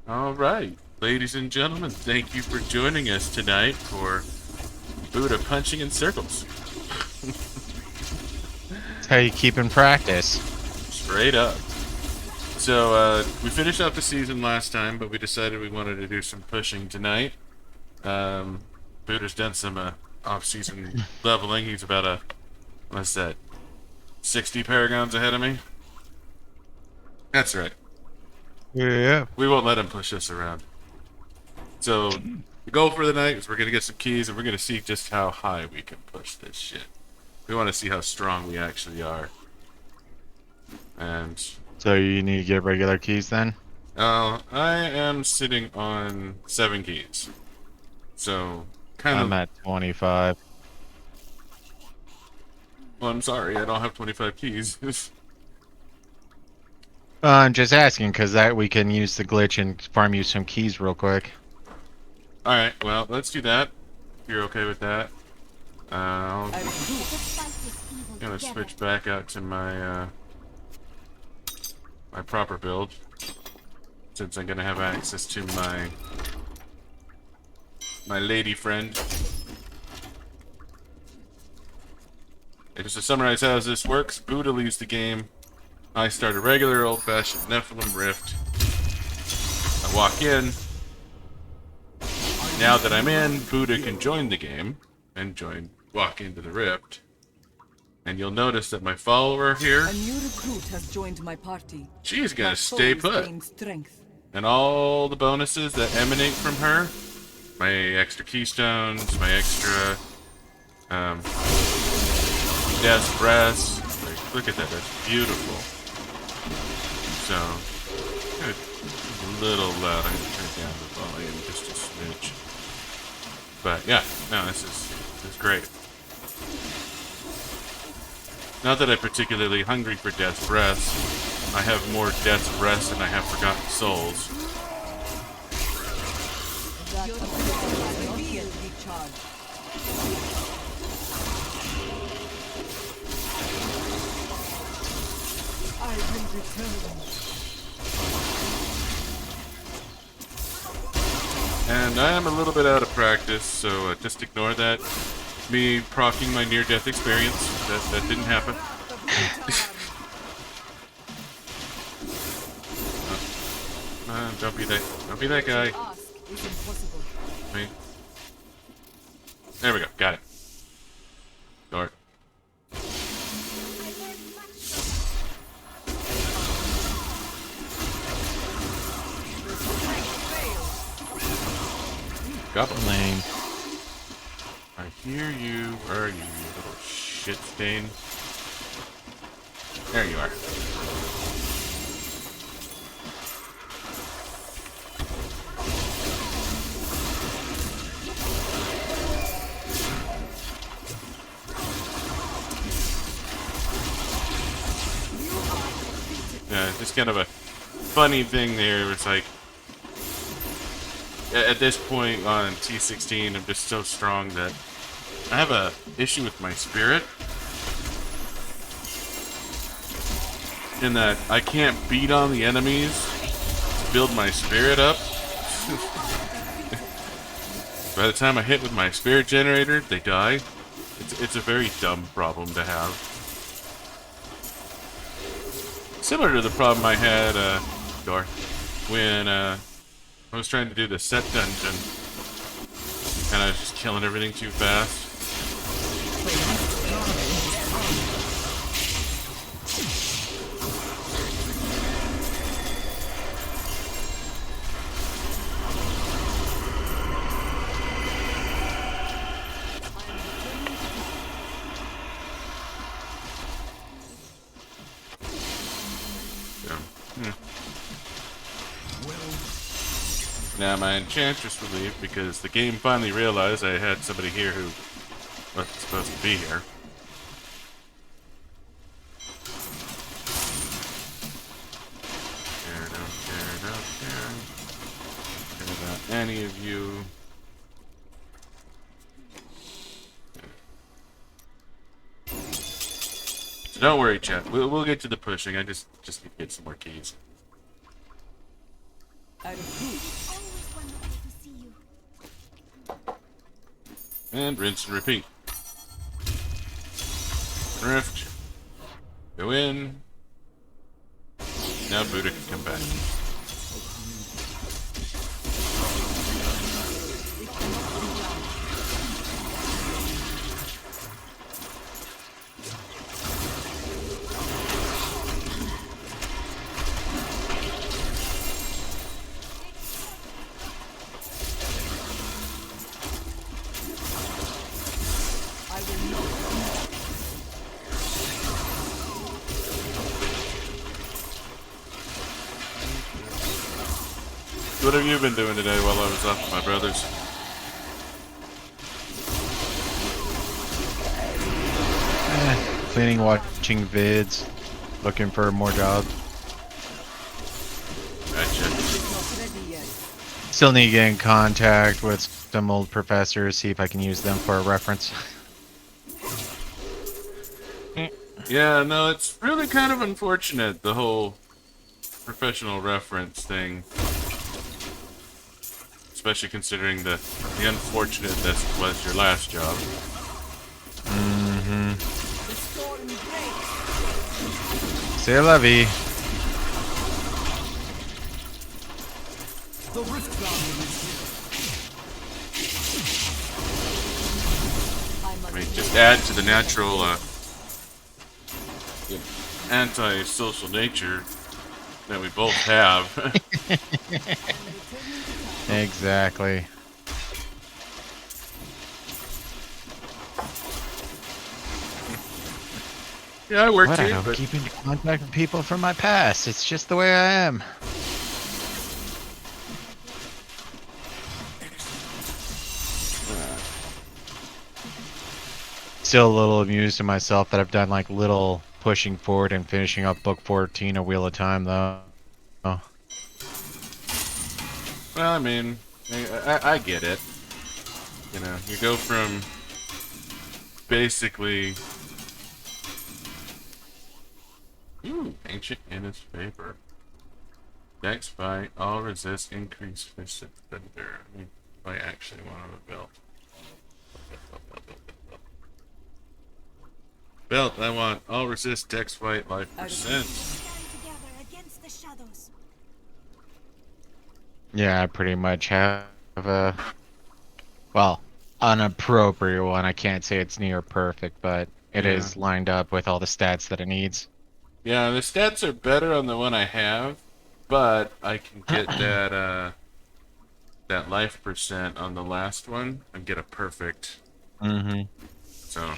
All right, ladies and gentlemen, thank you for joining us tonight for Buddha punching in circles. That's how you keep in practice. Straight up. So, we finished up the season last time, but we decided we wanted to do some pushing tonight. Buddha's done some off-season leveling. He's about what's that, 60 paragons ahead of me? That's right. Yeah. We won't let him push us around. So, the goal for the night is we're going to get some keys, and we're going to see just how high we can push this shit. We want to see how strong we actually are. And So you need to get regular keys then? I am sitting on 7 keys. So, kind I'm of. at 25. Well, I'm sorry, I don't have 25 keys. I'm just asking because that we can use the glitch and farm you some keys real quick. Alright, well, let's do that. If you're okay with that. I'm gonna switch back out to my my proper build, since I'm gonna have access to my lady friend. Just to summarize how this works, Buddha leaves the game. I start a regular old-fashioned Nephilim Rift. I walk in. Now that I'm in, Buddha can join the game and walk into the Rift. And you'll notice that my follower here, A new recruit has joined my party. she's gonna My stay foes put. gain strength. And all the bonuses that emanate from her, my extra keystones, my extra death breaths. Like, look at that, that's beautiful. So, it's a little loud. I'm gonna turn down the volume just a smidge. But yeah, no, this is great. Not that I'm particularly hungry for death's breaths. I have more death's breaths than I have forgotten souls. That ability has not yet recharged. I will return. And I am a little bit out of practice, so just ignore that. Me proccing my near-death experience. That didn't happen. Don't be that guy. Ask is impossible. Wait. There we go. Got it. Door. Goblin. Lane. I hear you. Where are you, you little shit stain? There you are. Yeah, it's just kind of a funny thing there. It's like, at this point on T16, I'm just so strong that I have a issue with my spirit. In that I can't beat on the enemies to build my spirit up. By the time I hit with my spirit generator, they die. It's a very dumb problem to have. Similar to the problem I had, when I was trying to do the set dungeon, and I was just killing everything too fast. Now my enchantress will leave because the game finally realized I had somebody here who wasn't supposed to be here. Don't care about any of you. So don't worry, chat. We'll get to the pushing. I just need to get some more keys. I recruit. Always wonderful to see you. And rinse and repeat. Drift. Go in. Now Buddah can come back. What have you been doing today while I was off with my brothers? Cleaning, watching vids, looking for more jobs. Gotcha. Not ready yet. Still need to get in contact with some old professors, see if I can use them for a reference. Yeah, no, it's really kind of unfortunate, the whole professional reference thing. Especially considering the unfortunate this was your last job. Mm-hmm. The storm breaks. C'est la vie. The rift ground is here. I I must mean, just add to the natural anti-social nature that we both have. Exactly. Yeah, I work But I too, don't but keep in contact with people from my past. It's just the way I am. Still a little amused at myself that I've done like little pushing forward and finishing up book 14 a wheel of time though. Oh. well, I mean, I get it. You know, you go from basically ancient in its favor. Dex fight, all resist, increase fist defender. I mean, I actually want a belt. Belt, I want all resist, dex fight, life percent. Stand together against the shadows. Yeah, I pretty much have a, well, an appropriate one. I can't say it's near perfect, but it is lined up with all the stats that it needs. Yeah, the stats are better on the one I have, but I can get that that life percent on the last one and get a perfect. Mm-hmm. So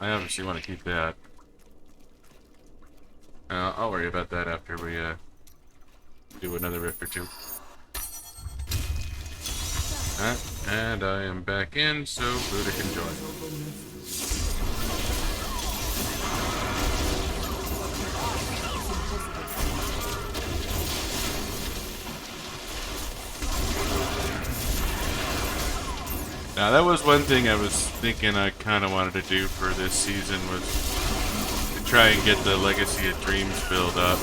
I obviously want to keep that. I'll worry about that after we do another rift or two. Alright, and I am back in, so Buddah can join. Now that was one thing I was thinking I kind of wanted to do for this season was to try and get the Legacy of Dreams build up.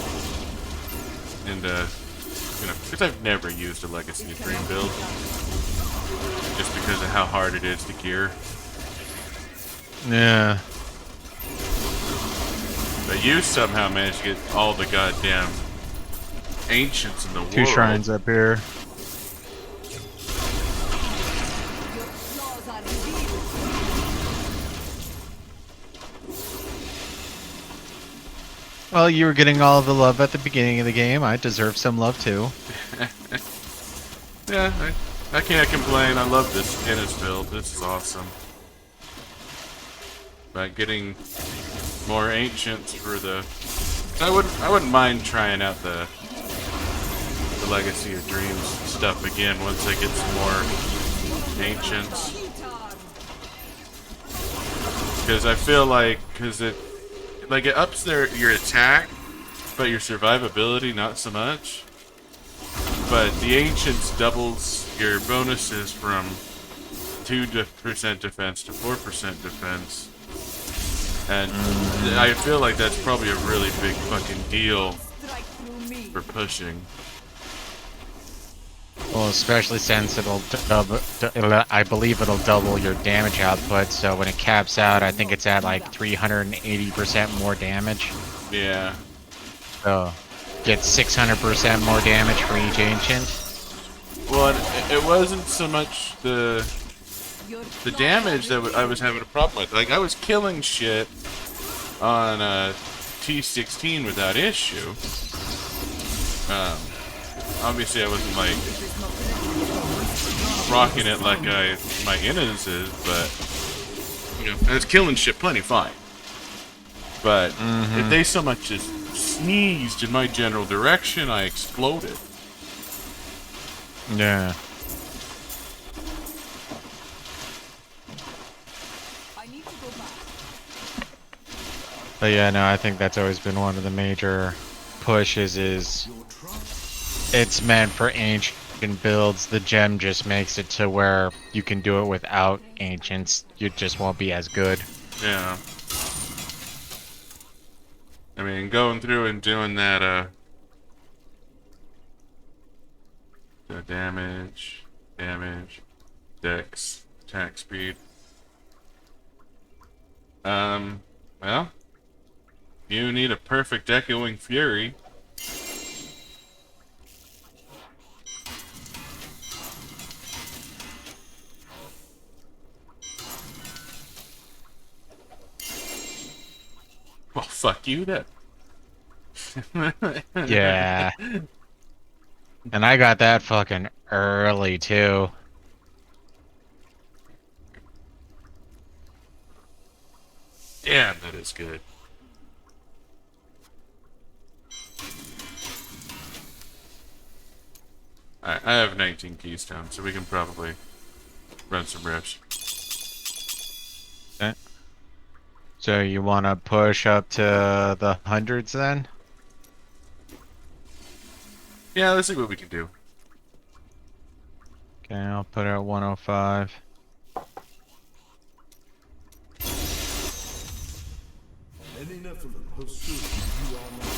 And, you know, because I've never used a Legacy of Dream build. Just because of how hard it is to gear. Yeah. But you somehow managed to get all the goddamn ancients in the world. 2 shrines up here. Your flaws are revealed. Well, you were getting all the love at the beginning of the game. I deserve some love too. Yeah, I can't complain. I love this Guinness build. This is awesome. But getting more ancients for the, I wouldn't mind trying out the Legacy of Dreams stuff again once I get some more ancients. Because I feel like, it ups your attack, but your survivability not so much. But the ancients doubles your bonuses from 2% defense to 4% defense. And I feel like that's probably a really big fucking deal Strike through me. for pushing. Well, especially since it'll double. I believe it'll double your damage output. So when it caps out, I think it's at like 380% more damage. Yeah. So get 600% more damage for each ancient. Well, it wasn't so much the damage that I was having a problem with. Like, I was killing shit on T16 without issue. Obviously, I wasn't like rocking it like my Innas is, but you know, I was killing shit plenty fine. But if they so much as sneezed in my general direction, I exploded. Yeah. I need to go back. But yeah, no, I think that's always been one of the major pushes is it's meant for ancient builds. The gem just makes it to where you can do it without ancients. You just won't be as good. Yeah. I mean, going through and doing that, the damage, dex, attack speed. Well, you need a perfect echoing fury. Well, fuck you then. Yeah. And I got that fucking early too. Yeah, that is good. Alright, I have 19 keystone, so we can probably run some riffs. Okay. So you want to push up to the hundreds then? Yeah, let's see what we can do. Okay, I'll put it at 105. Any Nephilim host soon, you are now.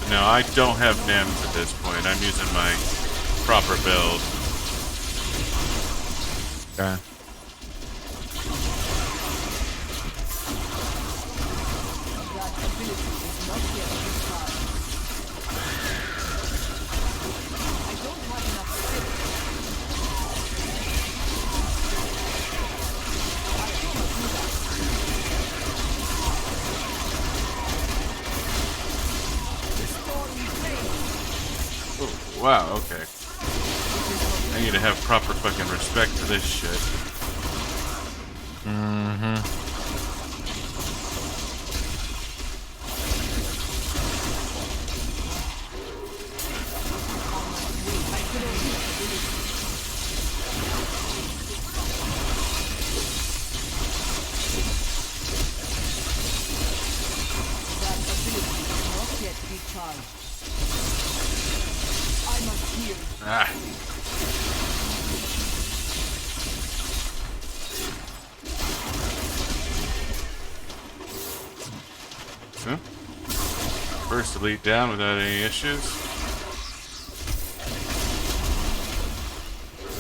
No, I don't have NEMs at this point. I'm using my proper build. Okay. That ability is not yet discharged. I don't have enough spirit. I cannot do that. Restore me grace. Oh, wow, okay. I need to have proper fucking respect for this shit. Mm-hmm. That ability is not yet discharged. I must heal. Ah. Huh? First elite down without any issues.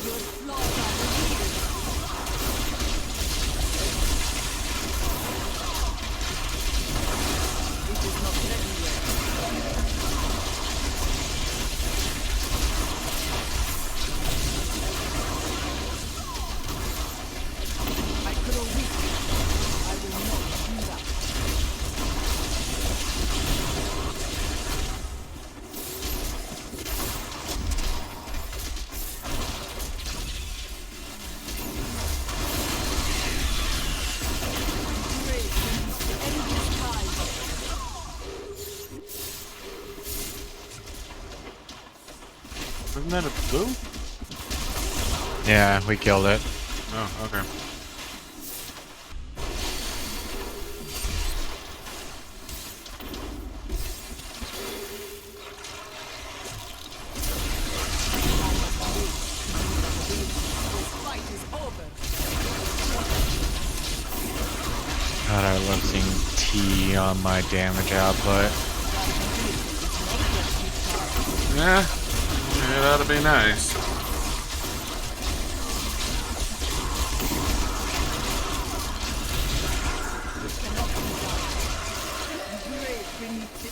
Your flaws are revealed. It is not ready yet. I grow weak. I will not do that. Brave in the endless tide. Wasn't that a blue? Yeah, we killed it. Oh, okay. This fight is over. God, I love seeing T on my damage output. Yeah, it ought to be nice.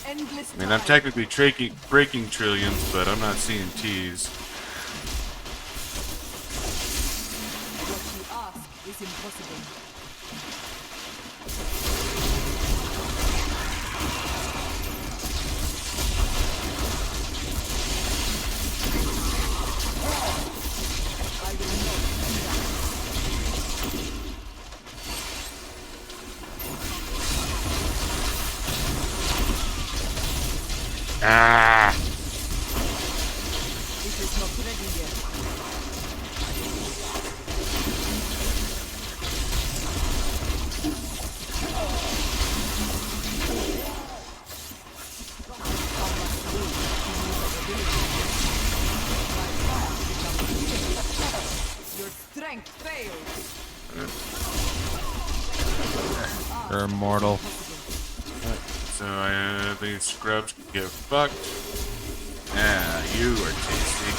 I mean, I'm technically breaking trillions, but I'm not seeing T's. What you ask is impossible. I will not do that. Ah! It is not ready yet. Your strength fails. You're immortal. So these scrubs can get fucked. Ah, you are tasty.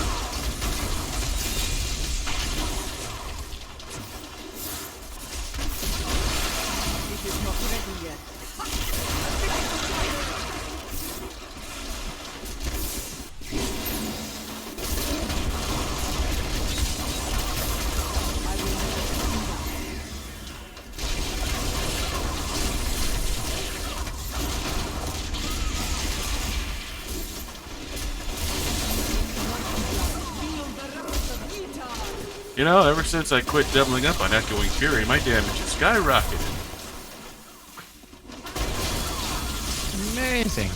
It is not ready yet. I will not do that. Feel the wrath of Utah. You know, ever since I quit doubling up on Echoing Fury, my damage has skyrocketed. Amazing.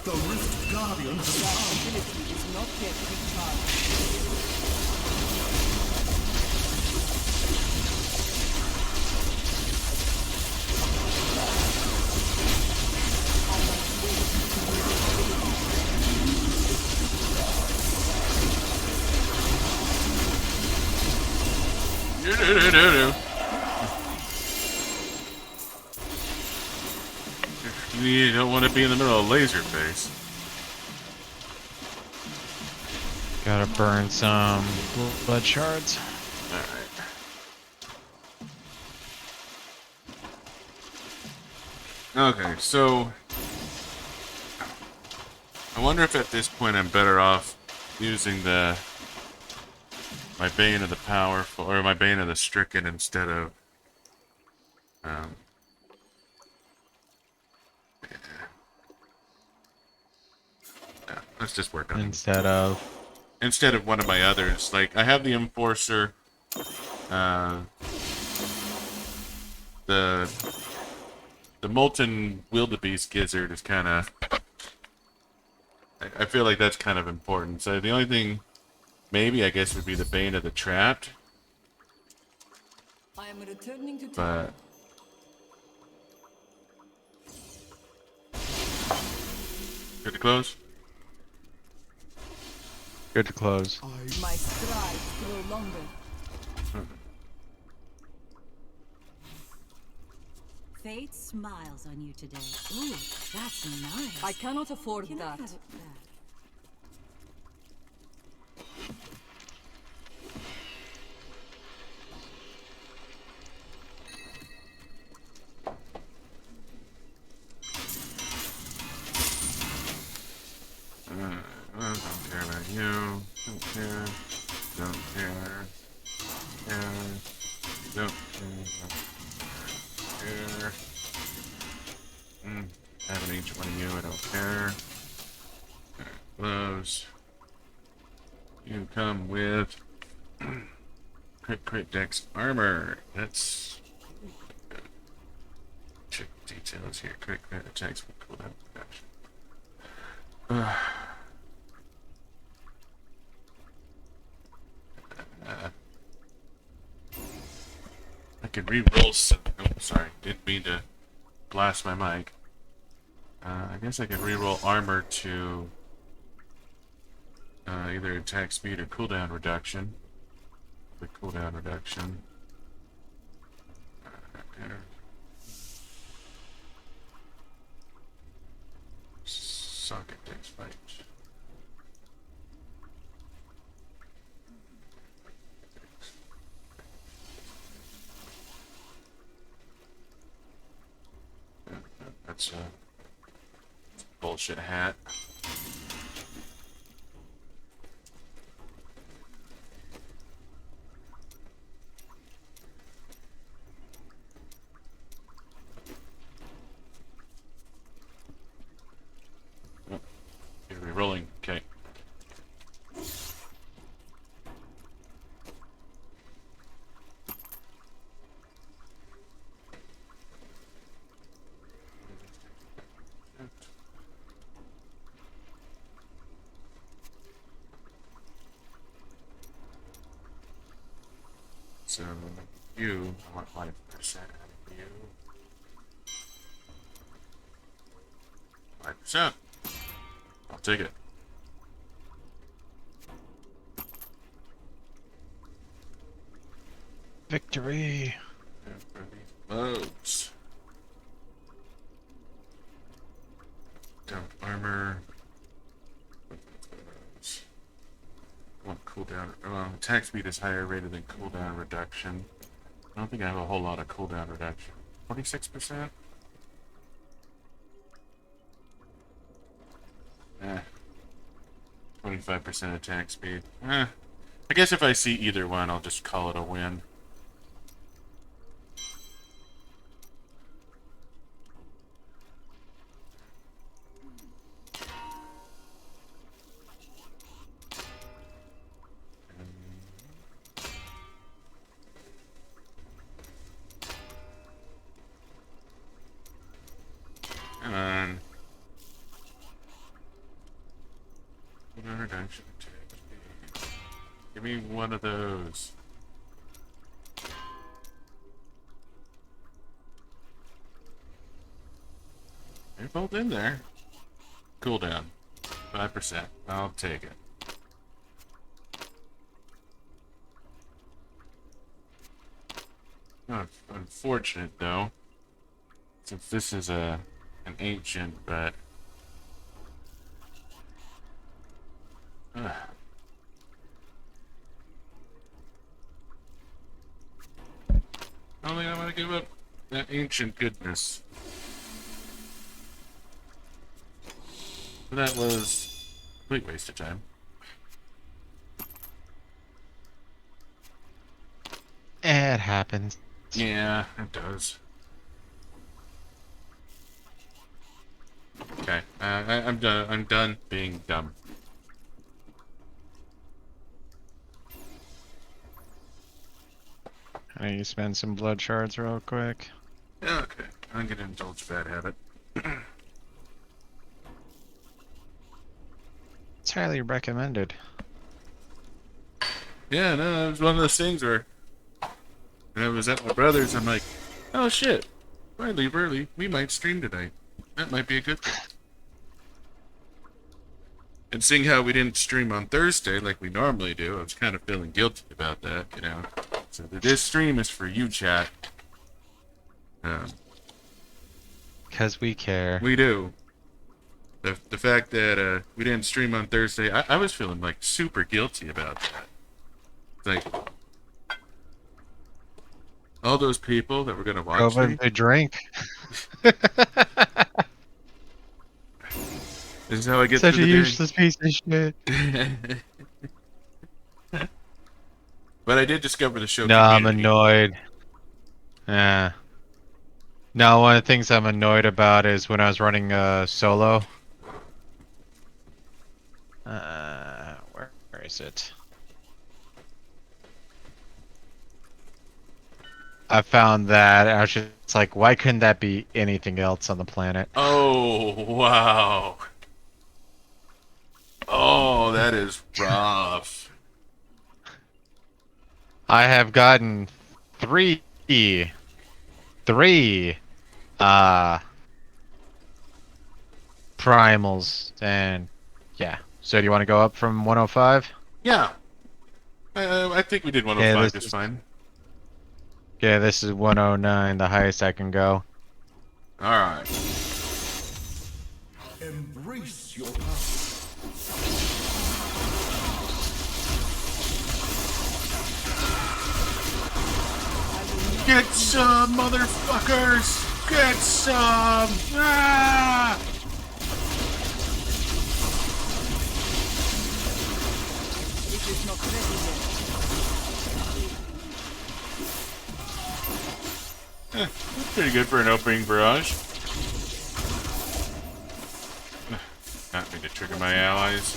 The Rift Guardians That ability is not yet recharged. You don't want to be in the middle of laser face. Gotta burn some blood shards. Alright. Okay, so I wonder if at this point I'm better off using my Bane of the Powerful, or my Bane of the Stricken instead of let's just work on it. Instead of one of my others. Like, I have the Enforcer, the Molten Wildebeest Gizzard is kind of, I feel like that's kind of important. So the only thing, maybe, I guess, would be the Bane of the Trapped, I am returning to but good to close. Good to close. my strides grow longer. Fate smiles on you today. Ooh, that's nice. I cannot afford Can I that. have it back? I don't care about you. Don't care. Don't care. Care. Don't care. Having each one of you, I don't care. Alright, gloves. You come with crit dex armor. That's check details here. Crit attacks with cooldown reduction. I could re-roll some. Oh, sorry, didn't mean to blast my mic. I guess I could re-roll armor to either attack speed or cooldown reduction. The cooldown reduction. Socket takes fight. That's a bullshit hat. We're rolling. Okay. So you, I want 5% out of you. 5%. I'll take it. Victory. And for these loads. Down armor. Want cooldown. Attack speed is higher rated than cooldown reduction. I don't think I have a whole lot of cooldown reduction. 46%? Eh. 25% attack speed. I guess if I see either one, I'll just call it a win. Come on. Cooldown reduction. Give me one of those. They're both in there. Cooldown. 5%. I'll take it. Oh, unfortunate though. Since this is an ancient, but I don't think I'm gonna give up that ancient goodness. That was a complete waste of time. It happens. Yeah, it does. Okay, I'm done. I'm done being dumb. I need to spend some blood shards real quick. Yeah, okay. I'm gonna indulge a bad habit. It's highly recommended. Yeah, no, it was one of those things where when I was at my brother's, I'm like, oh shit, if I leave early, we might stream tonight. That might be a good thing. And seeing how we didn't stream on Thursday like we normally do, I was kind of feeling guilty about that, you know. So this stream is for you, chat. Because we care. We do. The fact that we didn't stream on Thursday, I was feeling like super guilty about that. It's like all those people that were gonna watch me. To drink. This is how I get Such a through the useless piece of shit. day. But I did discover the show. No, I'm Community. annoyed. Yeah. Now, one of the things I'm annoyed about is when I was running solo. Where is it? I found that I was just like, why couldn't that be anything else on the planet? Oh wow. Oh, that is rough. I have gotten three primals, and yeah. So do you want to go up from 105? Yeah. I think we did 105 just fine. Yeah, this is 109, the highest I can go. Alright. Embrace your power. Get some, motherfuckers! Get some! Ah! It is not ready yet. That's pretty good for an opening barrage. Not me to trigger my allies.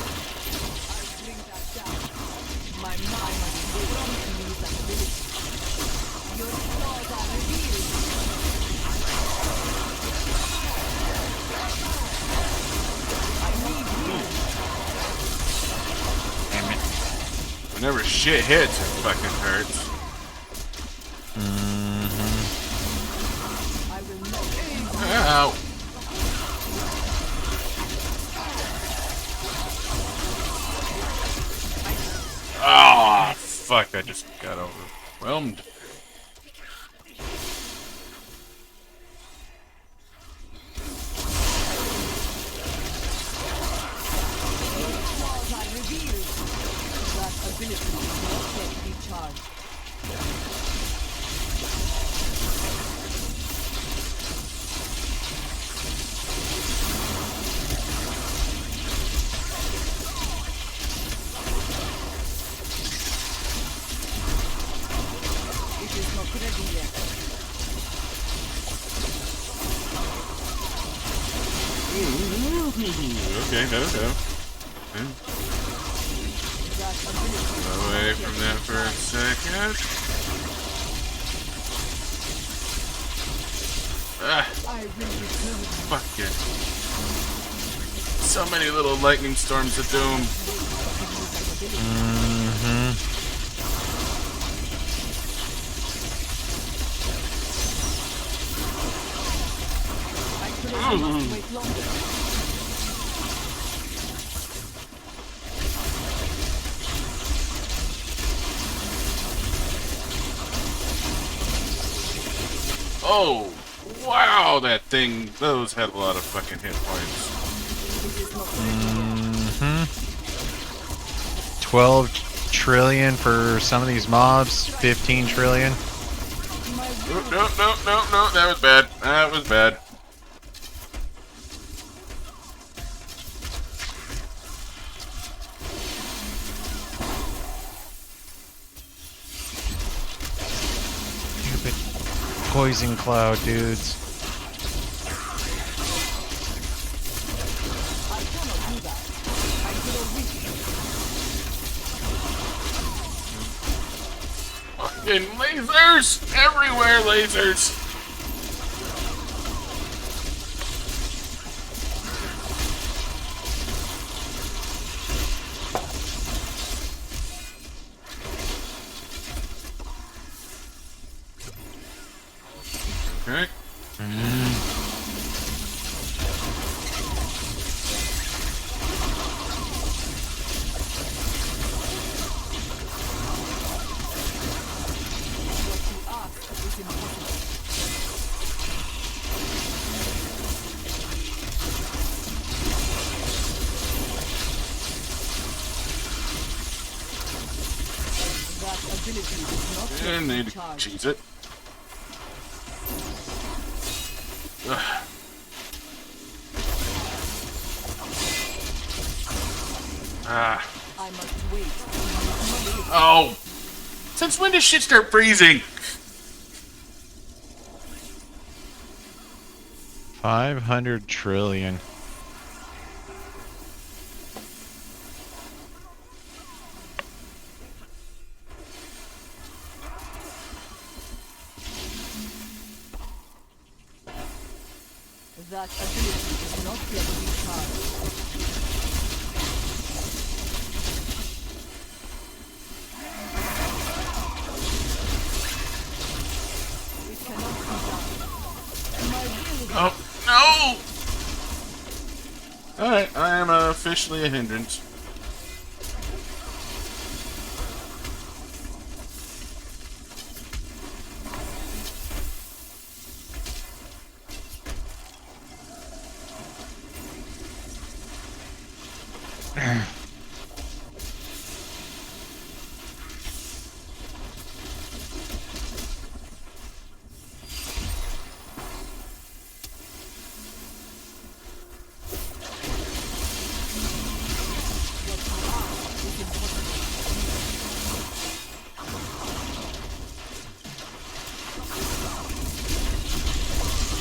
Bring that down. My mind is drunkenly with ability. Your flaws are revealed. Damn it. Whenever shit hits, it fucking hurts. I will not aim. Ow! Ah, fuck, I just got overwhelmed. Flaws are revealed. That ability is not yet recharged. It is not ready yet. Okay, no. That ability is Away not from yet that for a second. Ah, I will return. fuck it. So many little lightning storms of doom. I must wait longer. Oh, wow, that thing, those had a lot of fucking hit points. 12 trillion for some of these mobs, 15 trillion. No, that was bad. That was bad. Stupid poison cloud dudes. I cannot do that. I grow weak. Fucking lasers! Everywhere, lasers! Okay. Is impossible. That ability is not yet And need to recharged. cheese it. Ugh. Ah. I must wait. Oh! Since when does shit start freezing? 500 trillion. That ability is not yet recharged. It cannot be done. My will Oh, no! Alright, I am officially a hindrance.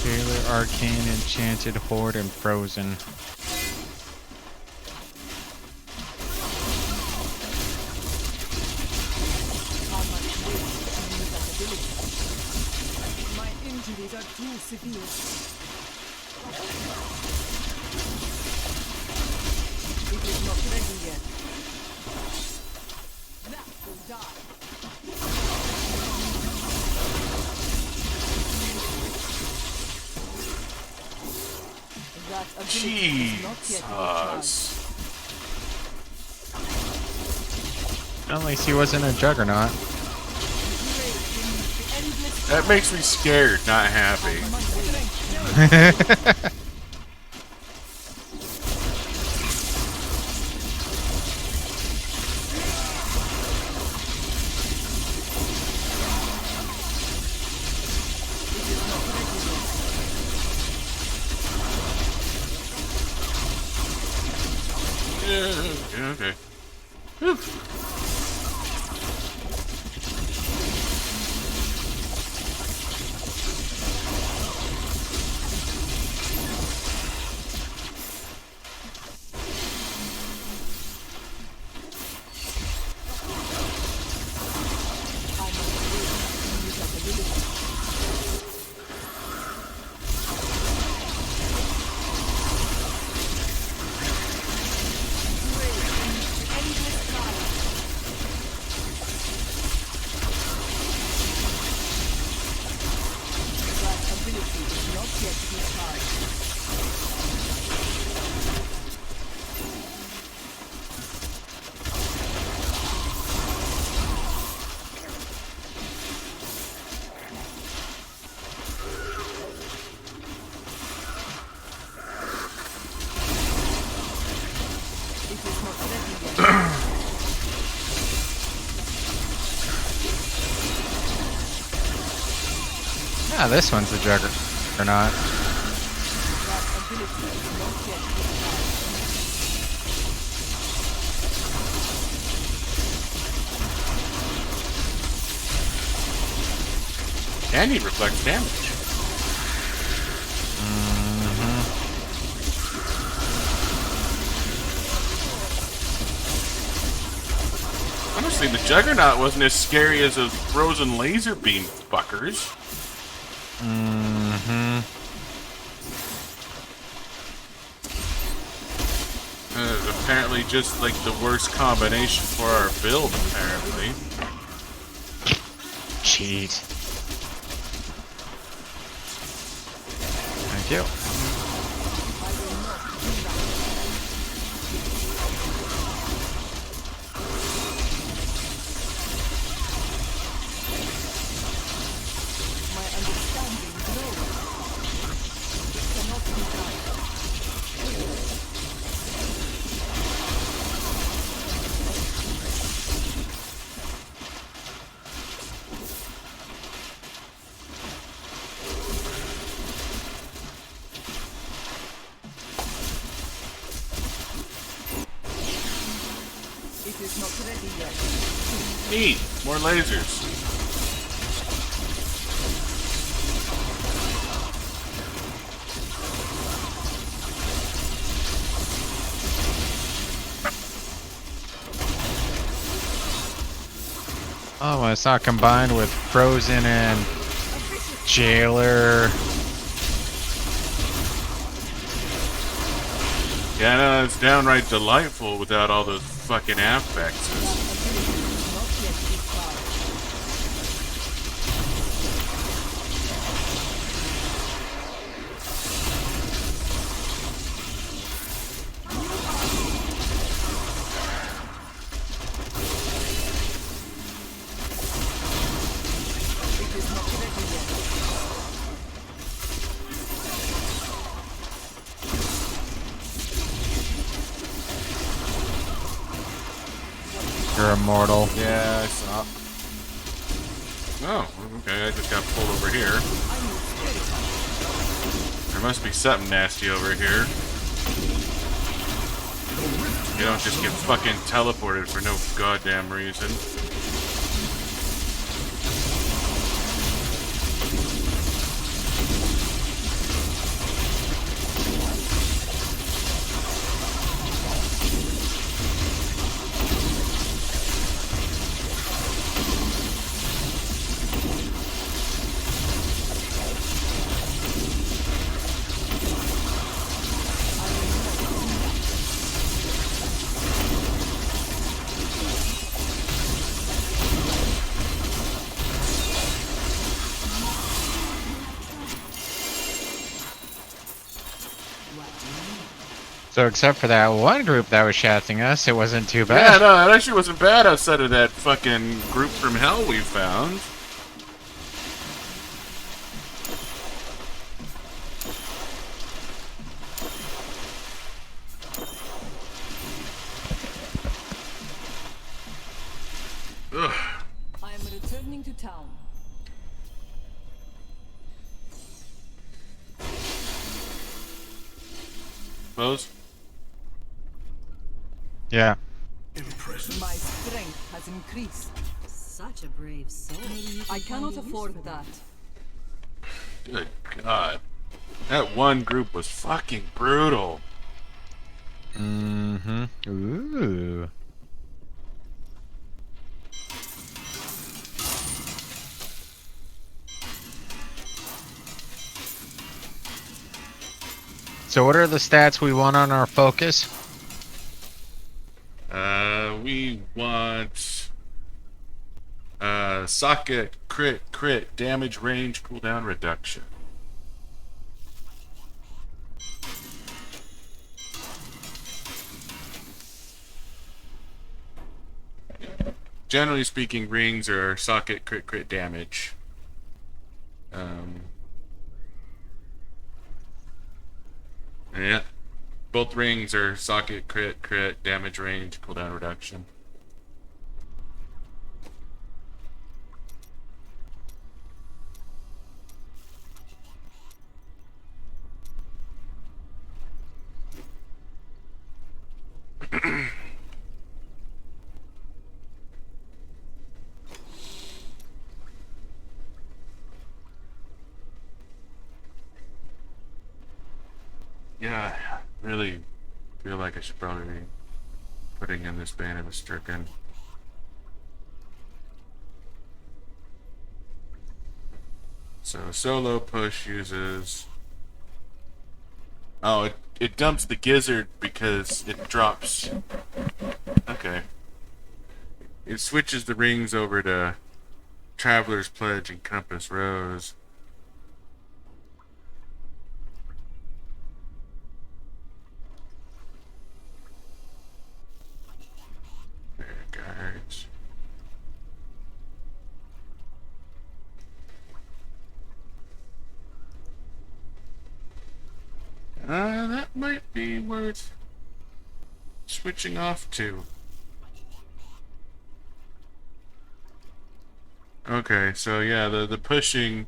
Taylor, Arcane, Enchanted, Horde, and Frozen. How much weight can use that ability? My injuries are too severe. It is not ready yet. That will die. That ability is not yet recharged. Jesus. At least he wasn't a juggernaut. That makes me scared, not happy. Yeah, okay. Whew. Ah, this one's a juggernaut. And he reflects damage. Honestly, the Juggernaut wasn't as scary as those frozen laser beam fuckers. Apparently just like the worst combination for our build, apparently. Cheat. Thank you. My understanding grows. It cannot be done. It is not ready yet. Neat, more lasers. Oh, well, it's not combined with Frozen and Jailer. Yeah, no, it's downright delightful without all those fucking affixes. You're immortal. Yeah, I saw. Oh, okay, I just got pulled over here. There must be something nasty over here. You don't just get fucking teleported for no goddamn reason. So except for that one group that was shafting us, it wasn't too Yeah, bad. no, it actually wasn't bad outside of that fucking group from hell we found. Ugh. I am returning to town. Close? Yeah. Impressive. My strength has increased. Such a brave soul. I cannot afford that. Good God. That one group was fucking brutal. Mm-hmm. Ooh. So what are the stats we want on our focus? We want socket, crit, damage, range, cooldown, reduction. Generally speaking, rings are socket, crit, damage. Yeah. Both rings are socket, crit, damage, range, cooldown, reduction. Yeah, really feel like I should probably be putting in this Band of the Stricken. So solo push uses. Oh, it dumps the gizzard because it drops. Okay. It switches the rings over to Traveler's Pledge and Compass Rose. Guards. That might be worth switching off to. Okay, so yeah, the pushing.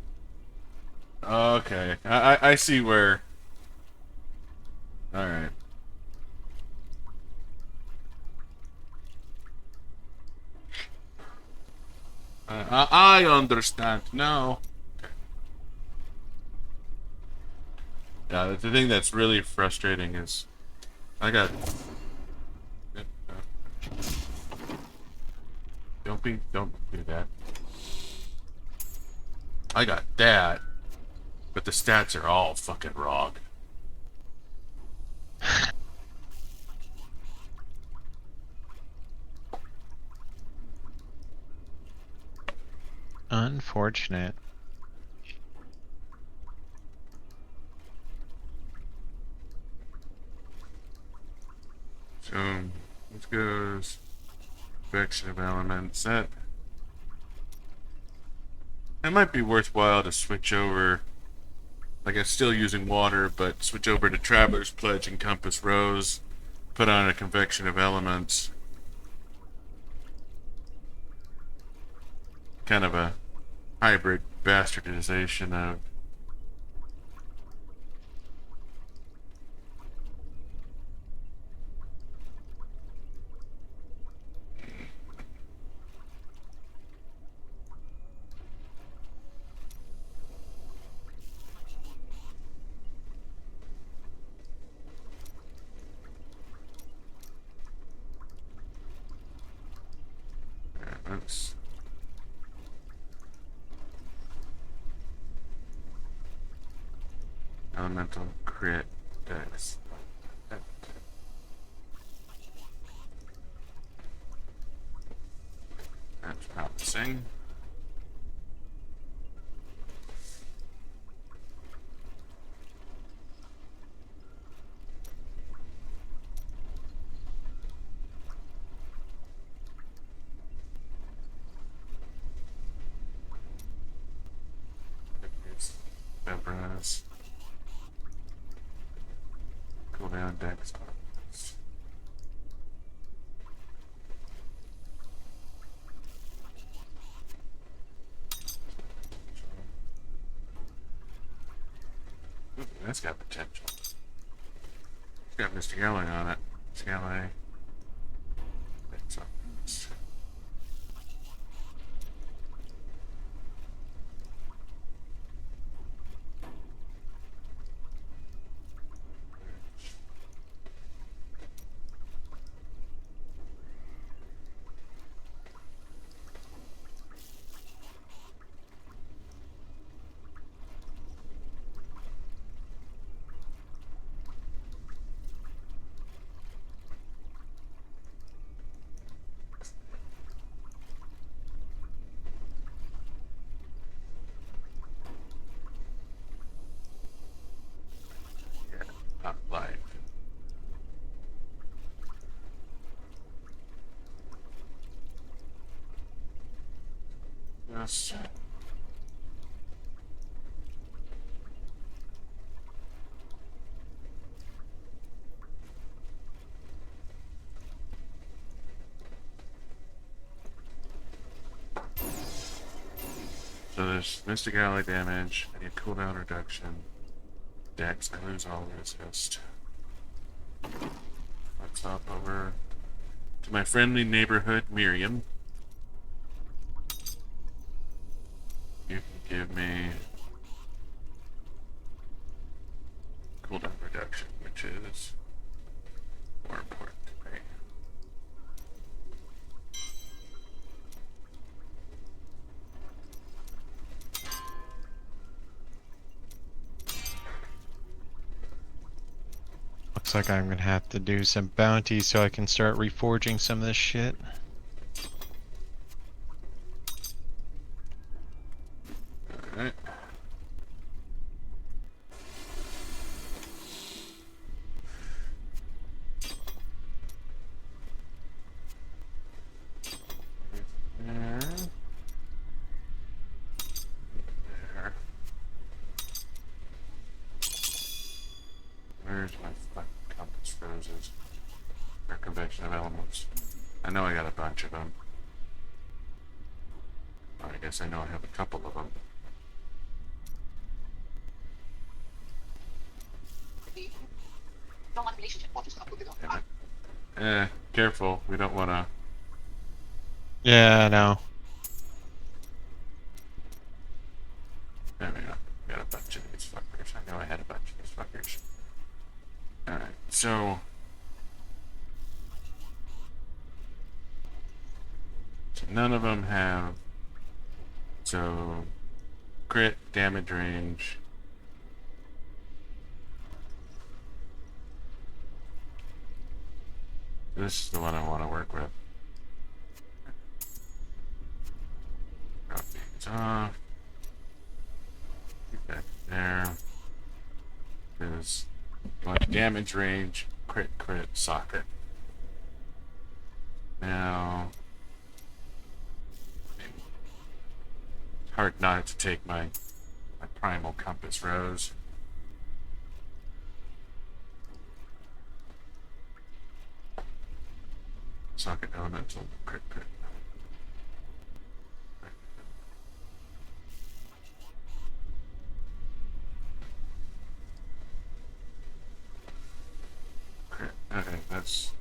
Okay, I see where. All right. I understand now. Okay. Yeah, the thing that's really frustrating is I got. Don't do that. I got that, but the stats are all fucking wrong. Unfortunate. So this goes convection of elements. That might be worthwhile to switch over. Like I'm still using water, but switch over to Traveler's Pledge and Compass Rose. Put on a convection of elements. kind of a hybrid bastardization of let's elemental crit dex. That's promising. Vibras. Cooldown dex. Ooh, that's got potential. It's got Mr. Yelling on it. Scala. That's up. Not live. Yes. So there's Mystic Ally damage, I need cooldown reduction. Dex, I lose all resist. Let's hop over to my friendly neighborhood, Miriam. You can give me cooldown reduction, which is more important to me. Looks like I'm gonna have to do some bounties so I can start reforging some of this shit. Alright. There. There. Where's my fucking compass roses? Or convection of elements. I know I got a bunch of them. Or I guess I know I have a couple of them. Damn it. Careful. We don't want to. Yeah, I know. There we go. Got a bunch of these fuckers. I know I had a bunch of these fuckers. Alright, so none of them have. So crit, damage range. This is the one I want to work with. Drop these off. Keep that there. Is want damage range, crit, socket. Now, it's hard not to take my primal compass rose. Socket elemental, crit. Okay, that's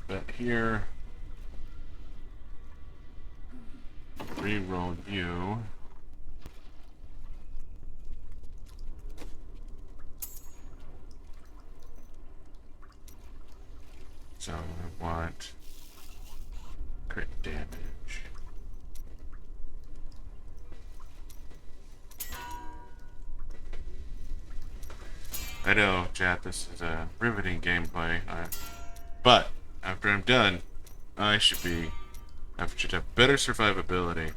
bet here. Reroll you. So I want crit damage. I know, chat, this is a riveting gameplay, but after I'm done, I should have better survivability.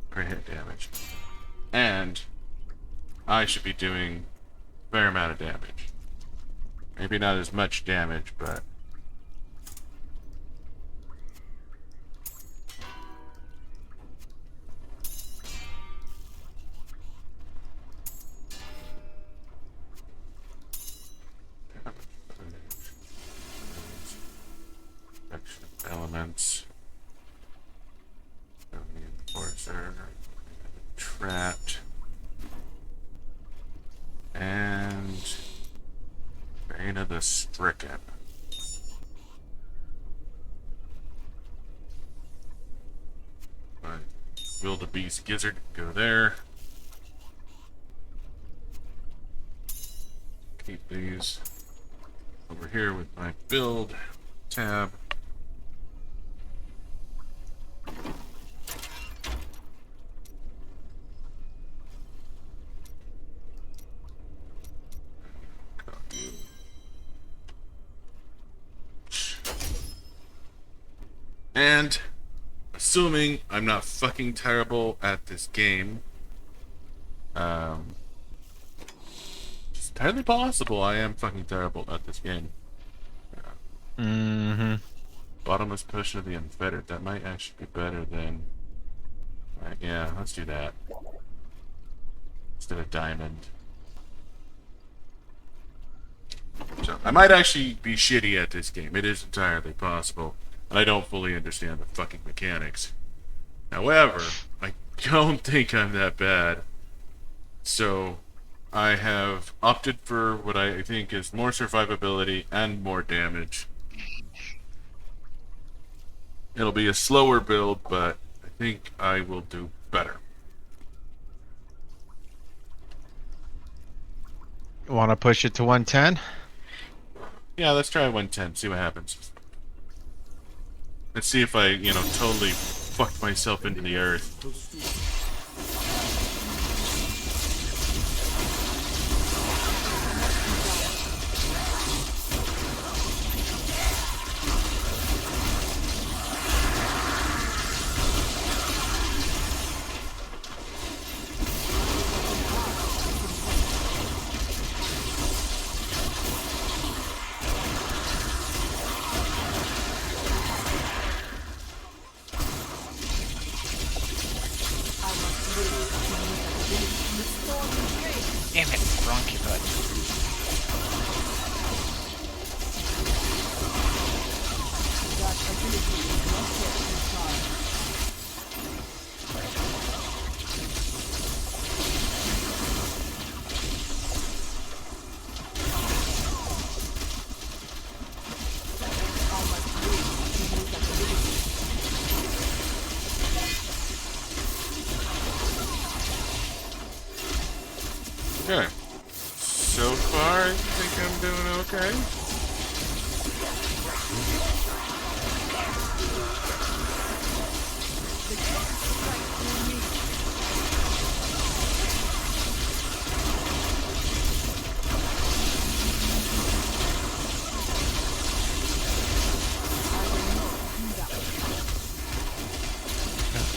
Crit hit damage. And I should be doing a fair amount of damage. Maybe not as much damage, but elements. Reinforcer. Trapped. And Bane of the Stricken. Right. Wildebeest Gizzard, go there. Keep these over here with my build tab. And assuming I'm not fucking terrible at this game, it's entirely possible I am fucking terrible at this game. Mm-hmm. Bottomless push of the unfettered. That might actually be better than. Yeah, let's do that instead of diamond. So I might actually be shitty at this game. It is entirely possible. And I don't fully understand the fucking mechanics. However, I don't think I'm that bad. So, I have opted for what I think is more survivability and more damage. It'll be a slower build, but I think I will do better. Want to push it to 110? Yeah, let's try 110, see what happens. Let's see if I, totally fucked myself into the earth. Damn it, wrong key button. Okay. So far, I think I'm doing okay.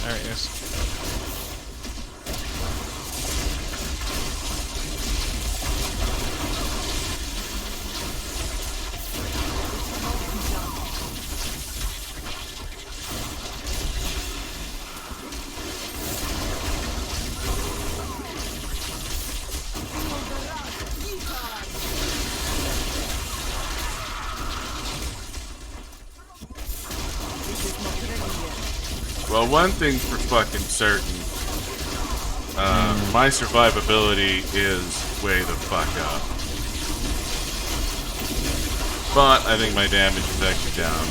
There it is. Well, one thing's for fucking certain. My survivability is way the fuck up. But I think my damage is actually down.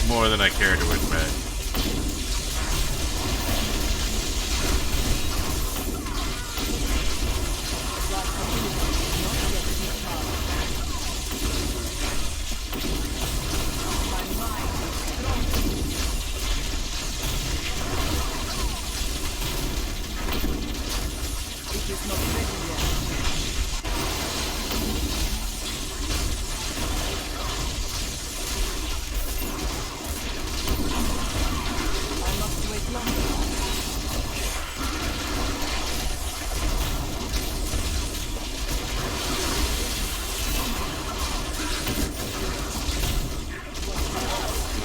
More than I care to admit.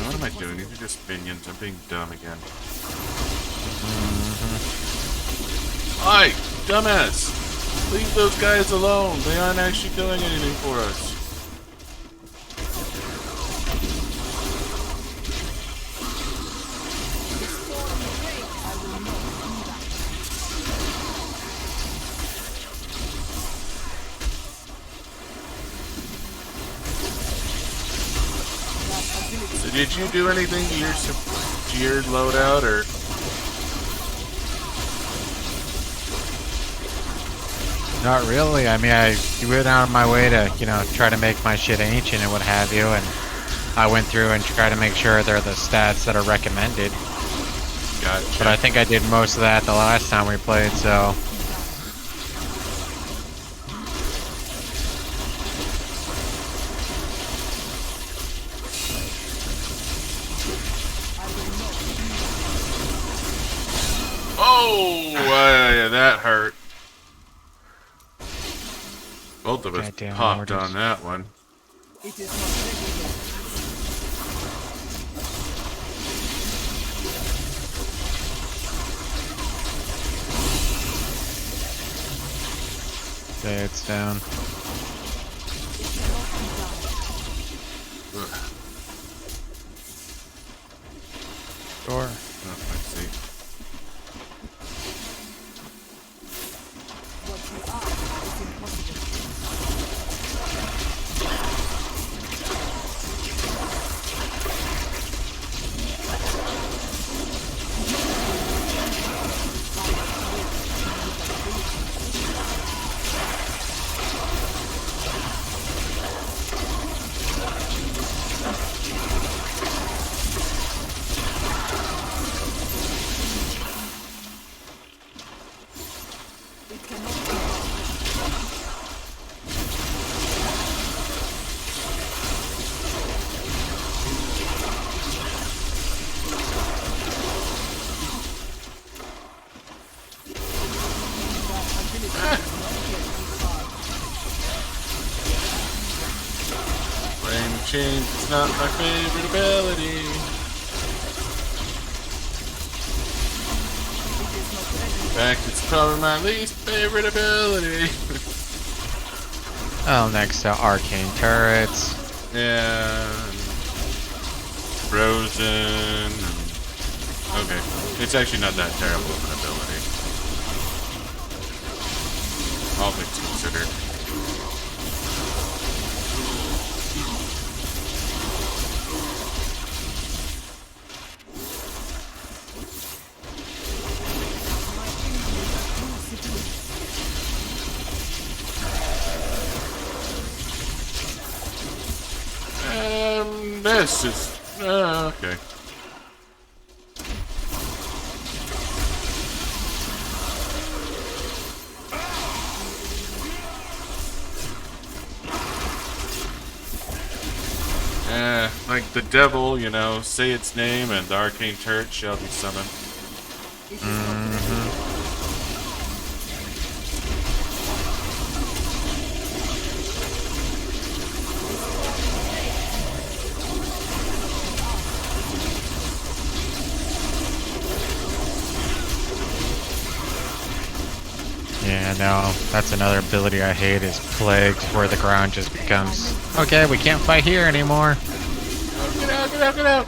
What am I doing? These are just minions. I'm being dumb again. Hi, dumbass! Leave those guys alone. They aren't actually doing anything for us. So did you do anything to your loadout, or? Not really. I mean, I went out of my way to, try to make my shit ancient and what have you, and I went through and tried to make sure they're the stats that are recommended. Gotcha. But I think I did most of that the last time we played, so... Oh, yeah, that hurt. Both of us Goddamn popped mortars. on that one. It is not ready yet. Okay, it's down. Ugh. Sure. Oh, I see. What you are is impossible. It cannot be done. Flame change is not my favorite ability. In fact, it's probably my least favorite ability. Oh, next to arcane turrets. Yeah. Frozen. And... Okay. It's actually not that terrible of an ability. All things considered. This is... okay. Like the devil, say its name and the arcane turret shall be summoned. Yeah, no, that's another ability I hate is Plagues, where the ground just becomes, okay, we can't fight here anymore. Oh, get out, get out, get out!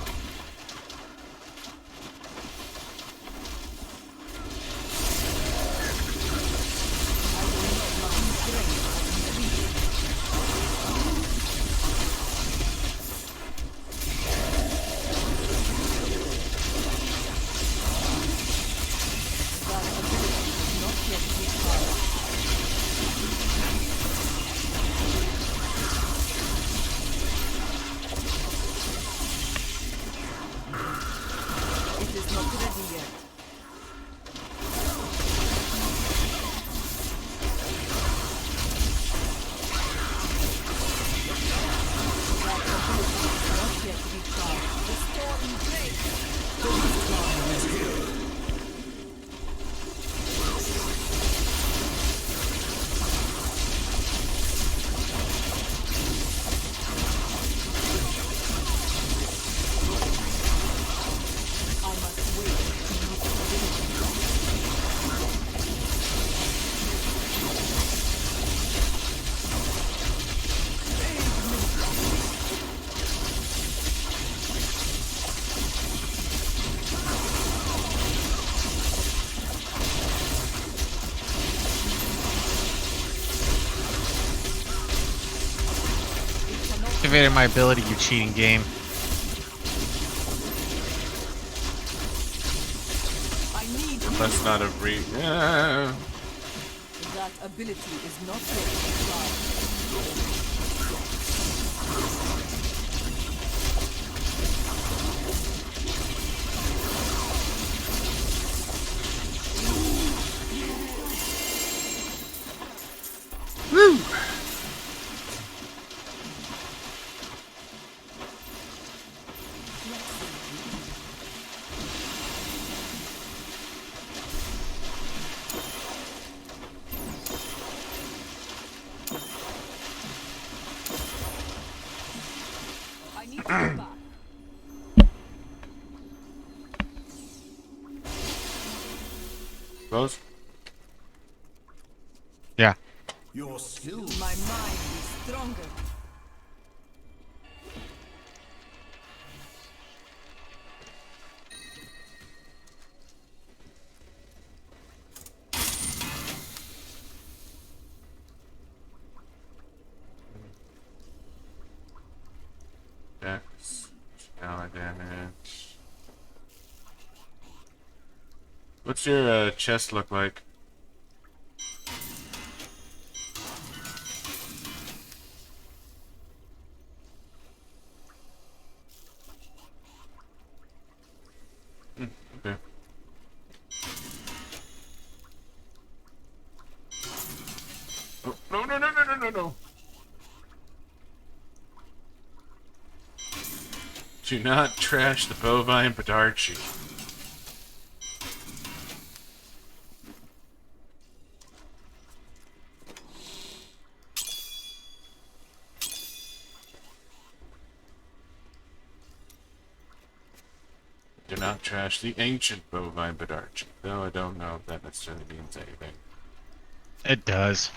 activated my ability, you cheating game. I need It must not have Yeah. that ability is not yet applied. Woo! I need to go back. Close. Yeah. Your skills. My mind is stronger. Dex. Ally damage. What's your chest look like? Okay. Oh, no, no, no, no, no, no, no. Do not trash the bovine Badarchi. Do not trash the ancient bovine Badarchi. Though I don't know if that necessarily means anything. It does.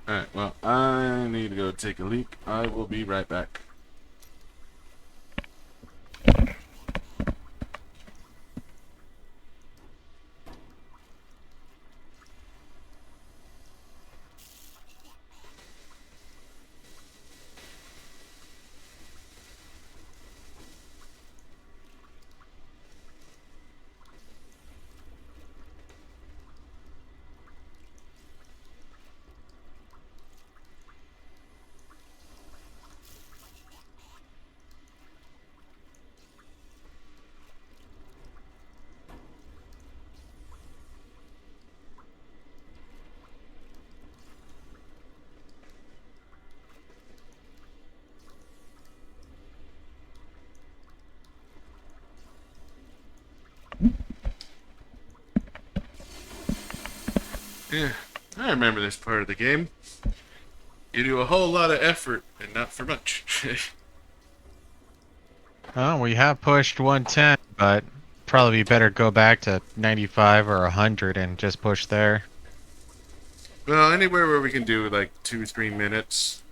Alright, well, I need to go take a leak. I will be right back. Yeah, I remember this part of the game. You do a whole lot of effort and not for much. Oh, we have pushed 110, but probably better go back to 95 or 100 and just push there. Well, anywhere where we can do like 2-3 minutes.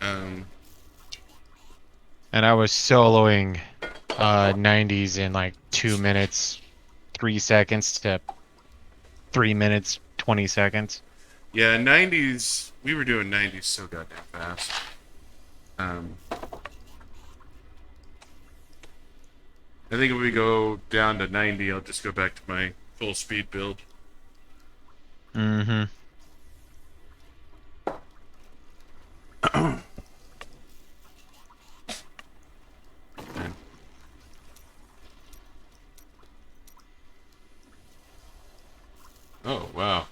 And I was soloing 90s in like 2 minutes, 3 seconds to 3 minutes, 20 seconds. Yeah, 90s. We were doing 90s so goddamn fast. I think if we go down to 90, I'll just go back to my full speed build. Mm-hmm. And oh, wow.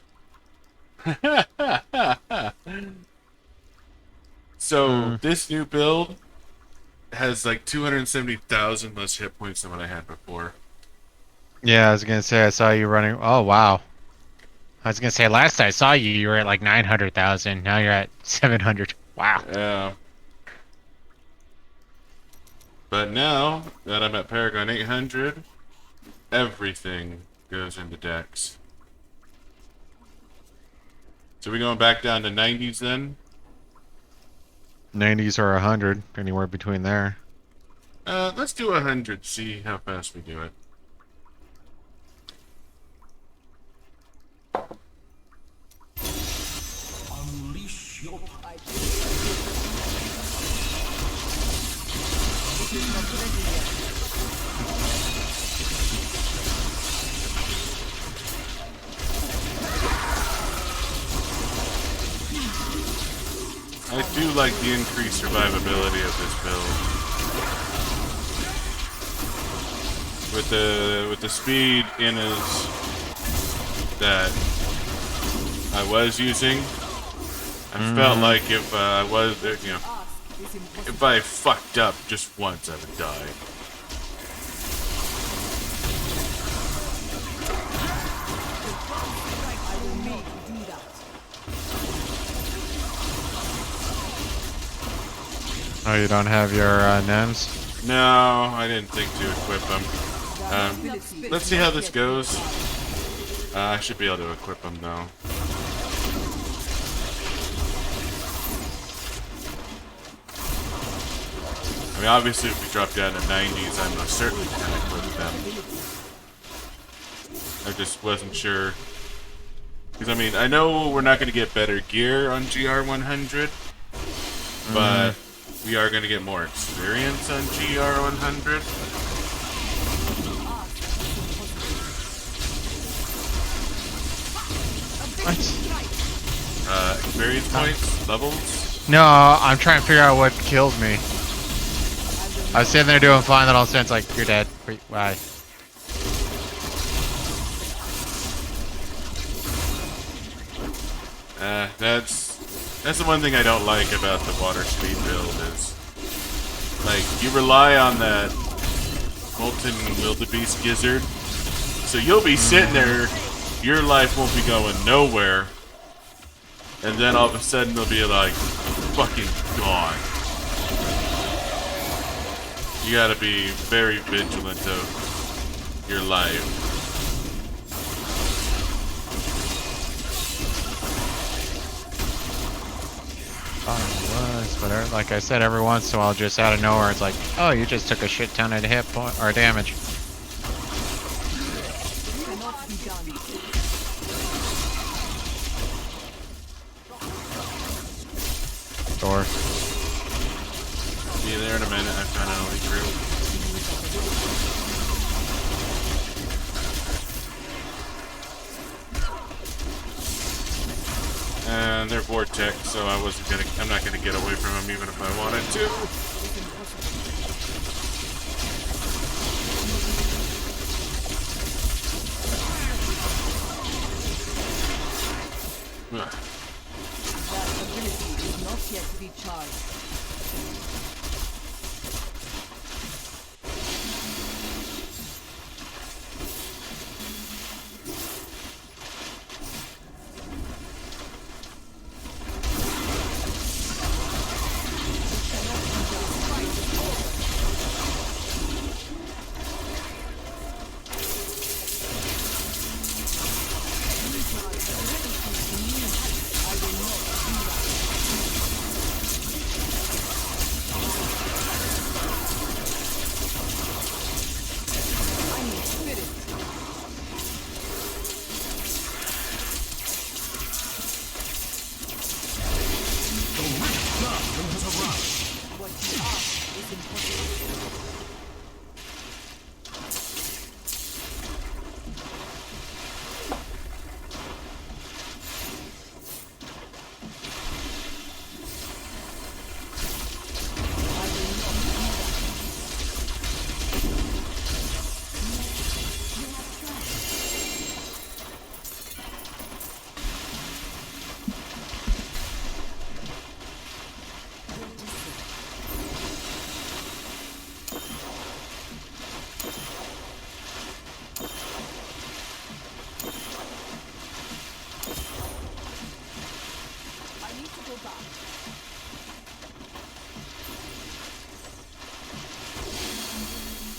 So, this new build has like 270,000 less hit points than what I had before. Yeah, I was gonna say I saw you running. Oh wow! I was gonna say last I saw you, you were at like 900,000. Now you're at 700. Wow. Yeah. But now that I'm at Paragon 800, everything goes into Dex. So we going back down to 90s then? 90s or 100, anywhere between there. Let's do 100, see how fast we do it. Unleash your like the increased survivability of this build. With the speed in is that I was using, I felt like if I was, you know, if I fucked up just once, I would die. I will make you do that. Oh, you don't have your NEMs? No, I didn't think to equip them. Let's see how this goes. I should be able to equip them though. I mean, obviously, if we drop down to 90s, I'm most certainly going to equip them. I just wasn't sure. Because, I mean, I know we're not going to get better gear on GR100, but we are going to get more experience on GR100. What? Experience points? Levels? No, I'm trying to figure out what killed me. I was sitting there doing fine, then all of a sudden it's like, you're dead. Wait, why? That's the one thing I don't like about the water speed build is, like, you rely on that molten wildebeest gizzard, so you'll be sitting there, your life won't be going nowhere, and then all of a sudden they'll be like, fucking gone. You gotta be very vigilant of your life. Thought it was, but like I said, every once in a while, just out of nowhere, it's like, oh, you just took a shit ton of hit point or damage. Cannot be done. Door. See you there in a minute, I found an only crew. And they're vortex, so I'm not gonna get away from them even if I wanted to. That ability is not yet recharged.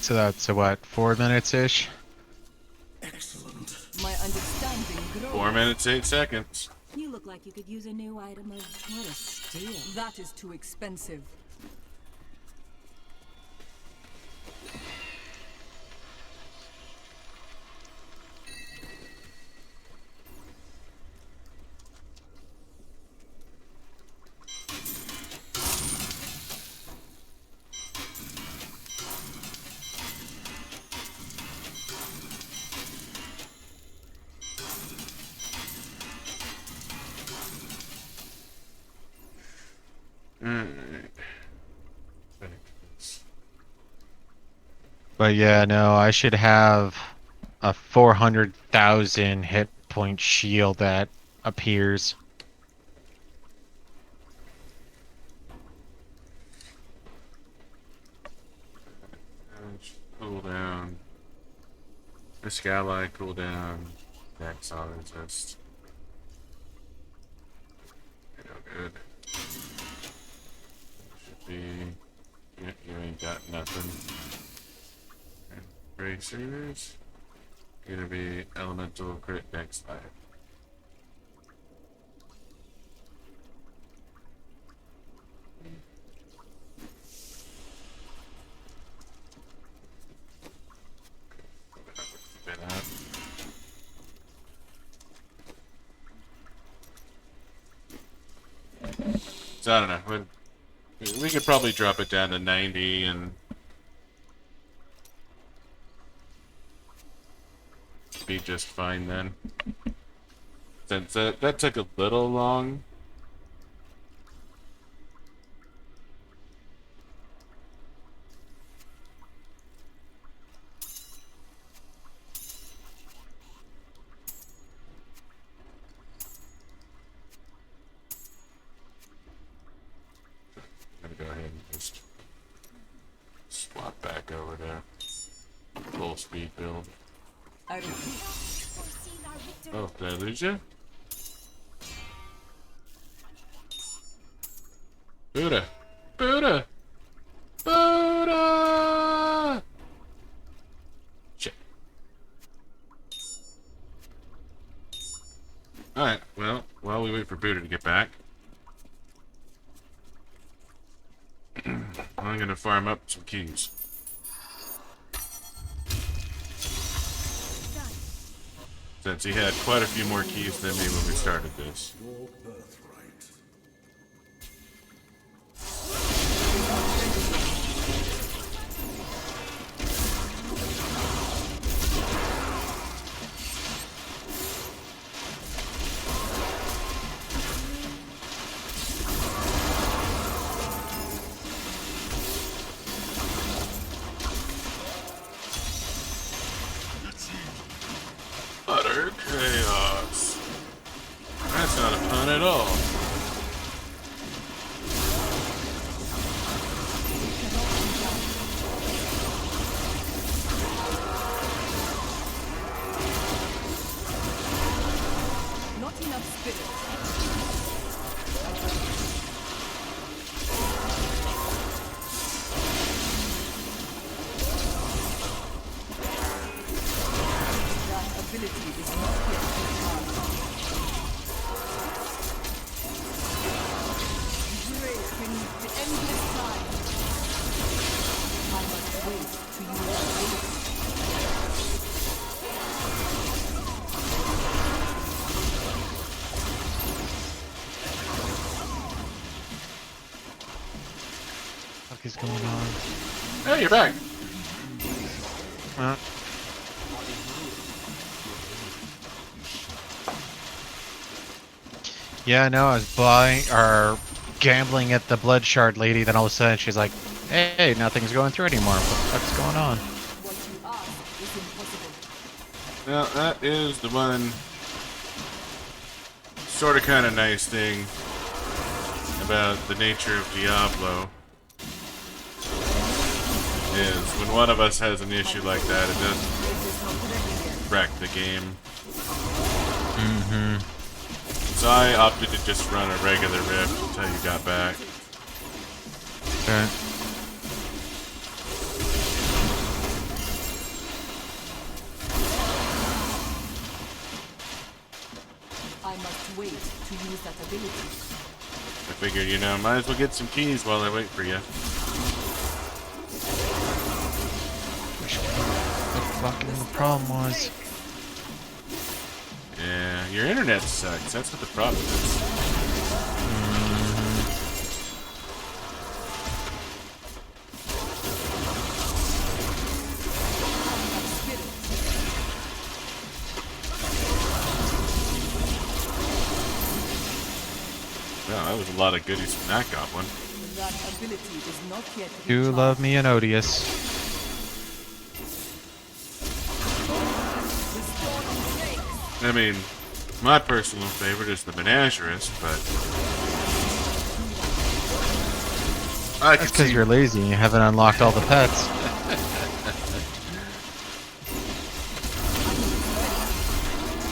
So that's what, 4 minutes ish? Excellent. My understanding grows. 4 minutes, 8 seconds. You look like you could use a new item of what a steal. That is too expensive. But yeah, no, I should have a 400,000 hit point shield that appears. Cooldown. Risk ally cooldown. Dex auto resist. No good. Should be. Yeah, you ain't got nothing. And bracers. Gonna be elemental crit dex 5. Bit out. So I don't know. We could probably drop it down to 90 and be just fine then. Since that took a little long. I'm gonna go ahead and just swap back over to full speed build. I repeat, Oh, did I lose you? Buddha! Buddha! Buddha! Shit. Alright, well, while we wait for Buddha to get back, I'm gonna farm up some keys. Since he had quite a few more keys than me when we started this. Your birthright. Utter chaos. That's not a pun at all. not enough spirit. That ability is not yet charged. Break beneath the endless time. I must wait to use ability. What is going on? Hey, you're back. Uh, yeah, no, I was buying or gambling at the blood shard lady. Then all of a sudden she's like, "Hey, nothing's going through anymore. What the fuck's going on?" What you ask is impossible. Well, that is the one sort of kind of nice thing about the nature of Diablo. Is when one of us has an issue like that, it doesn't wreck the game. Mm-hmm. So I opted to just run a regular rift until you got back. Okay. I must wait to use that ability. I figured, you know, might as well get some keys while I wait for you. The fucking problem was. Yeah, your internet sucks. That's what the problem is. Well, that was a lot of goodies from that goblin. That ability is not yet You recharged. love me an Odious. I mean, my personal favorite is the Menagerist, but I That's can because see. you're lazy and you haven't unlocked all the pets.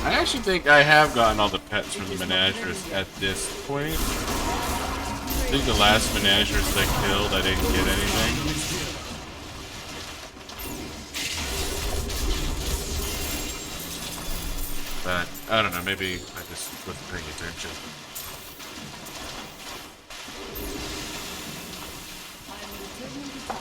I actually think I have gotten all the pets from the Menagerist at this point. I think the last Menagerist I killed, I didn't get anything. But, I don't know, maybe I just wasn't paying attention. I'm returning to town.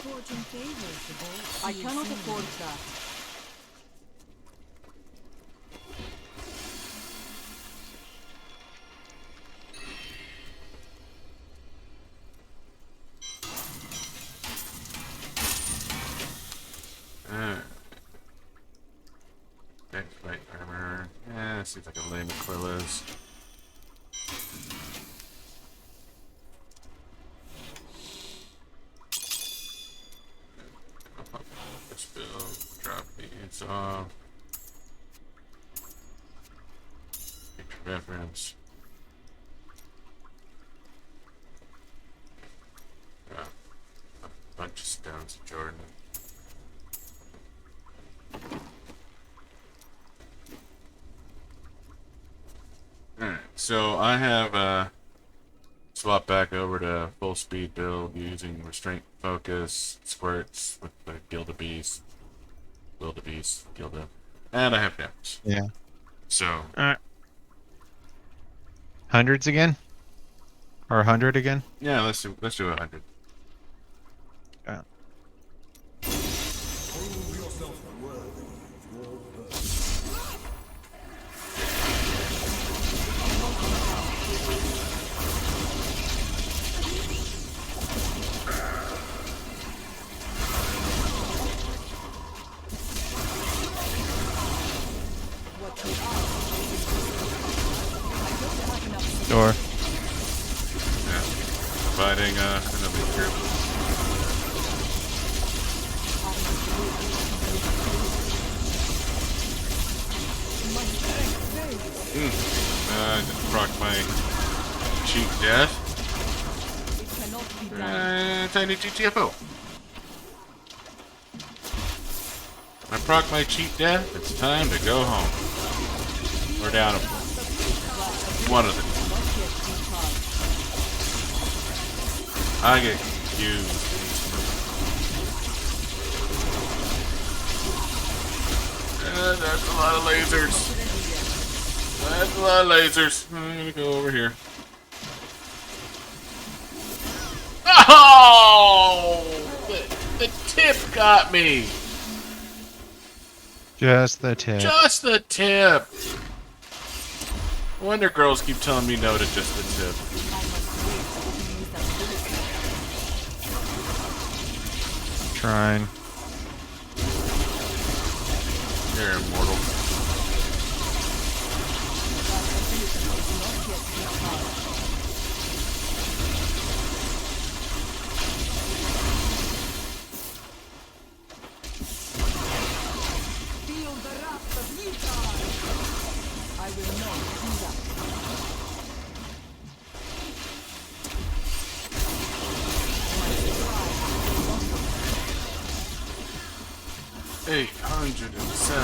Fortune favors the bold. I cannot afford that. Right armor. Seems like a lame Aquillas. This build, drop these off. Picture reference. A bunch of stones of Jordan. Alright, so I have swapped back over to full speed build using restraint focus, squirts with the Wildebeest, Gilda, and I have depths. Yeah. So, Hundreds again? Or 100 again? yeah, let's do 100. Yeah. Prove yourself worthy of your birth. Or Yeah. Fighting an elite group. I just proc my cheat death. It cannot be done. Tiny GTFO. I proc my cheat death. It's time to go home. Or down. One of them. I get confused. That's a lot of lasers. That's a lot of lasers. I'm gonna go over here. Oh! The tip got me. just the tip. Just the tip. Wonder girls keep telling me no to just the tip. Trying. You're immortal. Feel the wrath of Utah. I will not do that. 807.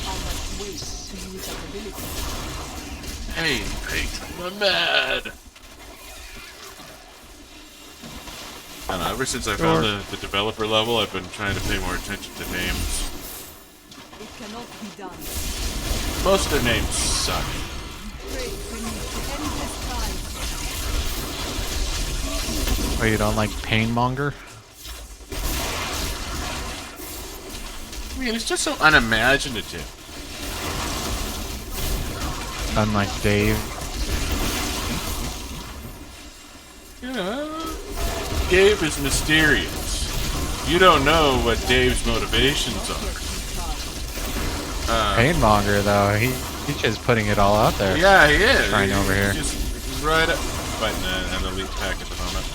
I must wait to use that ability. Hey, I'm mad. I don't know, ever since I found the developer level, I've been trying to pay more attention to names. It cannot be done. Most of the names suck. Pray beneath endless time. Oh, you don't like Painmonger? I mean, it's just so unimaginative. Unlike Dave. Yeah. Gabe is mysterious. You don't know what Dave's motivations are. Painmonger though, he's just putting it all out there. Yeah, he is. Trying over here. Just right up, fighting an elite pack at the moment,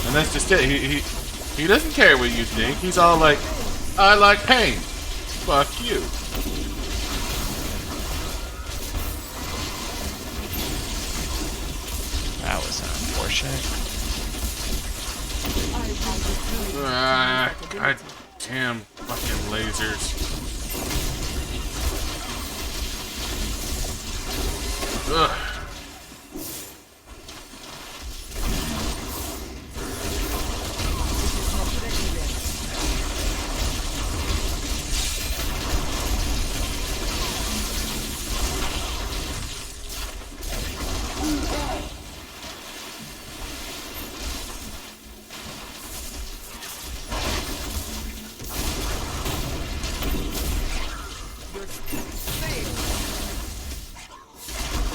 and that's just it. He doesn't care what you think. He's all like, I like pain. Fuck you. That was unfortunate. God damn fucking lasers. Ugh.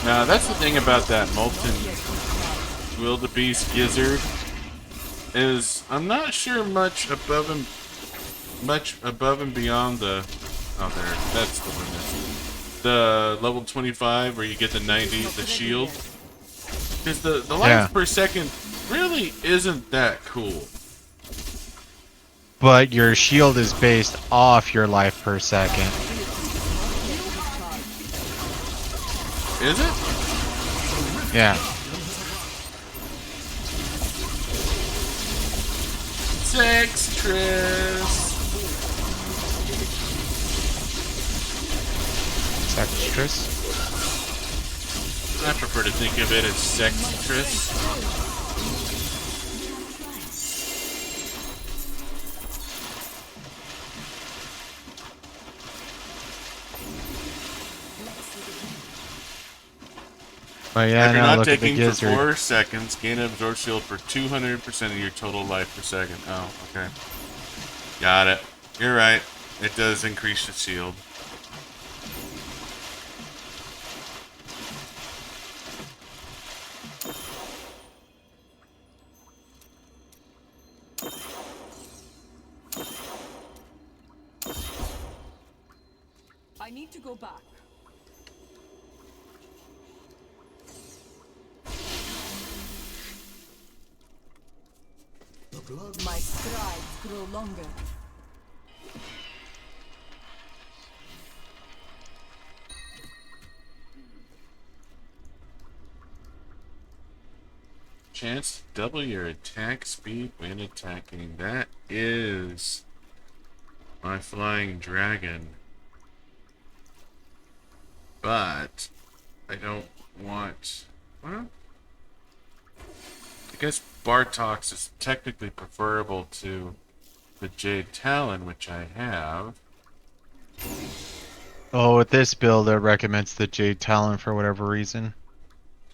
Now that's the thing about that molten wildebeest gizzard is I'm not sure much above and beyond the that's the limit. The level 25 where you get the 90 the shield. Because the life per second really isn't that cool. But your shield is based off your life per second. Is it? Yeah. Sextress. Sextress. I prefer to think of it as sextress. But yeah, if you're now not look at the taking for gizzard. 4 seconds, gain an absorb shield for 200% of your total life per second. Oh, okay. Got it. You're right. It does increase the shield. I need to go back. The blood My strides grow longer. Chance to double your attack speed when attacking. That is my flying dragon. But I don't want. Well, I guess Bartox is technically preferable to the Jade Talon, which I have. Oh, with this build, it recommends the Jade Talon for whatever reason.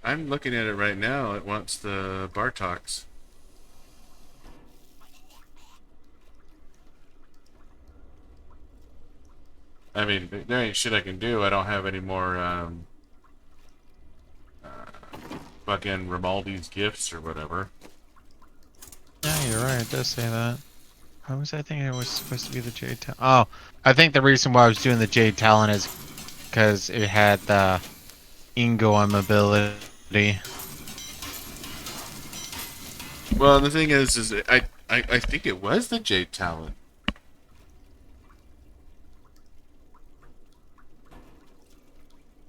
I'm looking at it right now. It wants the Bartox. I mean, there ain't shit I can do. I don't have any more fucking Rimaldi's gifts or whatever. Yeah, you're right. It does say that. How was I thinking it was supposed to be the Jade Talon? Oh, I think the reason why I was doing the Jade Talon is because it had the Ingoam ability. Well, the thing is I think it was the Jade Talon.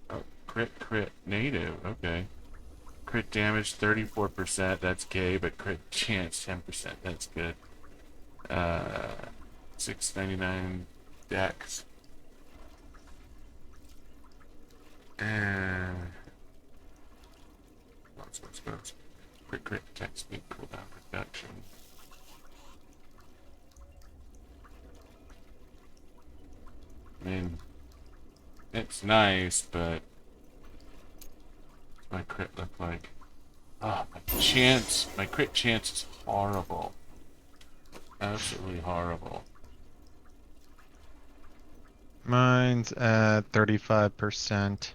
Oh, crit native. Okay. Crit damage 34%. That's gay, but crit chance 10%. That's good. 699 dex. And what's crit attack speed cooldown reduction. I mean, it's nice, but what's my crit look like? Oh, my crit chance is horrible. Absolutely horrible. Mine's at 35%.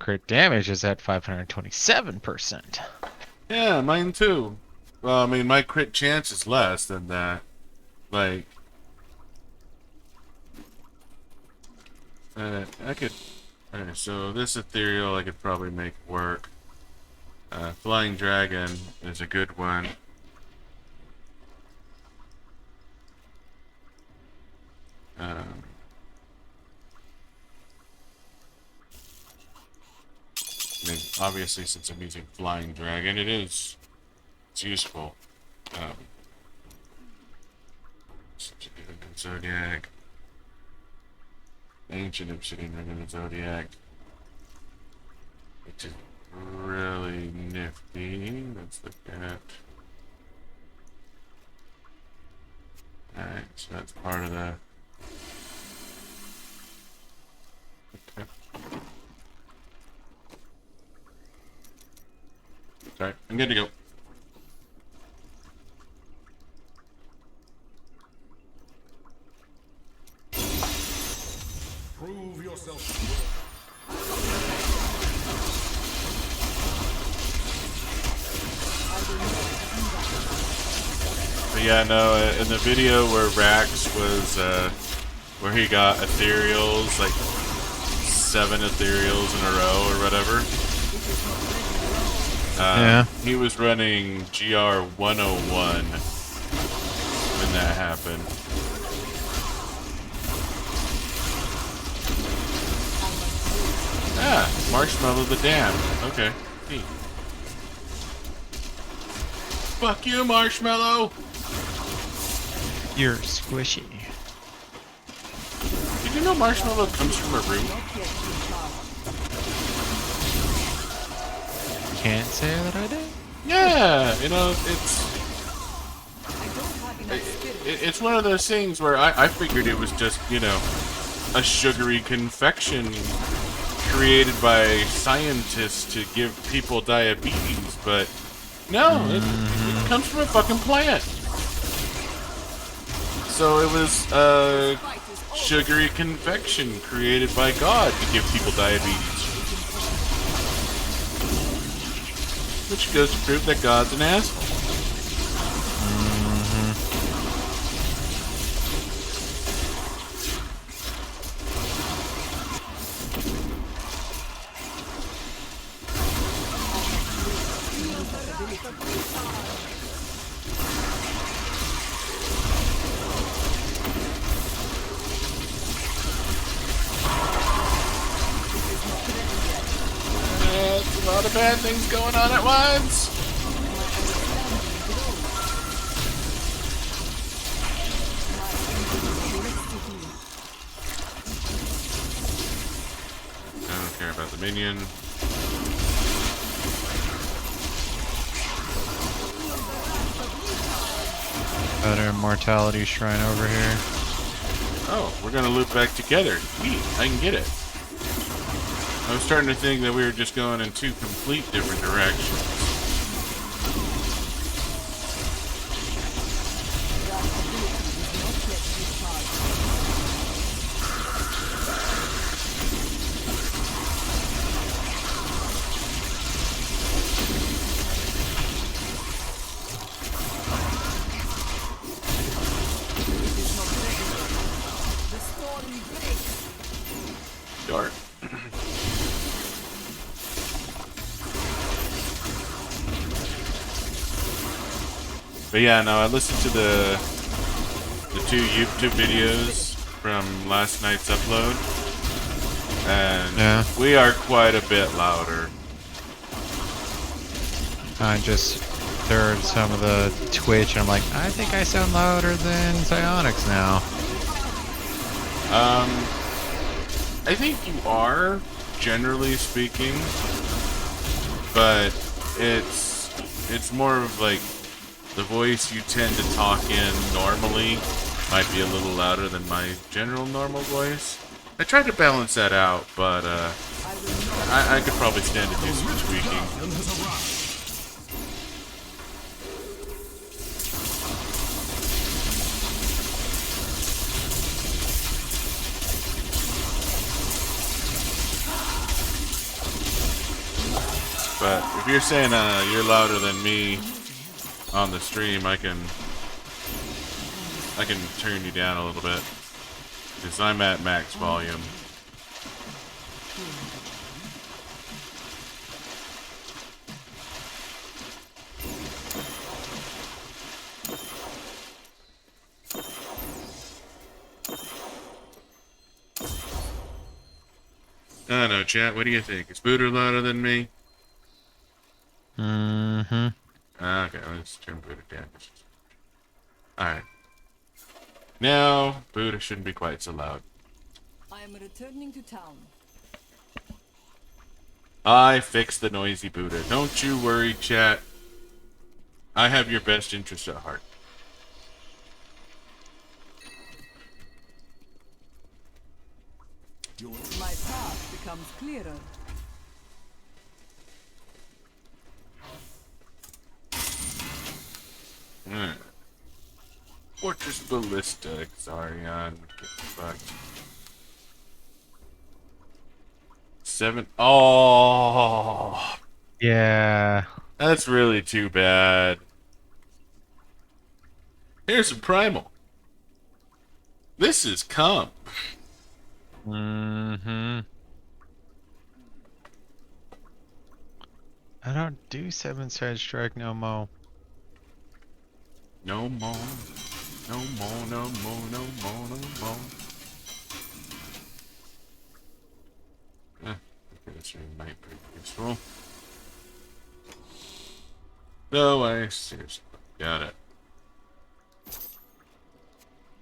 Crit damage is at 527%. Yeah, mine too. Well, I mean, my crit chance is less than that. Like, I could. Okay, so this ethereal I could probably make work. Flying dragon is a good one. I mean, obviously, since I'm using flying dragon, it's useful. Zodiac, ancient obsidian ring in the zodiac, which is really nifty. Let's look at. Alright, so that's part of the. Okay. Sorry, I'm good to go. Prove yourself. But yeah, no, in the video where Rax was, where he got ethereals, like 7 ethereals in a row or whatever. Yeah. He was running GR 101 when that happened. Ah, Marshmallow the Dam. Okay, neat. Fuck you, Marshmallow! You're squishy. Did you know Marshmallow comes from a root? Can't say that I did. Yeah, you know, it's one of those things where I figured it was just, you know, a sugary confection created by scientists to give people diabetes, but no, it comes from a fucking plant. So it was a sugary confection created by God to give people diabetes. Which goes to prove that God's an asshole. There's a lot of bad things going on at once. I don't care about the minion. Better immortality shrine over here. Oh, we're gonna loop back together. Neat, I can get it. I was starting to think that we were just going in 2 complete different directions. Dark. But yeah, no, I listened to the 2 YouTube videos from last night's upload, and Yeah. we are quite a bit louder. I just heard some of the Twitch and I'm like, I think I sound louder than Psionics now. I think you are, generally speaking, but it's more of like the voice you tend to talk in normally might be a little louder than my general normal voice. I tried to balance that out, but I could probably stand to do some tweaking. But if you're saying you're louder than me, on the stream, I can turn you down a little bit because I'm at max volume. I don't know, chat. What do you think? Is Buddah louder than me? Mm-hmm. Okay, let's turn Buddah down. Alright. Now, Buddah shouldn't be quite so loud. I am returning to town. I fixed the noisy Buddah. Don't you worry, chat. I have your best interest at heart. My path becomes clearer. Fortress Ballista, Xarion, get fucked. 7. Oh, Yeah. that's really too bad. Here's a primal. This is cum. Mm-hmm. I don't do 7-side strike no more. No more. No more, no more, no more, no more. Okay, this room might be useful. No, I seriously got it.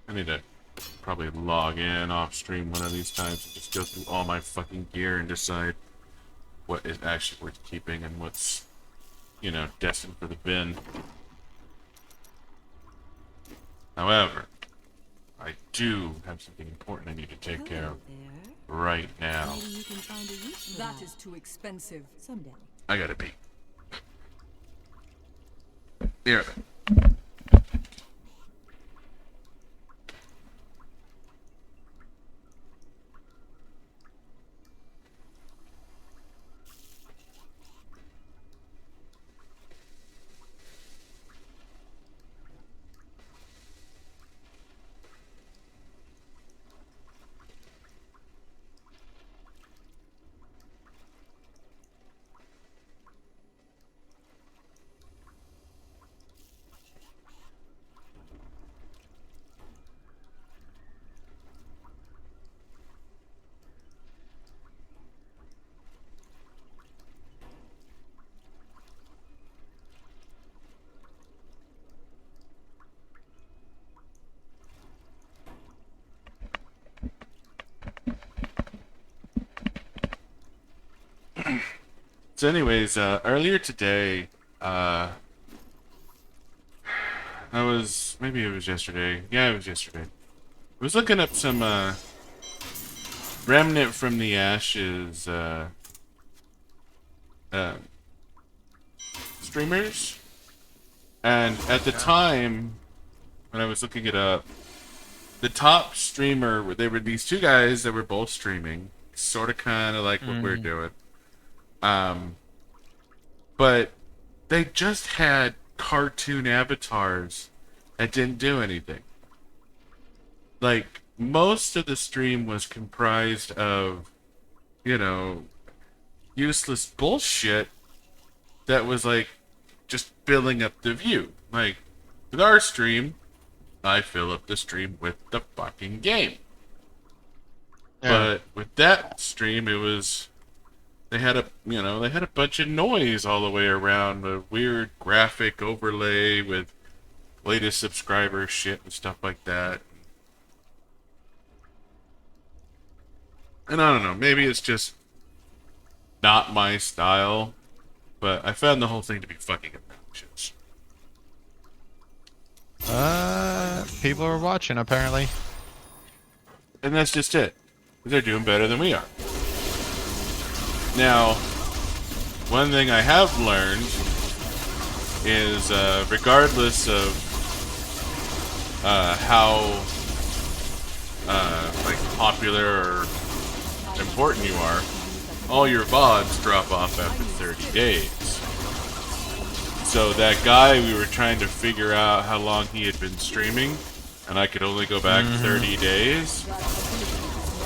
I need to probably log in off stream one of these times and just go through all my fucking gear and decide what is actually worth keeping and what's, you know, destined for the bin. However, I do have something important I need to take care of There. right now. Maybe you can find a use for That is too expensive. someday. I gotta be. Here. So anyways, earlier today, I was, maybe it was yesterday. Yeah, it was yesterday. I was looking up some, Remnant from the Ashes, streamers. And at the time, when I was looking it up, the top streamer, they were these two guys that were both streaming. Sort of kind of like what we're doing. But they just had cartoon avatars that didn't do anything. Like, most of the stream was comprised of, you know, useless bullshit that was like just filling up the view. Like, with our stream, I fill up the stream with the fucking game. Yeah. But with that stream, it was, they had a, you know, they had a bunch of noise all the way around, a weird graphic overlay with latest subscriber shit and stuff like that. And I don't know, maybe it's just not my style, but I found the whole thing to be fucking obnoxious. People are watching apparently. And that's just it. They're doing better than we are. Now, one thing I have learned is, regardless of how like popular or important you are, all your VODs drop off after 30 days. So that guy, we were trying to figure out how long he had been streaming, and I could only go back 30 days.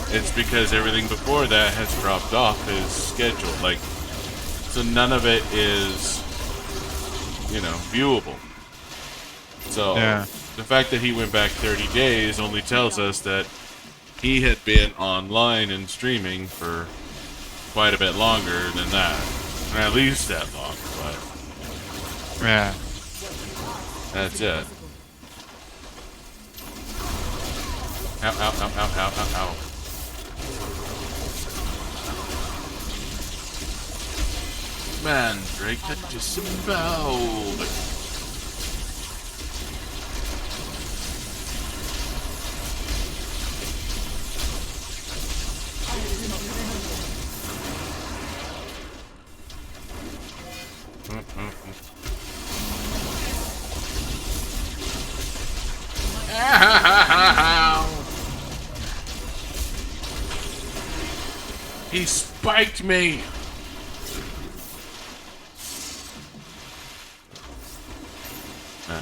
It's because everything before that has dropped off his schedule. Like, so none of it is, you know, viewable. So the fact that he went back 30 days only tells us that he had been online and streaming for quite a bit longer than that. Or at least that long, but Yeah. that's it. Ow, ow, ow, ow, ow, ow, ow. Man, Drake had disemboweled. He spiked me.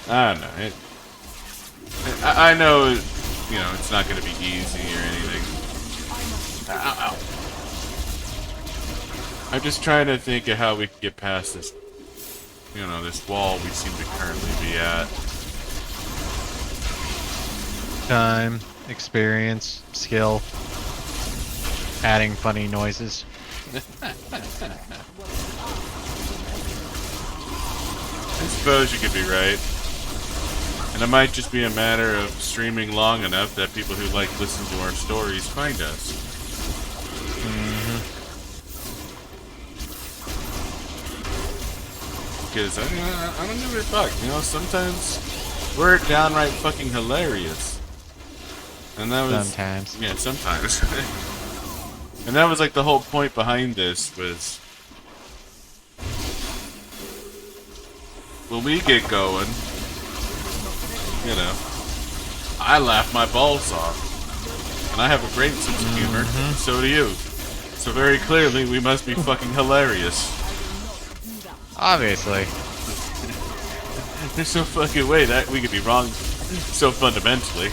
I don't know. I know, you know, it's not going to be easy or anything. Ow, ow. I'm just trying to think of how we can get past this, you know, this wall we seem to currently be at. Time, experience, skill, adding funny noises. I suppose you could be right. And it might just be a matter of streaming long enough that people who like listen to our stories find us. Because I don't give a fuck. You know, sometimes we're downright fucking hilarious. And that was... Sometimes. Yeah, sometimes. And that was like the whole point behind this was... When we get going, you know, I laugh my balls off. And I have a great sense of humor, so do you. So very clearly, we must be fucking hilarious. Obviously. There's no fucking way that we could be wrong so fundamentally.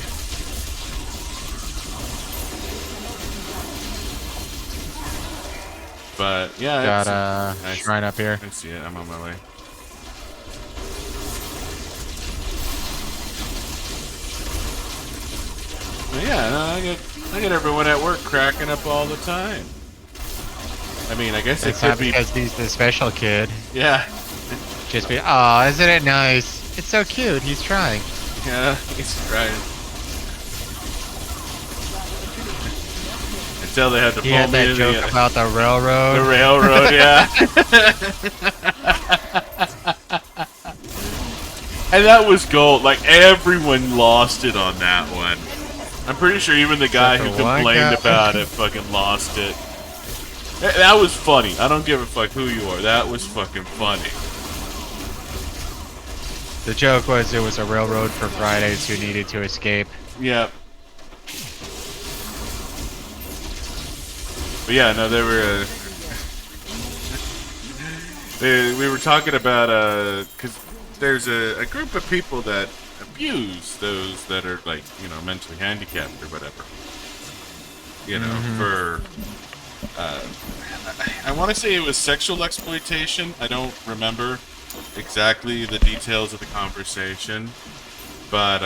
But, yeah, Got a shrine up here. I see it, I'm on my way. But yeah, no, I get everyone at work cracking up all the time. I mean, I guess It's it not could be... because he's the special kid. Yeah. Just be, aw, isn't it nice? It's so cute, he's trying. Yeah, he's trying. Until they had to He pull had me that to joke about the railroad. the railroad, yeah. And that was gold. Like, everyone lost it on that one. I'm pretty sure even the guy who complained about it fucking lost it. That was funny. I don't give a fuck who you are. That was fucking funny. The joke was it was a railroad for Fridays who needed to escape. Yeah. But yeah, no, they were. We were talking about because there's a group of people that abuse those that are like, you know, mentally handicapped or whatever. You know, for I want to say it was sexual exploitation. I don't remember exactly the details of the conversation, but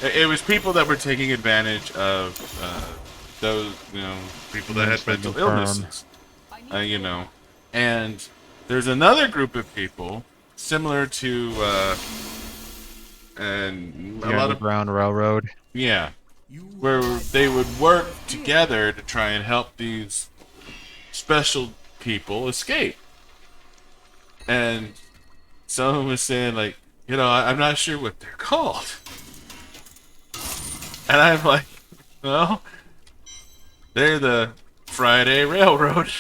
it was people that were taking advantage of those, you know, people that had mental illnesses, you know. And there's another group of people similar to and a lot of Underground Railroad. yeah, where they would work together to try and help these special people escape. And someone was saying, like, you know, I'm not sure what they're called. And I'm like, well, they're the Friday Railroad.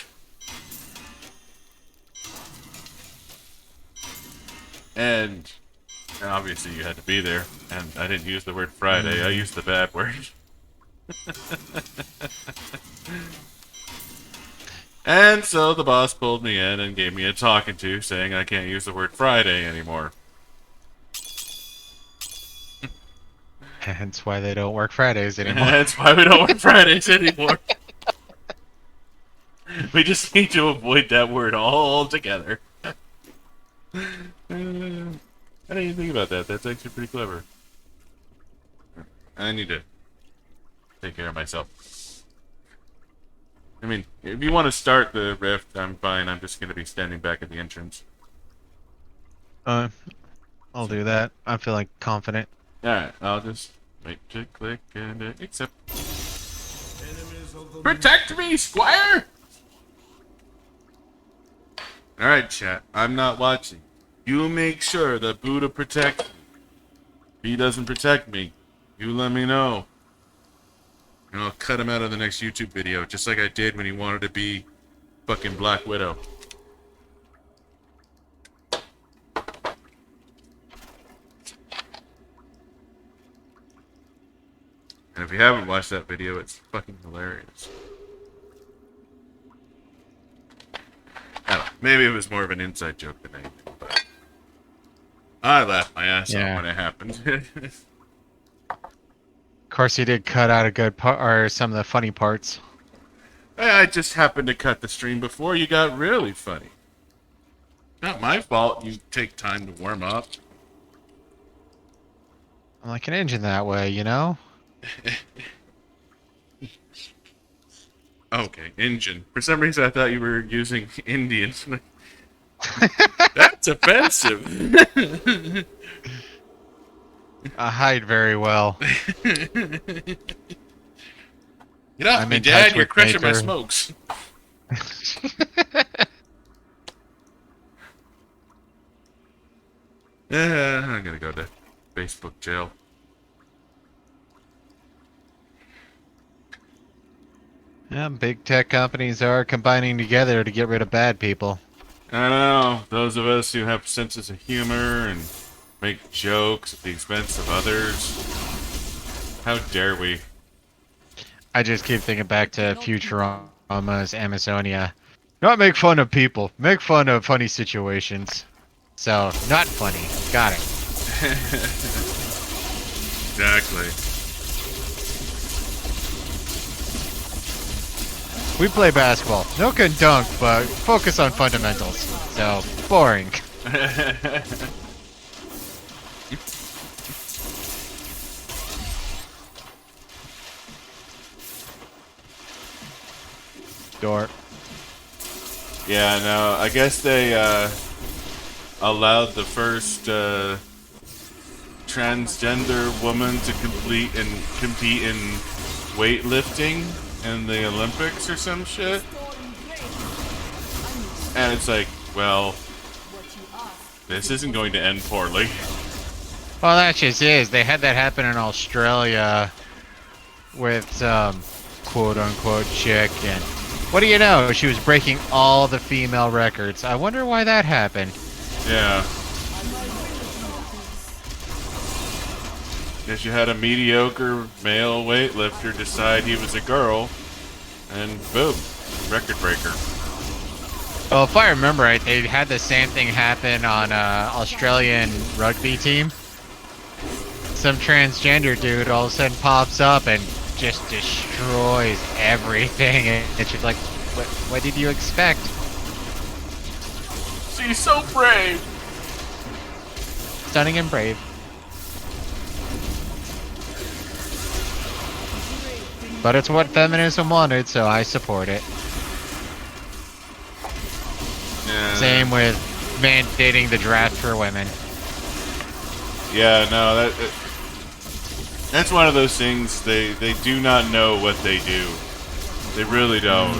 And obviously you had to be there. And I didn't use the word Friday. I used the bad word. And so the boss pulled me in and gave me a talking to, saying I can't use the word Friday anymore. Hence why they don't work Fridays And anymore. that's why we don't work Fridays anymore. We just need to avoid that word altogether. I didn't even think about that. That's actually pretty clever. I need to take care of myself. I mean, if you want to start the rift, I'm fine. I'm just going to be standing back at the entrance. I'll do that. I feel like confident. Alright, I'll just wait to click and accept. Enemies of the Protect me, Squire! Alright, chat. I'm not watching. You make sure that Buddha protects me. If he doesn't protect me, you let me know. And I'll cut him out of the next YouTube video, just like I did when he wanted to be fucking Black Widow. And if you haven't watched that video, it's fucking hilarious. I don't know, maybe it was more of an inside joke than anything, but I laughed my ass off when it happened. Of course, he did cut out a good part, or some of the funny parts. I just happened to cut the stream before you got really funny. Not my fault you take time to warm up. I'm like an engine that way, you know? Okay, engine. For some reason I thought you were using Indians. That's offensive. I hide very well. Get off I'm me, in Dad. touch You're with crushing my nature. smokes. I'm gonna go to Facebook jail. Yeah, big tech companies are combining together to get rid of bad people. I know. Those of us who have senses of humor and make jokes at the expense of others. How dare we? I just keep thinking back to Futurama's Amazonia. Not make fun of people, make fun of funny situations. So, not funny. Got it. Exactly. We play basketball. No can dunk, but focus on fundamentals. So, boring. Door. Yeah, no, I guess they allowed the first transgender woman to compete in weightlifting in the Olympics or some shit. And it's like, well, this isn't going to end poorly. Well, that just is. They had that happen in Australia with some quote-unquote chick, and what do you know? She was breaking all the female records. I wonder why that happened. Yeah. Guess you had a mediocre male weightlifter decide he was a girl, and boom, record breaker. Well, if I remember right, they had the same thing happen on Australian rugby team. Some transgender dude all of a sudden pops up and just destroys everything, and she's like, what did you expect? She's so brave! Stunning and brave. But it's what feminism wanted, so I support it. Yeah. Same with mandating the draft for women. Yeah, no, that's one of those things, they do not know what they do. They really don't.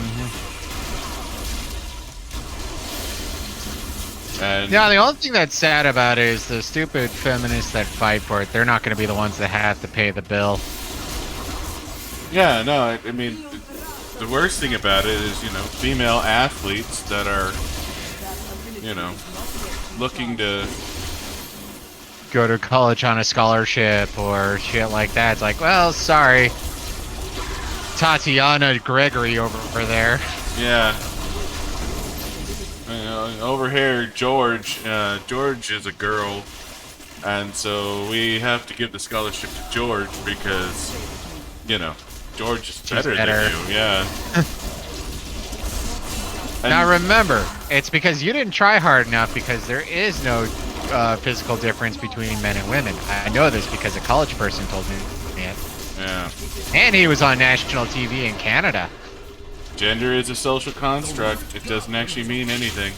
And Yeah, the only thing that's sad about it is the stupid feminists that fight for it, they're not going to be the ones that have to pay the bill. yeah, no, I mean, the worst thing about it is, you know, female athletes that are, you know, looking to... Go to college on a scholarship or shit like that. It's like, well, sorry. Tatiana Gregory over there. Yeah. over here, George. George is a girl, and so we have to give the scholarship to George because, you know, George is better than you. Yeah. Now remember, it's because you didn't try hard enough because there is no physical difference between men and women. I know this because a college person told me it. Yeah. And he was on national TV in Canada. Gender is a social construct. It doesn't actually mean anything.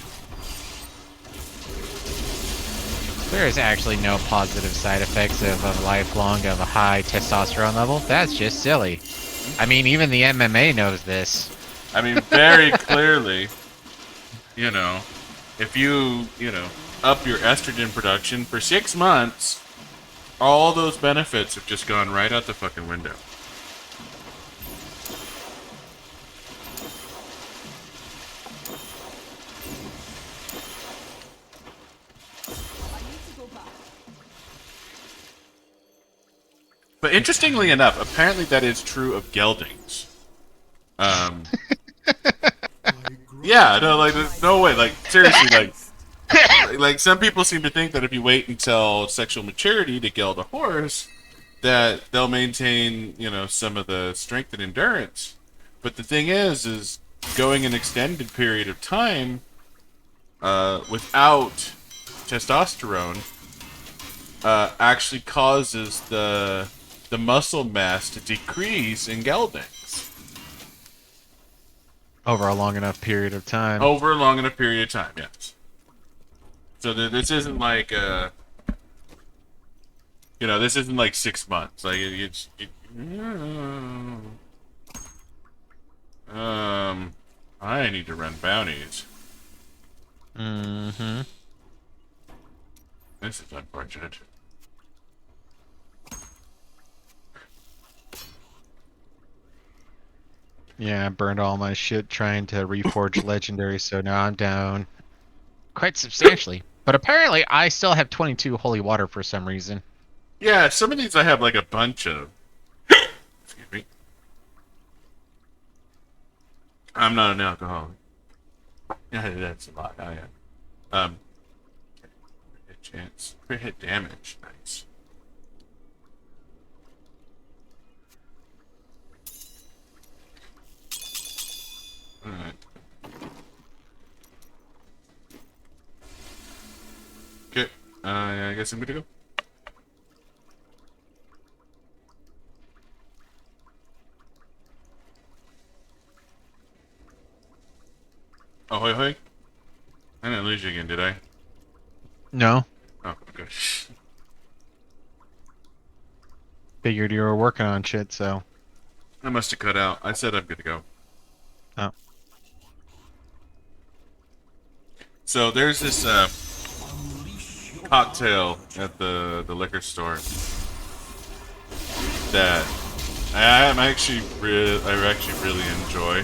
There is actually no positive side effects of a lifelong of a high testosterone level. That's just silly. I mean, even the MMA knows this. I mean, very clearly, you know, if you know, up your estrogen production for 6 months, all those benefits have just gone right out the fucking window. But interestingly enough, apparently that is true of geldings. Yeah, no, like, there's no way, like, seriously, like, some people seem to think that if you wait until sexual maturity to geld a horse, that they'll maintain, you know, some of the strength and endurance. But the thing is going an extended period of time, without testosterone, actually causes the muscle mass to decrease in geldings. Over a long enough period of time. Over a long enough period of time, yes. So this isn't like, you know, this isn't like 6 months. Like, I need to run bounties. Mm-hmm. This is unfortunate. Yeah, I burned all my shit trying to reforge legendary, so now I'm down quite substantially. But apparently, I still have 22 holy water for some reason. Yeah, some of these I have like a bunch of. Excuse me. I'm not an alcoholic. Yeah, that's a lot. I am. Hit chance. Hit damage. Nice. Alright. Okay. I guess I'm good to go. Oh, hoi hoi. I didn't lose you again, did I? No. Oh, good. Figured you were working on shit, so. I must have cut out. I said I'm good to go. Oh. So there's this cocktail at the liquor store that I actually really enjoy.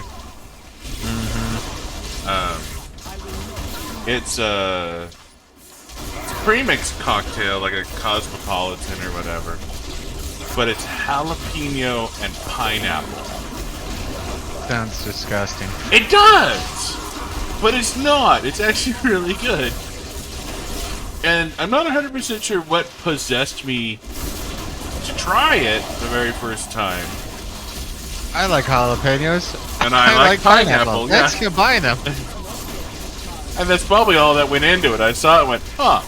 It's a premixed cocktail, like a cosmopolitan or whatever, but it's jalapeno and pineapple. Sounds disgusting. It does! But it's not. It's actually really good. And I'm not 100% sure what possessed me to try it the very first time. I like jalapenos. And I like pineapple. Let's Yeah. combine them. And that's probably all that went into it. I saw it and went, huh,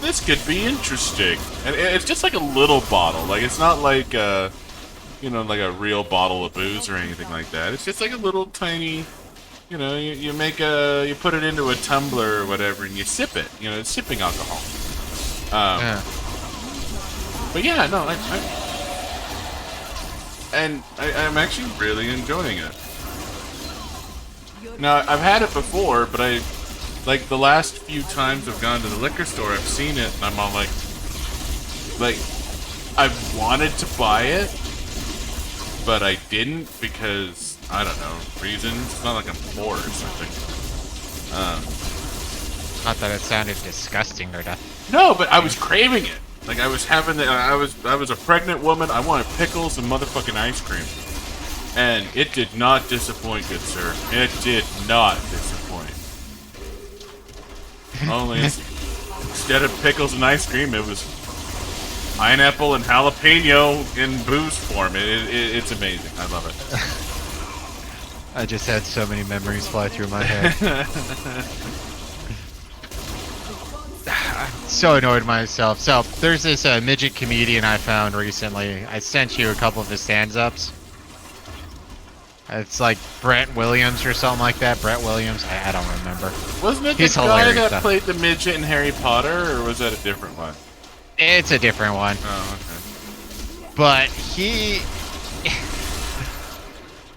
this could be interesting. And it's just like a little bottle. Like, it's not like, you know, like a real bottle of booze or anything like that. It's just like a little tiny, you know, you put it into a tumbler or whatever and you sip it. You know, it's sipping alcohol. Yeah. But yeah, no, I'm actually really enjoying it. Now, I've had it before, but like, the last few times I've gone to the liquor store, I've seen it, and I'm all like, I've wanted to buy it, but I didn't because, I don't know, reasons. It's not like I'm poor or something. Not that it sounded disgusting or nothing. No, but I was craving it. Like, I was having I was a pregnant woman. I wanted pickles and motherfucking ice cream. And it did not disappoint, good sir. It did not disappoint. Only instead of pickles and ice cream, it was pineapple and jalapeno in booze form. It's amazing. I love it. I just had so many memories fly through my head. I'm so annoyed with myself. So, there's this midget comedian I found recently. I sent you a couple of his stand-ups. It's like Brett Williams or something like that. Brett Williams? I don't remember. Wasn't it He's the guy hilarious, that though. played the midget in Harry Potter, or was that a different one? It's a different one. Oh, okay. But he...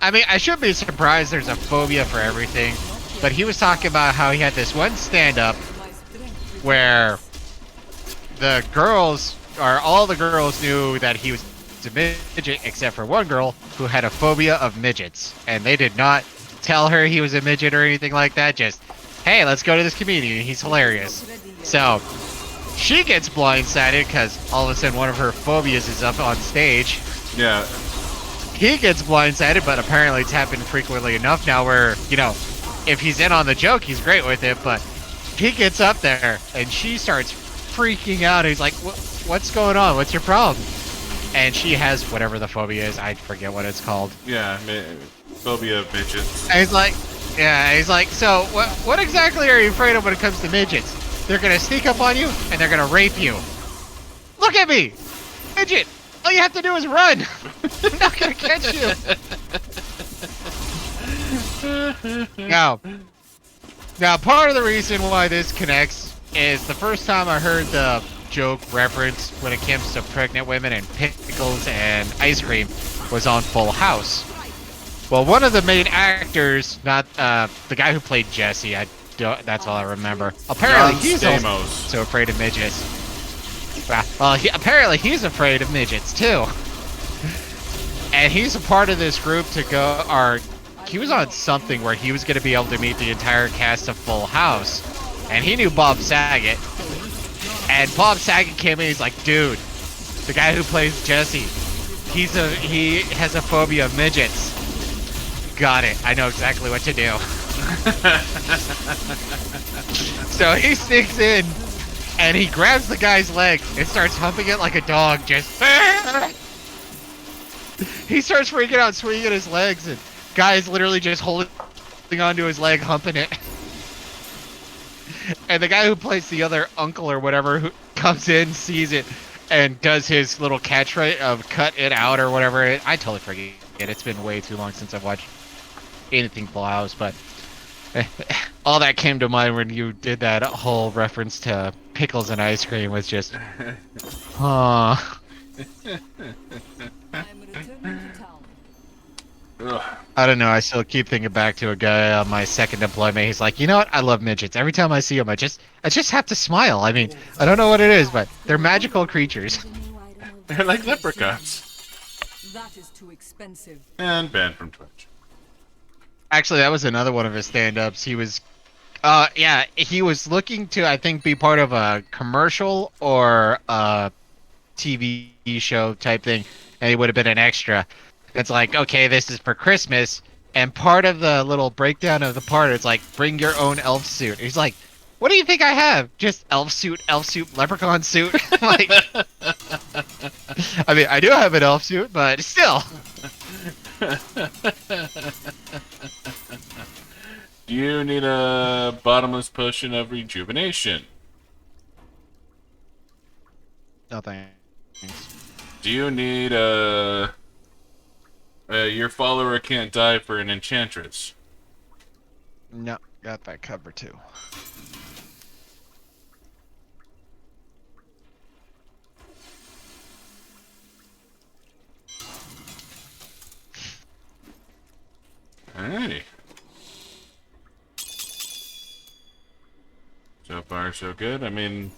I mean, I should be surprised there's a phobia for everything. But he was talking about how he had this one stand-up where the girls, or all the girls knew that he was a midget except for one girl who had a phobia of midgets. And they did not tell her he was a midget or anything like that. Just, hey, let's go to this comedian. He's hilarious. So, she gets blindsided because all of a sudden one of her phobias is up on stage. Yeah. He gets blindsided, but apparently it's happened frequently enough now where, you know, if he's in on the joke, he's great with it, but he gets up there and she starts freaking out. He's like, what's going on? What's your problem? And she has whatever the phobia is. I forget what it's called. Yeah, phobia of midgets. And he's like, yeah, he's like, so what exactly are you afraid of when it comes to midgets? They're going to sneak up on you and they're going to rape you. Look at me! Midget! All you have to do is run! I'm not going to catch you! Now, part of the reason why this connects is the first time I heard the joke reference when it comes to pregnant women and pickles and ice cream was on Full House. Well, one of the main actors, not the guy who played Jesse, that's all I remember. Apparently, he's also afraid of midgets. Well, apparently he's afraid of midgets too. And he's a part of this group to go, or he was on something where he was going to be able to meet the entire cast of Full House. And he knew Bob Saget. And Bob Saget came in, he's like, dude, the guy who plays Jesse, he has a phobia of midgets. Got it. I know exactly what to do. So he sneaks in, and he grabs the guy's leg and starts humping it like a dog, just... He starts freaking out, swinging his legs, and guy's literally just holding onto his leg, humping it. And the guy who plays the other uncle or whatever who comes in, sees it, and does his little catchphrase of cut it out or whatever. I totally forget it. It's been way too long since I've watched anything Full House, but all that came to mind when you did that whole reference to pickles and ice cream was just, I'm returning to town. Ugh. I don't know. I still keep thinking back to a guy on my second employment. He's like, you know what? I love midgets. Every time I see them, I just have to smile. I mean, I don't know what it is, but they're magical creatures. They're like leprechauns. That is too expensive. And banned from Twitch. Actually, that was another one of his stand-ups. He was, he was looking to, I think, be part of a commercial or a TV show type thing, and he would have been an extra. It's like, okay, this is for Christmas, and part of the little breakdown of the part is like, bring your own elf suit. He's like, what do you think I have? Just elf suit, leprechaun suit? Like, I mean, I do have an elf suit, but still. Do you need a bottomless potion of rejuvenation? No thanks. Do you need a... your follower can't die for an enchantress? No, got that covered too. Alrighty. So far, so good. I mean,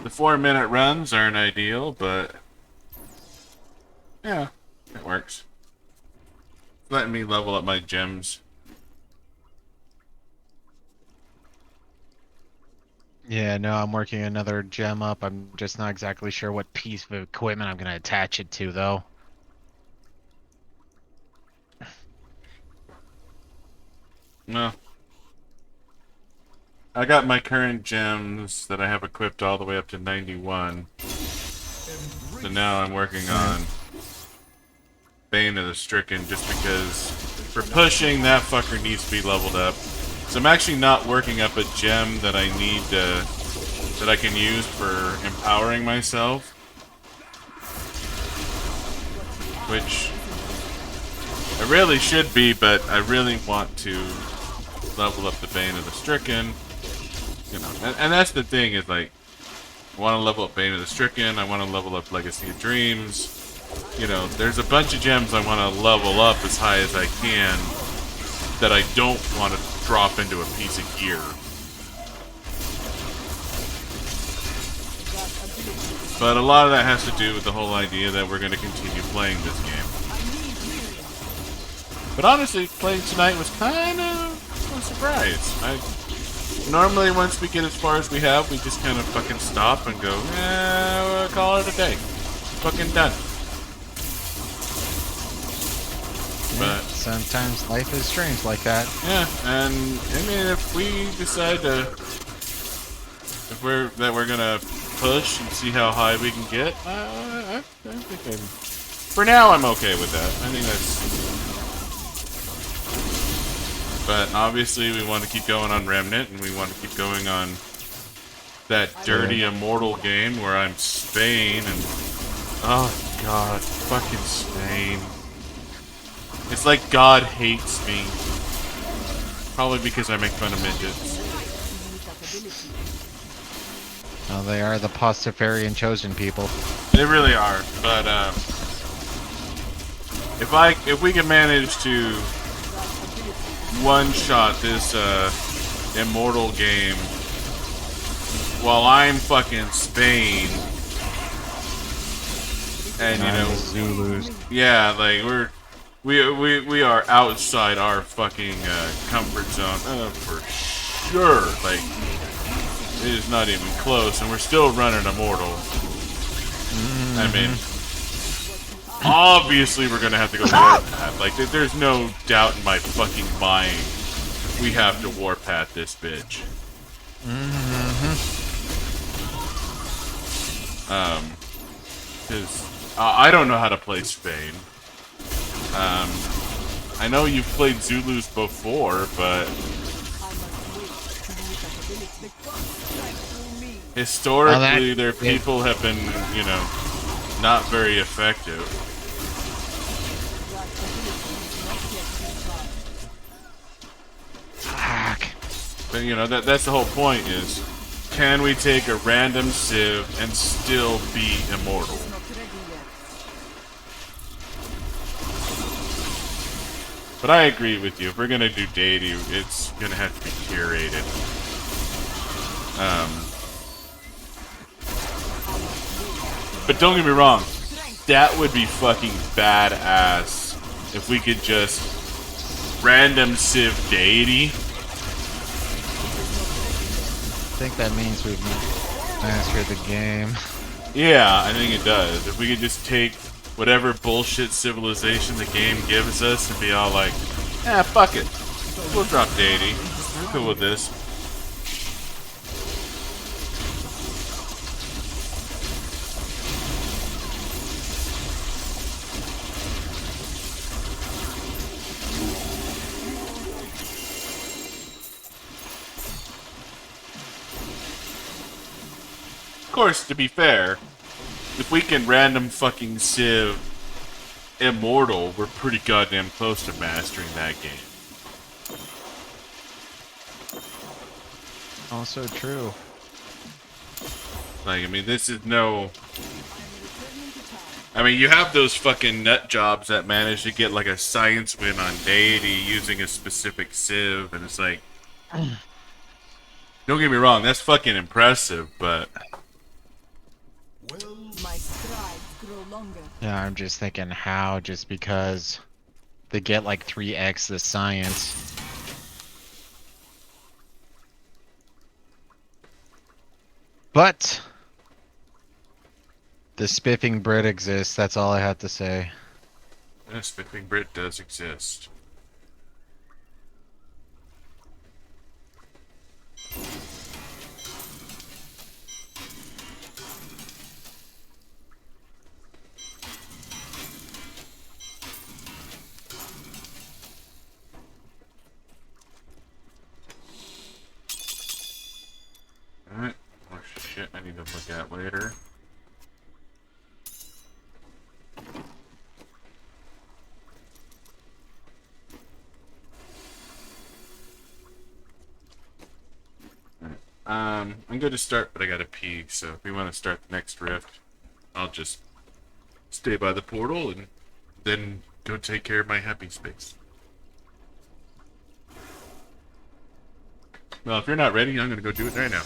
the 4-minute runs aren't ideal, but yeah, it works. It's letting me level up my gems. Yeah, no, I'm working another gem up. I'm just not exactly sure what piece of equipment I'm going to attach it to, though. No. I got my current gems that I have equipped all the way up to 91. So now I'm working on Bane of the Stricken just because for pushing, that fucker needs to be leveled up. So I'm actually not working up a gem that I need to, that I can use for empowering myself. Which I really should be, but I really want to level up the Bane of the Stricken. You know, and that's the thing is like, I want to level up Bane of the Stricken. I want to level up Legacy of Dreams. You know, there's a bunch of gems I want to level up as high as I can that I don't want to drop into a piece of gear. But a lot of that has to do with the whole idea that we're going to continue playing this game. But honestly, playing tonight was kind of a surprise. Normally, once we get as far as we have, we just kind of fucking stop and go, we'll call it a day. Fucking done. But sometimes life is strange like that. yeah, and I mean, if we decide to, we're gonna push and see how high we can get, I think for now I'm okay with that. I think that's. But obviously we want to keep going on Remnant, and we want to keep going on that dirty immortal game where I'm Spain and oh god, fucking Spain. It's like God hates me. Probably because I make fun of midgets. Well, they are the Pastafarian chosen people. They really are. But if we can manage to one-shot this immortal game while I'm fucking Spain, and you know, Zulus. yeah, like we are outside our fucking comfort zone for sure. Like it is not even close, and we're still running immortal. I mean, obviously we're gonna have to go warpath. Like there's no doubt in my fucking mind. We have to warpath this bitch. Because I don't know how to play Spain. I know you've played Zulus before, but historically their people have been, you know, not very effective. Fuck. But you know, that's the whole point is, can we take a random civ and still be immortal? But I agree with you. If we're gonna do deity, it's gonna have to be curated. But don't get me wrong, that would be fucking badass if we could just random civ deity. I think that means we've mastered the game. Yeah, I think it does. If we could just take whatever bullshit civilization the game gives us and be all like, fuck it. We'll drop deity. I'm cool with this. Of course, to be fair, if we can random fucking civ immortal, we're pretty goddamn close to mastering that game. Also true. Like, I mean, this is no... I mean, you have those fucking nut jobs that manage to get like a science win on deity using a specific civ, and it's like... Don't get me wrong, that's fucking impressive, but... My strides grow longer. Yeah, I'm just thinking how, just because they get like 3x the science. But the spiffing Brit exists, that's all I have to say. Yeah, Spiffing Brit does exist. at later. I'm good to start, but I gotta pee, so if we want to start the next rift, I'll just stay by the portal and then go take care of my happy space. Well, if you're not ready, I'm gonna go do it right now.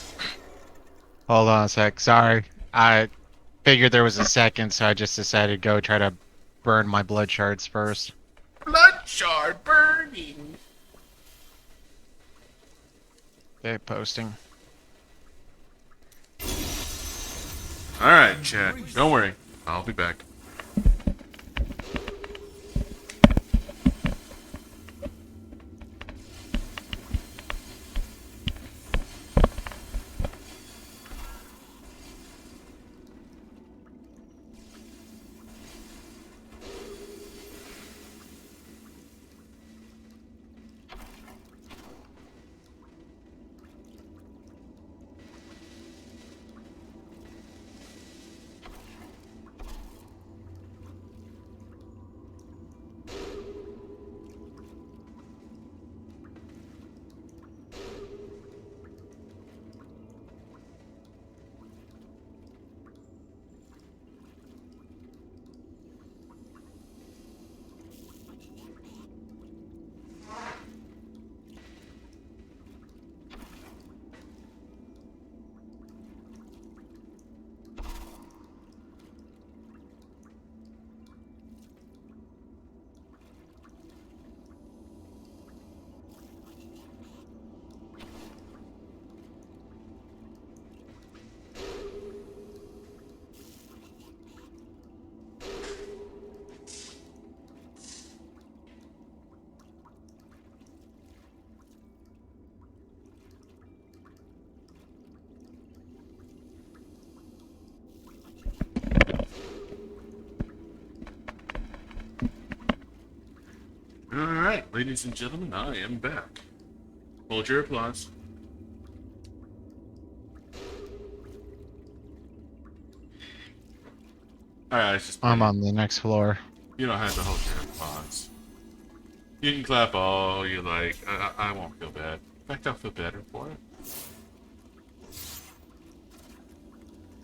Hold on a sec. Sorry. I figured there was a second, so I just decided to go try to burn my blood shards first. Blood shard burning! Okay, posting. Alright, chat. Don't worry. I'll be back. Alright, ladies and gentlemen, I am back. Hold your applause. Alright, it's just I'm playing. on the next floor. You don't have to hold your applause. You can clap all you like. I won't feel bad. In fact, I'll feel better for it.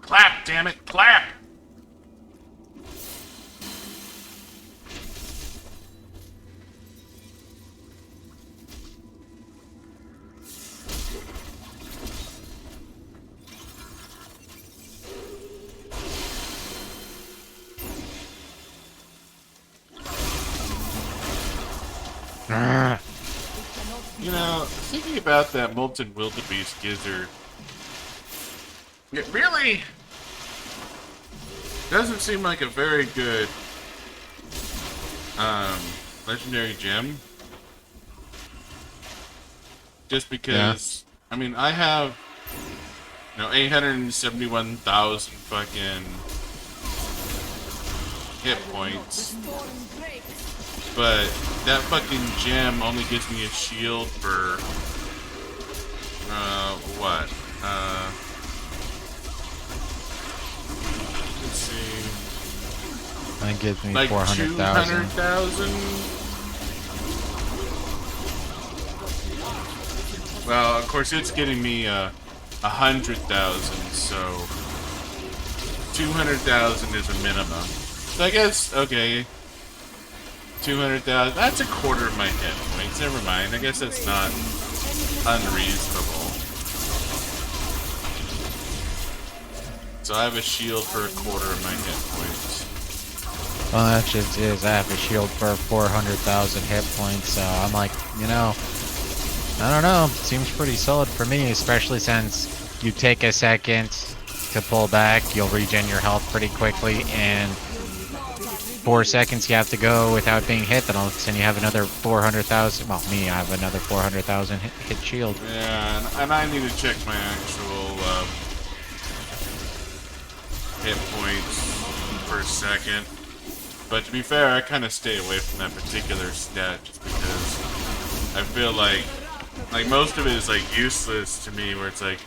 Clap, damn it, clap! You know, thinking about that molten wildebeest gizzard, it really doesn't seem like a very good legendary gem. Just because, I mean, I have, 871,000 fucking hit points. But that fucking gem only gives me a shield for, what? Let's see. That gives me Like 400,000. 200,000? Well, of course it's getting me, 100,000, so 200,000 is a minimum. So I guess, okay. 200,000. That's a quarter of my hit points. Never mind. I guess that's not unreasonable. So I have a shield for a quarter of my hit points. Well, that just is. I have a shield for 400,000 hit points, so I'm like, I don't know. Seems pretty solid for me, especially since you take a second to pull back, you'll regen your health pretty quickly, and 4 seconds you have to go without being hit, then all of a sudden you have another 400,000. Well, me, I have another 400,000 hit shield. Yeah, and I need to check my actual hit points per second. But to be fair, I kind of stay away from that particular stat just because I feel like most of it is like useless to me. Where it's like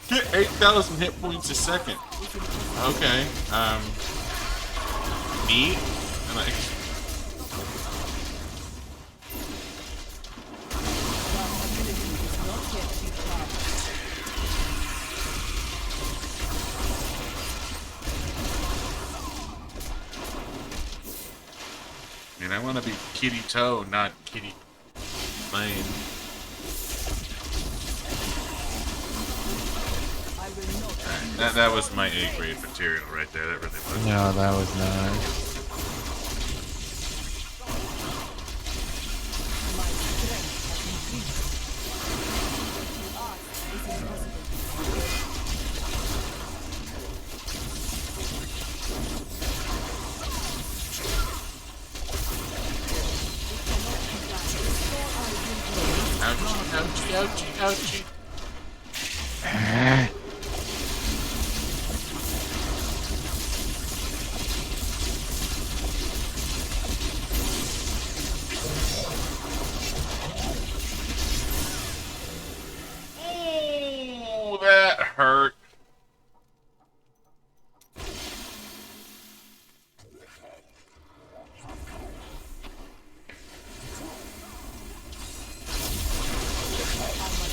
Get 8,000 hit points a second. Okay. Neat. And like, I mean, I want to be Kitty Toe, not Kitty Lane. That was my A grade material right there. That really was. No, that was not. Ouchie, ouchie, ouchie. Ooh, that hurt.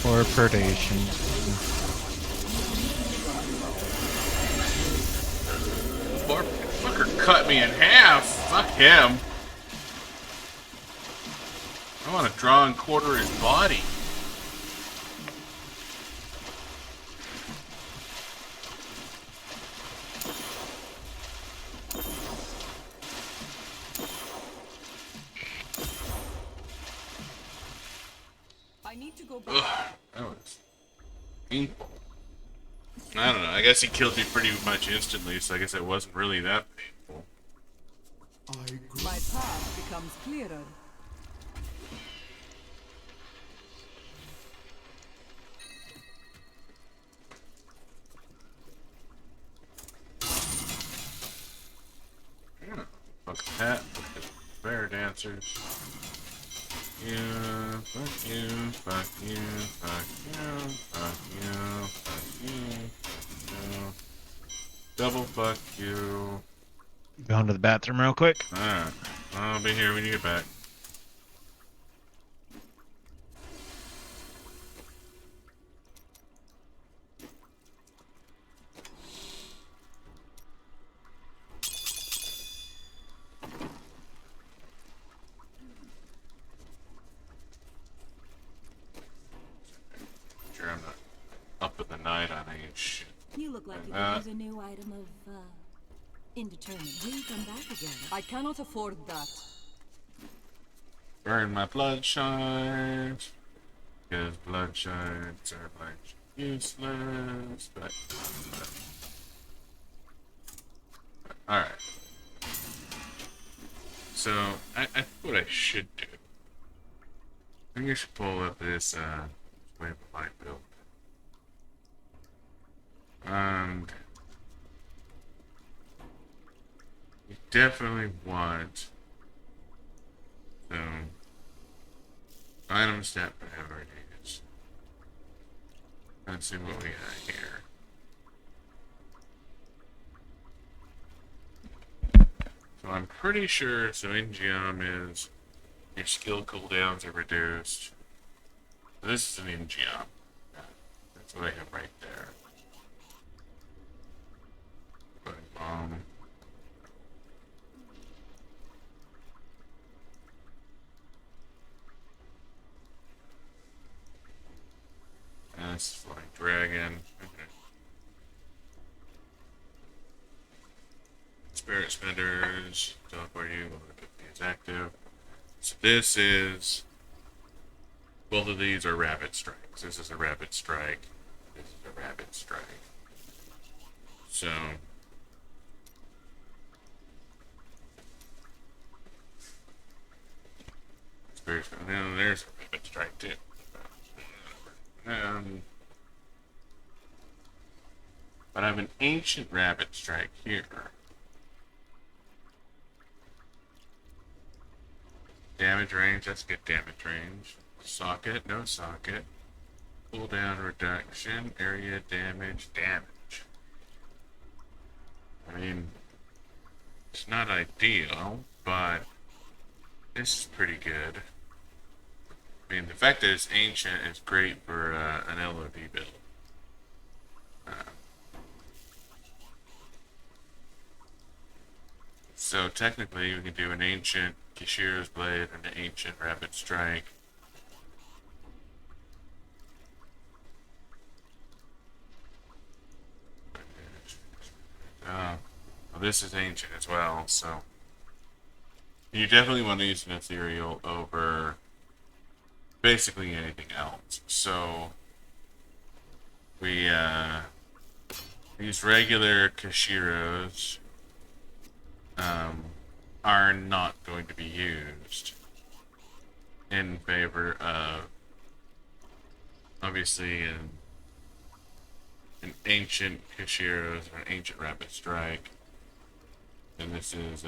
Or predation. Poor fucker cut me in half. Fuck him. I want to draw and quarter his body. I need to go back. Ugh, that was painful. I don't know. I guess he killed me pretty much instantly, so I guess it wasn't really that painful. My path becomes clearer. Yeah. Fuck that. Fuck the bear dancers. You, fuck you, fuck you, fuck you, fuck you, fuck you, fuck you. Double fuck you. Going to the bathroom real quick. Alright. I'll be here when you get back. Sure, I'm not up in the night on any shit. You look like you could use a new item of, indeterminate. Will you come back again? I cannot afford that. Burn my blood shards. Because blood shards are like useless. But alright. So I think what I should do. I think I should pull up this wave of my build. And you definitely want some items that priorities. Let's see what we got here. So I'm pretty sure, so in Geom is your skill cooldowns are reduced. So this is an in Geom. That's what I have right there. But, that's Flying Dragon. Okay. Spirit Spenders. Teleport you. Is active. So this is. Both of these are Rapid Strikes. This is a Rapid Strike. This is a Rapid Strike. So. Spirit Spender. Now there's a Rapid Strike too. But I have an ancient Rapid Strike here. Damage range, that's good damage range. Socket, no socket. Cooldown reduction, area damage. I mean, it's not ideal, but this is pretty good. I mean, the fact that it's ancient is great for an LOD build. So technically, we can do an ancient Kishiro's Blade and an ancient Rapid Strike. Well, this is ancient as well, so you definitely want to use an ethereal over basically anything else. So we these regular Kishiros are not going to be used in favor of obviously an ancient Kishiros or an ancient Rapid Strike. And this is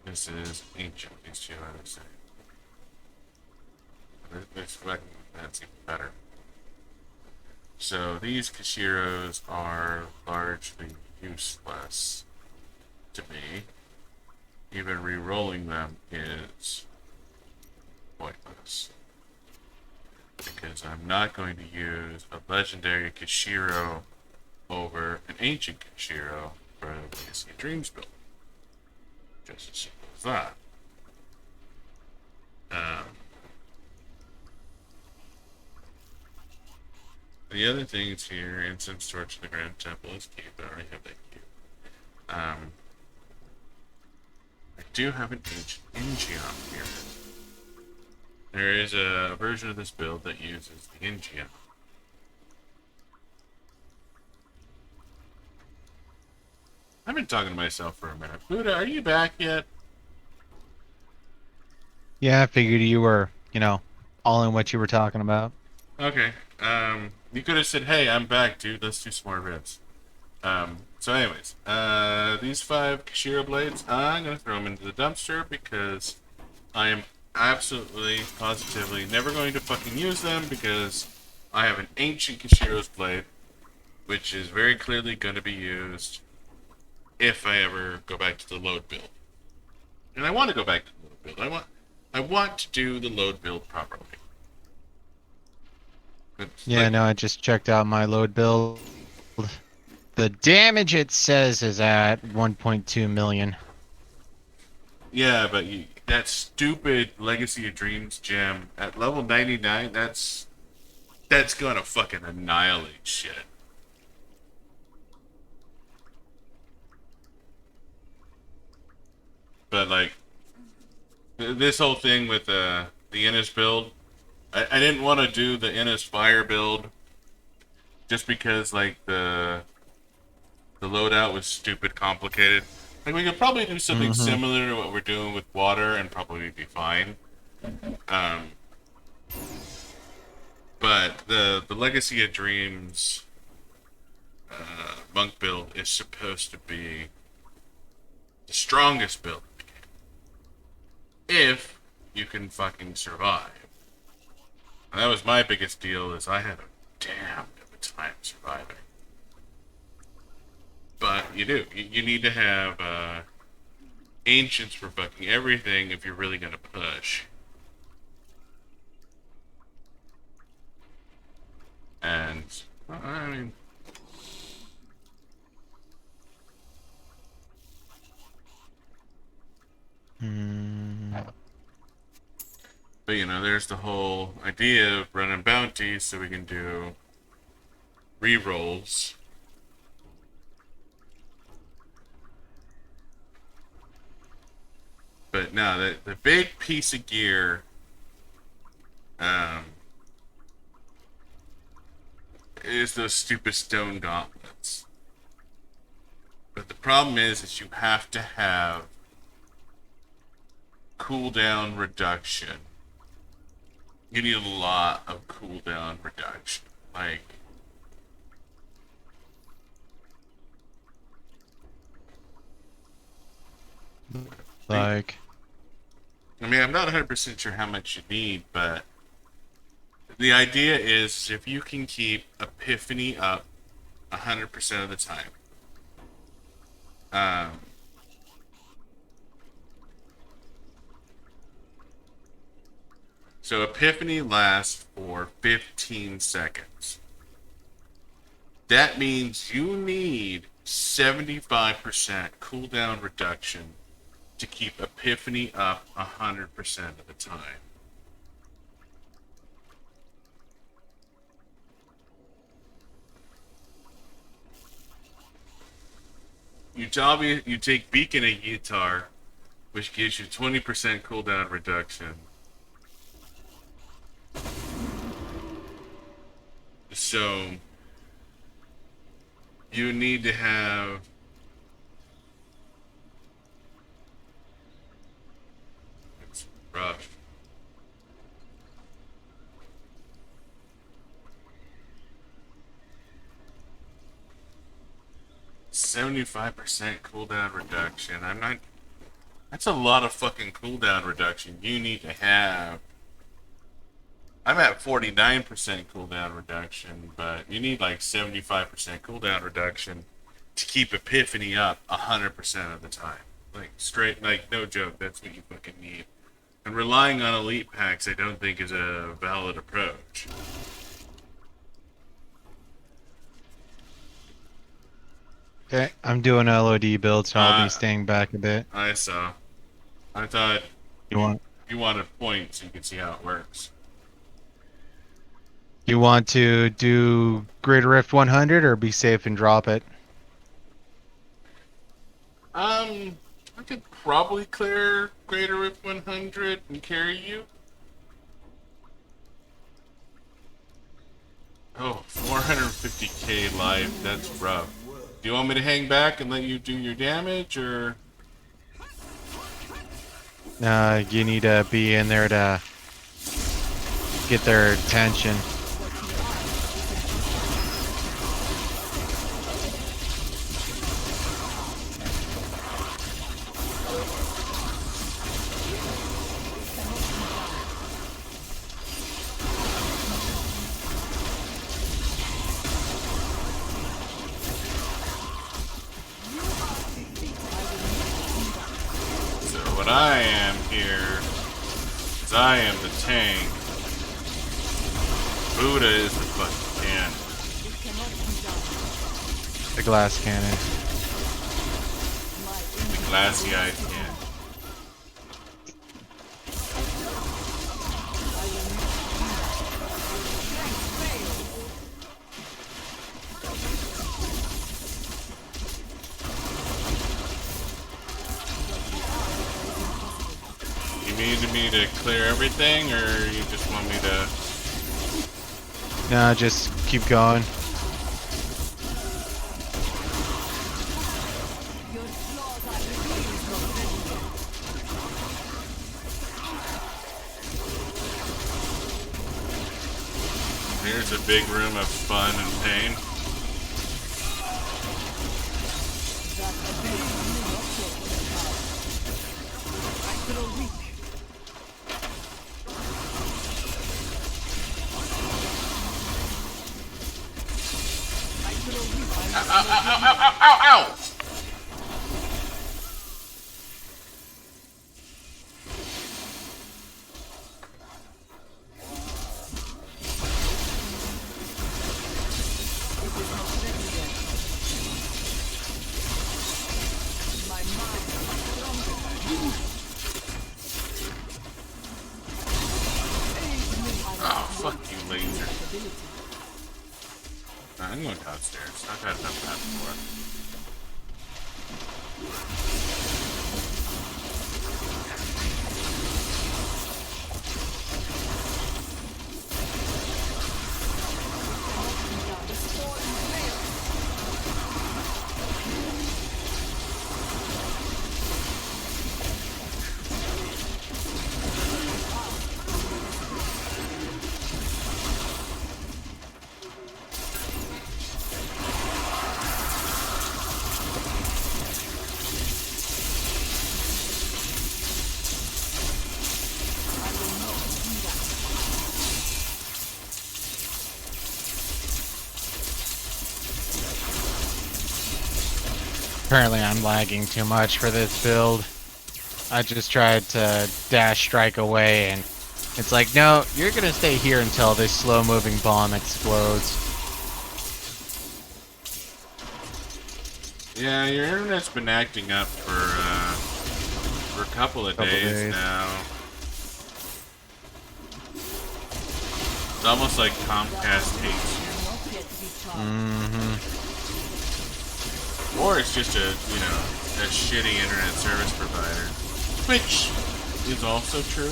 this is ancient. These two are the same. That's even better. So these Kishiros are largely useless to me. Even re-rolling them is pointless. Because I'm not going to use a legendary Kishiro over an ancient Kishiro for the Legacy of Dreams build. Just as simple as that. The other things here, incense torch in the Grand Temple is cute, but I already have that cute. I do have an ancient Ingeon here. There is a version of this build that uses the Ingeon. I've been talking to myself for a minute. Buddha, are you back yet? Yeah, I figured you were, all in what you were talking about. Okay. You could have said, "Hey, I'm back, dude. Let's do some more ribs." So anyways, these 5 Kashira blades, I'm gonna throw them into the dumpster because I am absolutely, positively never going to fucking use them because I have an ancient Kashiro's blade, which is very clearly going to be used if I ever go back to the load build. And I want to go back to the load build. I want to do the load build properly. Yeah, no, I just checked out my load build. The damage it says is at 1.2 million. Yeah, but that stupid Legacy of Dreams gem at level 99, that's gonna fucking annihilate shit. But like, this whole thing with the Innis build, I didn't want to do the Innis Fire build just because like the loadout was stupid complicated. Like we could probably do something similar to what we're doing with water and probably be fine. But the Legacy of Dreams monk build is supposed to be the strongest build in the game. If you can fucking survive. And that was my biggest deal, is I had a damn of a time surviving. But you do. You need to have ancients for fucking everything if you're really gonna push. And I mean, but there's the whole idea of running bounties so we can do re-rolls. But no, the big piece of gear is those stupid stone gauntlets. But the problem is you have to have cooldown reduction. You need a lot of cooldown reduction. Like, I mean, I'm not 100% sure how much you need, but the idea is if you can keep Epiphany up 100% of the time, um, so Epiphany lasts for 15 seconds. That means you need 75% cooldown reduction to keep Epiphany up 100% of the time. You take Beacon of Yitar, which gives you 20% cooldown reduction. So you need to have it's rough. %75 cooldown reduction. I'm not. That's a lot of fucking cooldown reduction. You need to have. I'm at 49% cooldown reduction, but you need like 75% cooldown reduction to keep Epiphany up 100% of the time. Like straight, like no joke. That's what you fucking need. And relying on elite packs, I don't think is a valid approach. Okay, I'm doing a LOD build, so I'll be staying back a bit. I saw. I thought You you wanted points so you could see how it works. want to do Greater Rift 100 or be safe and drop it? I could probably clear Greater Rift 100 and carry you. Oh, 450k life, that's rough. Do you want me to hang back and let you do your damage, or? You need to be in there to get their attention. I am here, because I am the tank. Buddah is the fucking cannon. The glass cannon. The glassy-eyed cannon. Need me to clear everything, or you just want me to? No, just keep going. Here's a big room of fun and pain. Ow! Oh, fuck you, laser. I'm going downstairs. I've had enough time before. Apparently I'm lagging too much for this build. I just tried to dash strike away and it's like, no, you're gonna stay here until this slow-moving bomb explodes. Yeah, your internet's been acting up for a couple of days now. It's almost like Comcast hates you. Mm-hmm. Or it's just a shitty internet service provider. Which is also true.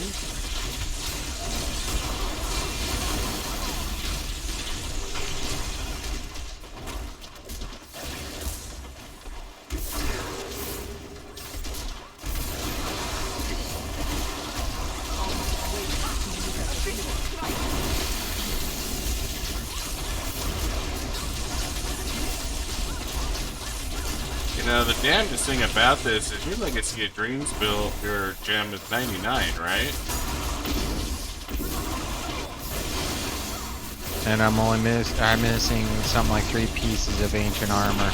Now, the damnedest thing about this is your Legacy of Dreams build, your gem is 99, right? And I'm missing something like 3 pieces of ancient armor.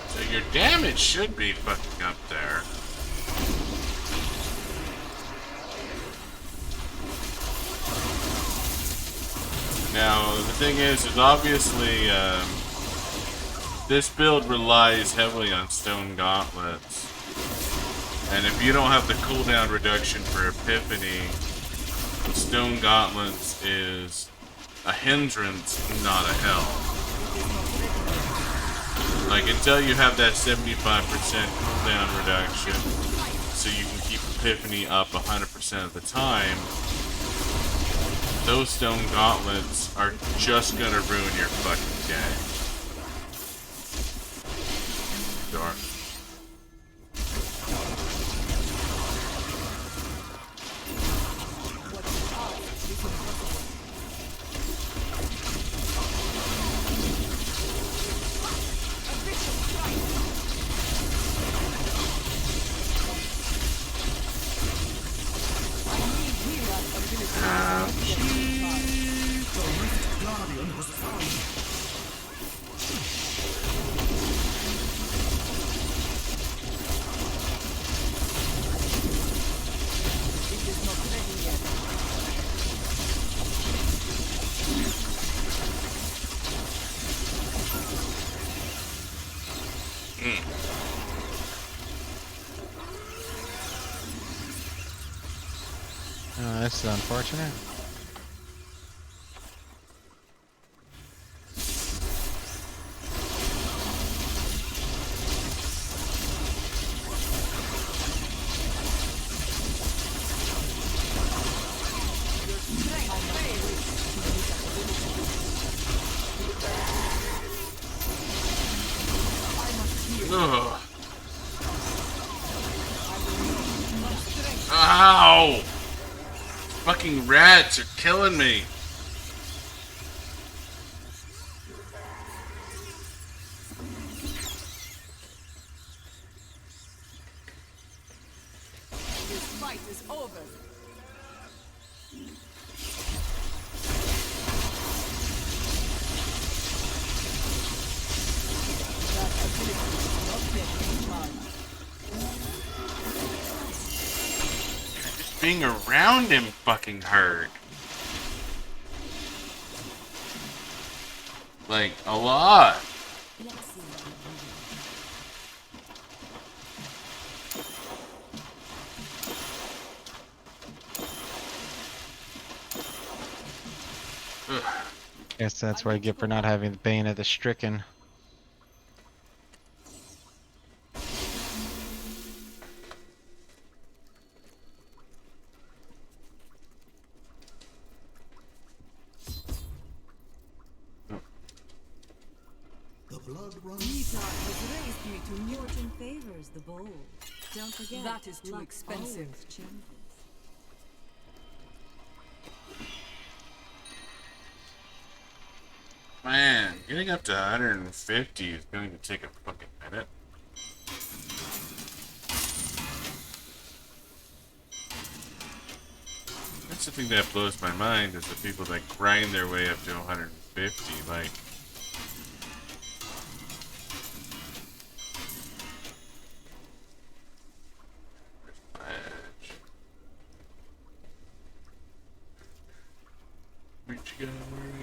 So your damage should be fucking up there. Now, the thing is obviously, this build relies heavily on stone gauntlets. And if you don't have the cooldown reduction for Epiphany, stone gauntlets is a hindrance, not a help. Like, until you have that 75% cooldown reduction, so you can keep Epiphany up 100% of the time, those stone gauntlets are just gonna ruin your fucking day. Darn. This is unfortunate. Ugh. Ow! Fucking rats are killing me. This fight is over. That ability is not yet recharged. Being around him fucking hurt. Like, a lot. Ugh. Guess that's what I get for not having the Bane of the Stricken. Nita has raised me to Morton favors the bold. Don't forget, That is too luck expensive. always changes. Man, getting up to 150 is going to take a fucking minute. That's the thing that blows my mind is the people that grind their way up to 150. Like,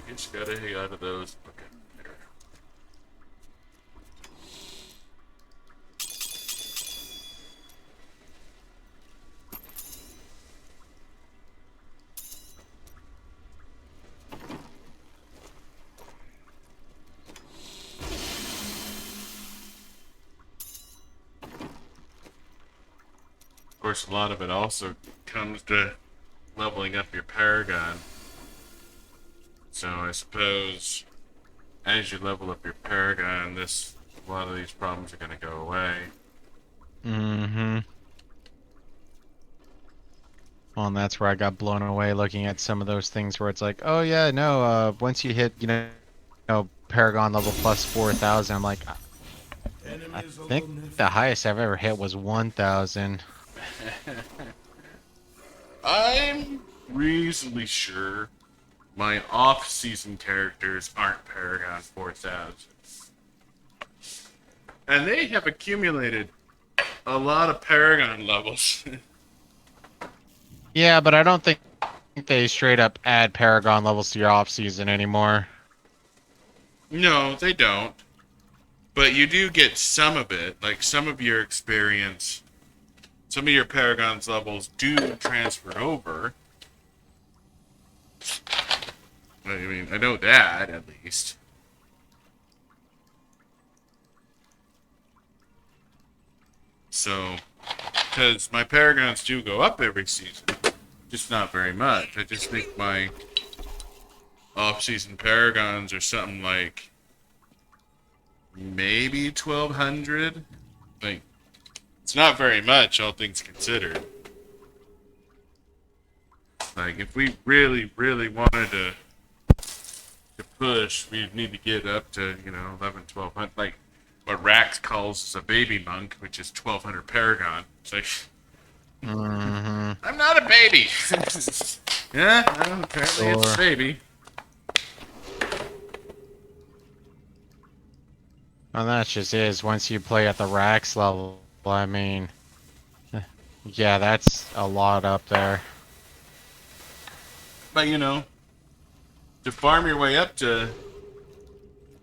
Just gotta hang out of those. Okay. There. Of course, a lot of it also comes to leveling up your Paragon. So I suppose as you level up your Paragon, a lot of these problems are going to go away. Mm-hmm. Well, and that's where I got blown away looking at some of those things where it's like, oh yeah, no, once you hit, Paragon level plus 4,000, I'm like, I think the highest I've ever hit was 1,000. I'm reasonably sure my off-season characters aren't Paragon 4,000. And they have accumulated a lot of Paragon levels. Yeah, but I don't think they straight up add Paragon levels to your off season anymore. No, they don't. But you do get some of it, like some of your experience. Some of your Paragon's levels do transfer over. I mean, I know that, at least. So, because my Paragons do go up every season, just not very much. I just think my off-season Paragons are something like maybe 1,200. Like, it's not very much, all things considered. Like, if we really, really wanted to push, we'd need to get up to, 11, 1,200. Like, what Rax calls a baby monk, which is 1,200 Paragon. It's like, I'm not a baby. Yeah, well, apparently it's a baby. And that just is, once you play at the Rax level, I mean, yeah, that's a lot up there. But, to farm your way up to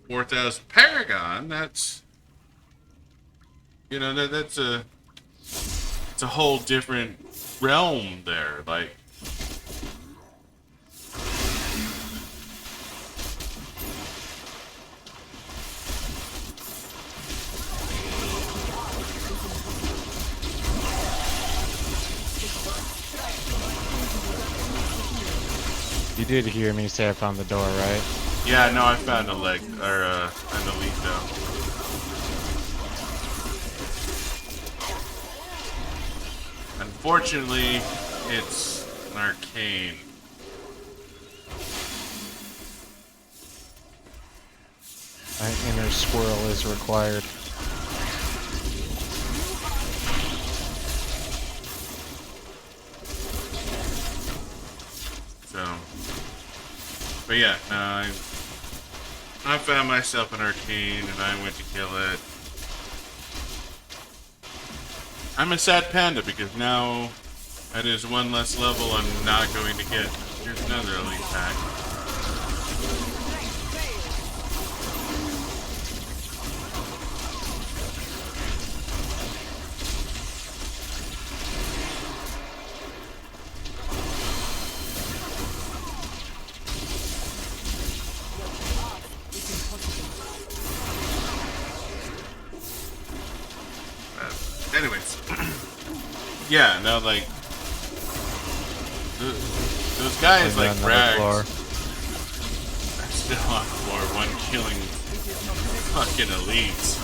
4,000 Paragon, that's, that's it's a whole different realm there. Like, You did hear me say I found the door, right? yeah, no, I found a leg, or an elite though. Unfortunately, it's an arcane. My inner squirrel is required. So, but yeah, no, I found myself an arcane and I went to kill it. I'm a sad panda because now that is one less level I'm not going to get. Here's another elite pack. Anyways, yeah, no, like those guys like Rags are still on floor one, killing fucking elites.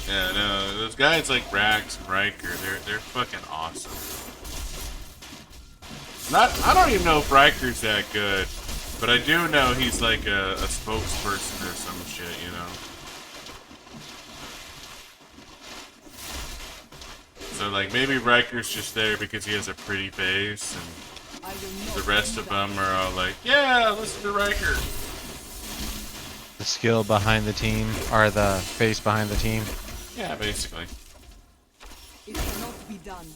Yeah, no, those guys like Rags and Riker, they're fucking awesome. I don't even know if Riker's that good. But I do know he's like a spokesperson or some shit, So like maybe Riker's just there because he has a pretty face, and the rest of them are all like, yeah, listen to Riker. The skill behind the team, or the face behind the team. Yeah, basically. It cannot be done.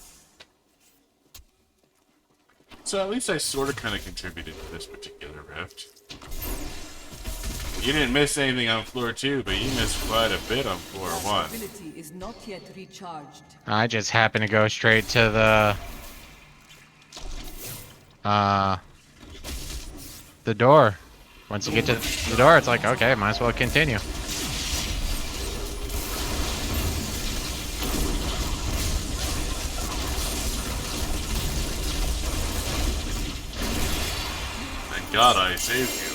So at least I sort of kind of contributed to this particular rift. You didn't miss anything on floor 2, but you missed quite a bit on floor 1. Ability is not yet recharged. I just happen to go straight to the door. Once you get to the door, it's like, okay, might as well continue. Thank God I saved you.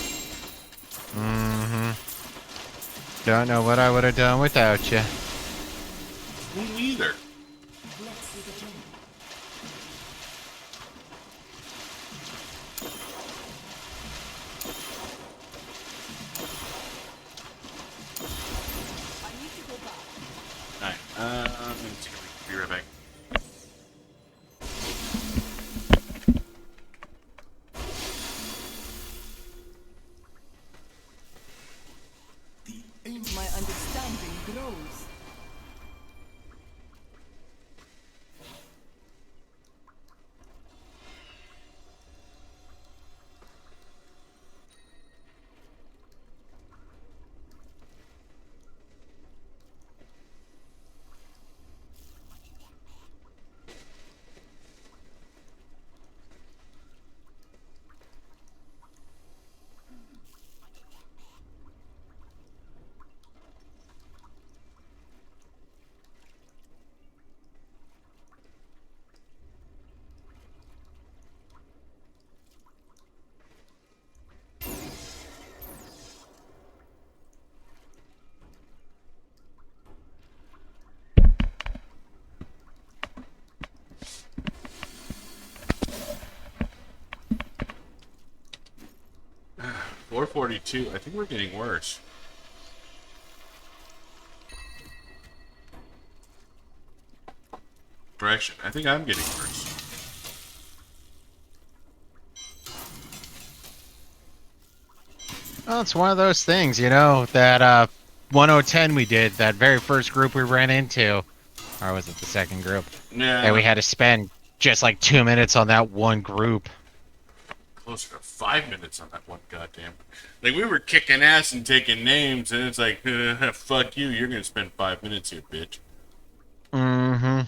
Don't know what I would have done without you. Me neither. Let's see the gem. I need to go back. Alright, let me take a leak. Be right back. My understanding grows. Floor 42. I think we're getting worse. Correction. I think I'm getting worse. Well, it's one of those things, you know, that 1010 we did, that very first group we ran into, or was it the second group? Yeah. That we had to spend just like 2 minutes on that one group. Closer to 5 minutes on that one goddamn. Like, we were kicking ass and taking names, and it's like, fuck you, you're gonna spend 5 minutes here, bitch. Mm-hmm.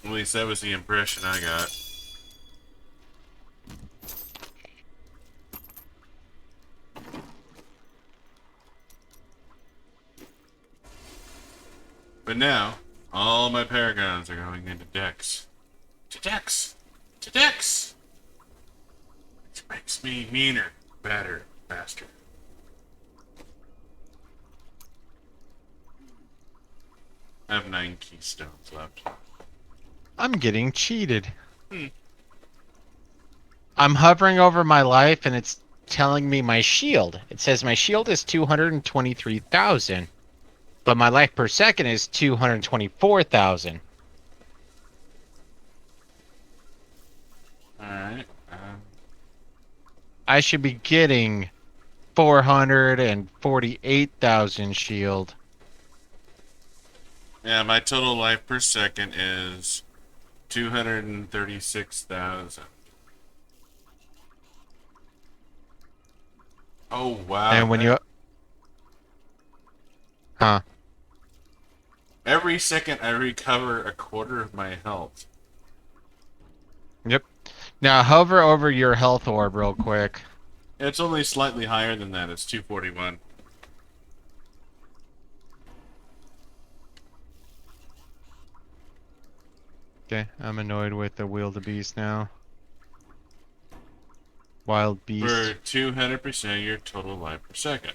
At least that was the impression I got. But now, all my paragons are going into decks. To decks! To decks! Which makes me meaner, better, faster. I have 9 keystones left. I'm getting cheated. I'm hovering over my life and it's telling me my shield. It says my shield is 223,000. But my life per second is 224,000. Alright. I should be getting 448,000 shield. Yeah, my total life per second is 236,000. Oh, wow. And when you... Huh. Every second I recover a quarter of my health. Yep. Now hover over your health orb real quick. It's only slightly higher than that. It's 241. Okay, I'm annoyed with the wildebeest now. Wild beast. For 200% of your total life per second.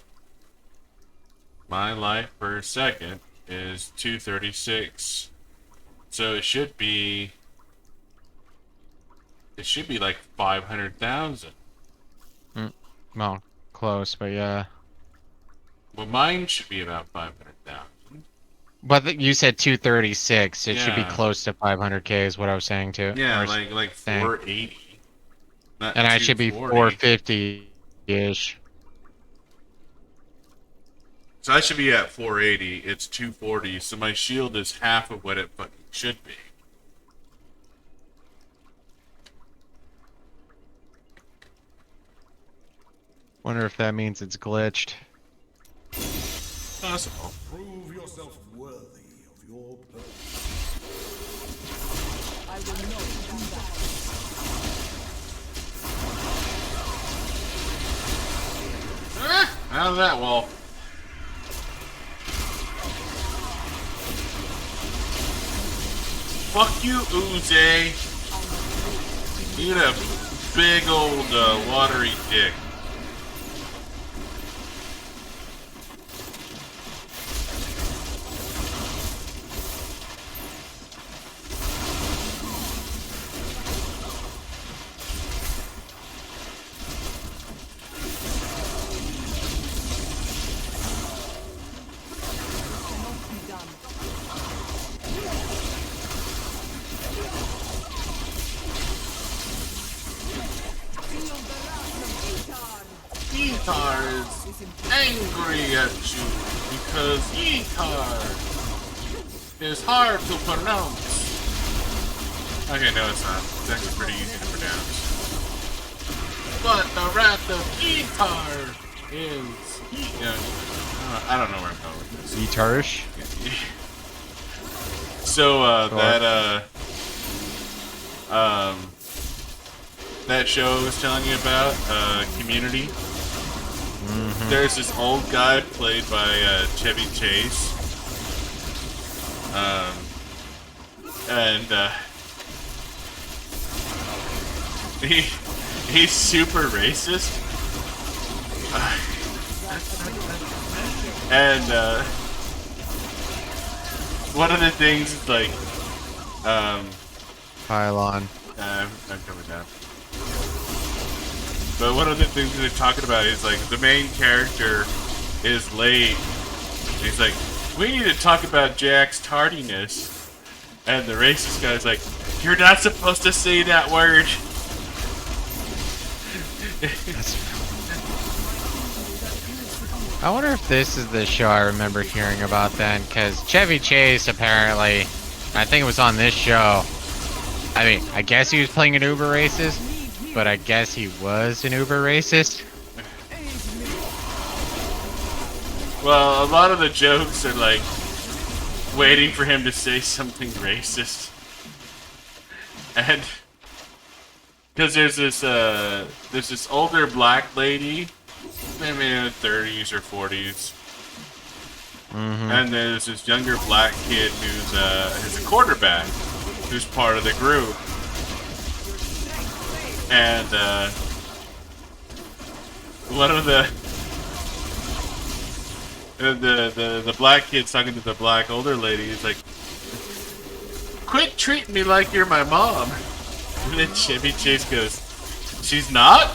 My life per second is 236. So it should be... It should be like 500,000. Well, close, but yeah. Well, mine should be about 500,000. But you said 236. It should be Yeah. close to 500k is what I was saying too. Yeah, Or like saying. 480. Not And I should be 240. 450-ish. So I should be at 480. It's 240. So my shield is half of what it fucking should be. Wonder if that means it's glitched. Possible. Prove yourself worthy of your purpose. I will not come back. Ah, out of that wall. Fuck you, Uze. You got a big old watery dick. Cannot be done. Feel the wrath of Atar. Etar is angry at you because Etar is hard to pronounce. Okay, no, it's not. It's actually pretty easy to pronounce. But the wrath of Etar is. Yeah, I don't know where I'm going with this. Etarish? So that show I was telling you about, Community. There's this old guy played by Chevy Chase, and he's super racist, and one of the things is like, Pylon. I'm coming down. But one of the things they're talking about is like the main character is late. And he's like, we need to talk about Jack's tardiness. And the racist guy's like, you're not supposed to say that word. I wonder if this is the show I remember hearing about then, because Chevy Chase apparently, I think it was on this show. I mean, I guess he was playing an uber racist, but I guess he was an uber racist. Well, a lot of the jokes are like waiting for him to say something racist. And because there's this older black lady, maybe in her 30s or 40s. And there's this younger black kid who's a quarterback, who's part of the group. And one of the black kid's talking to the black older lady. He's like, "Quit treating me like you're my mom." And then Chevy Chase goes, "She's not?"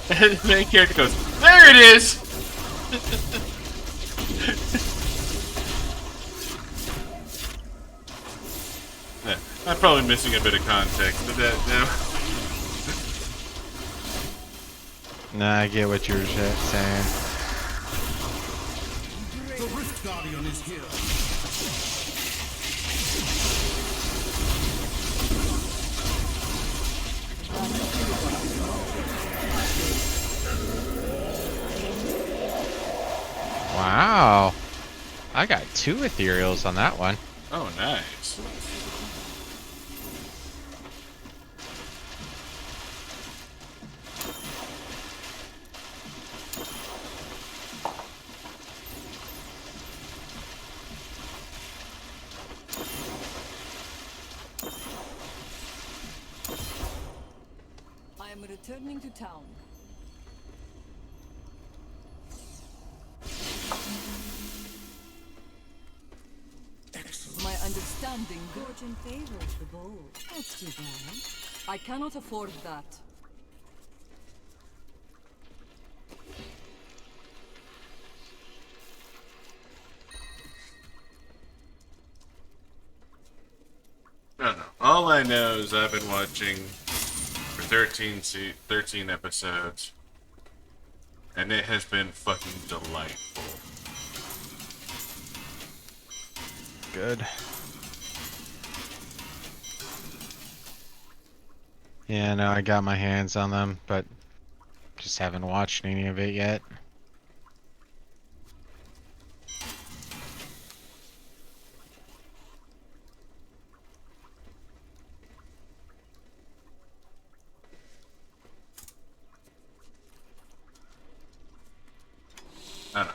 And the main character goes, "There it is." Yeah, I'm probably missing a bit of context, but Nah, I get what you were saying. The Rift Guardian is here. Wow. I got 2 ethereals on that one. Oh, nice. I am returning to town. My understanding. Fortune favors the bold. That's too bad. I cannot afford that. I don't know. All I know is I've been watching for 13 episodes. and it has been fucking delightful. Good. Yeah, no, I got my hands on them, but just haven't watched any of it yet.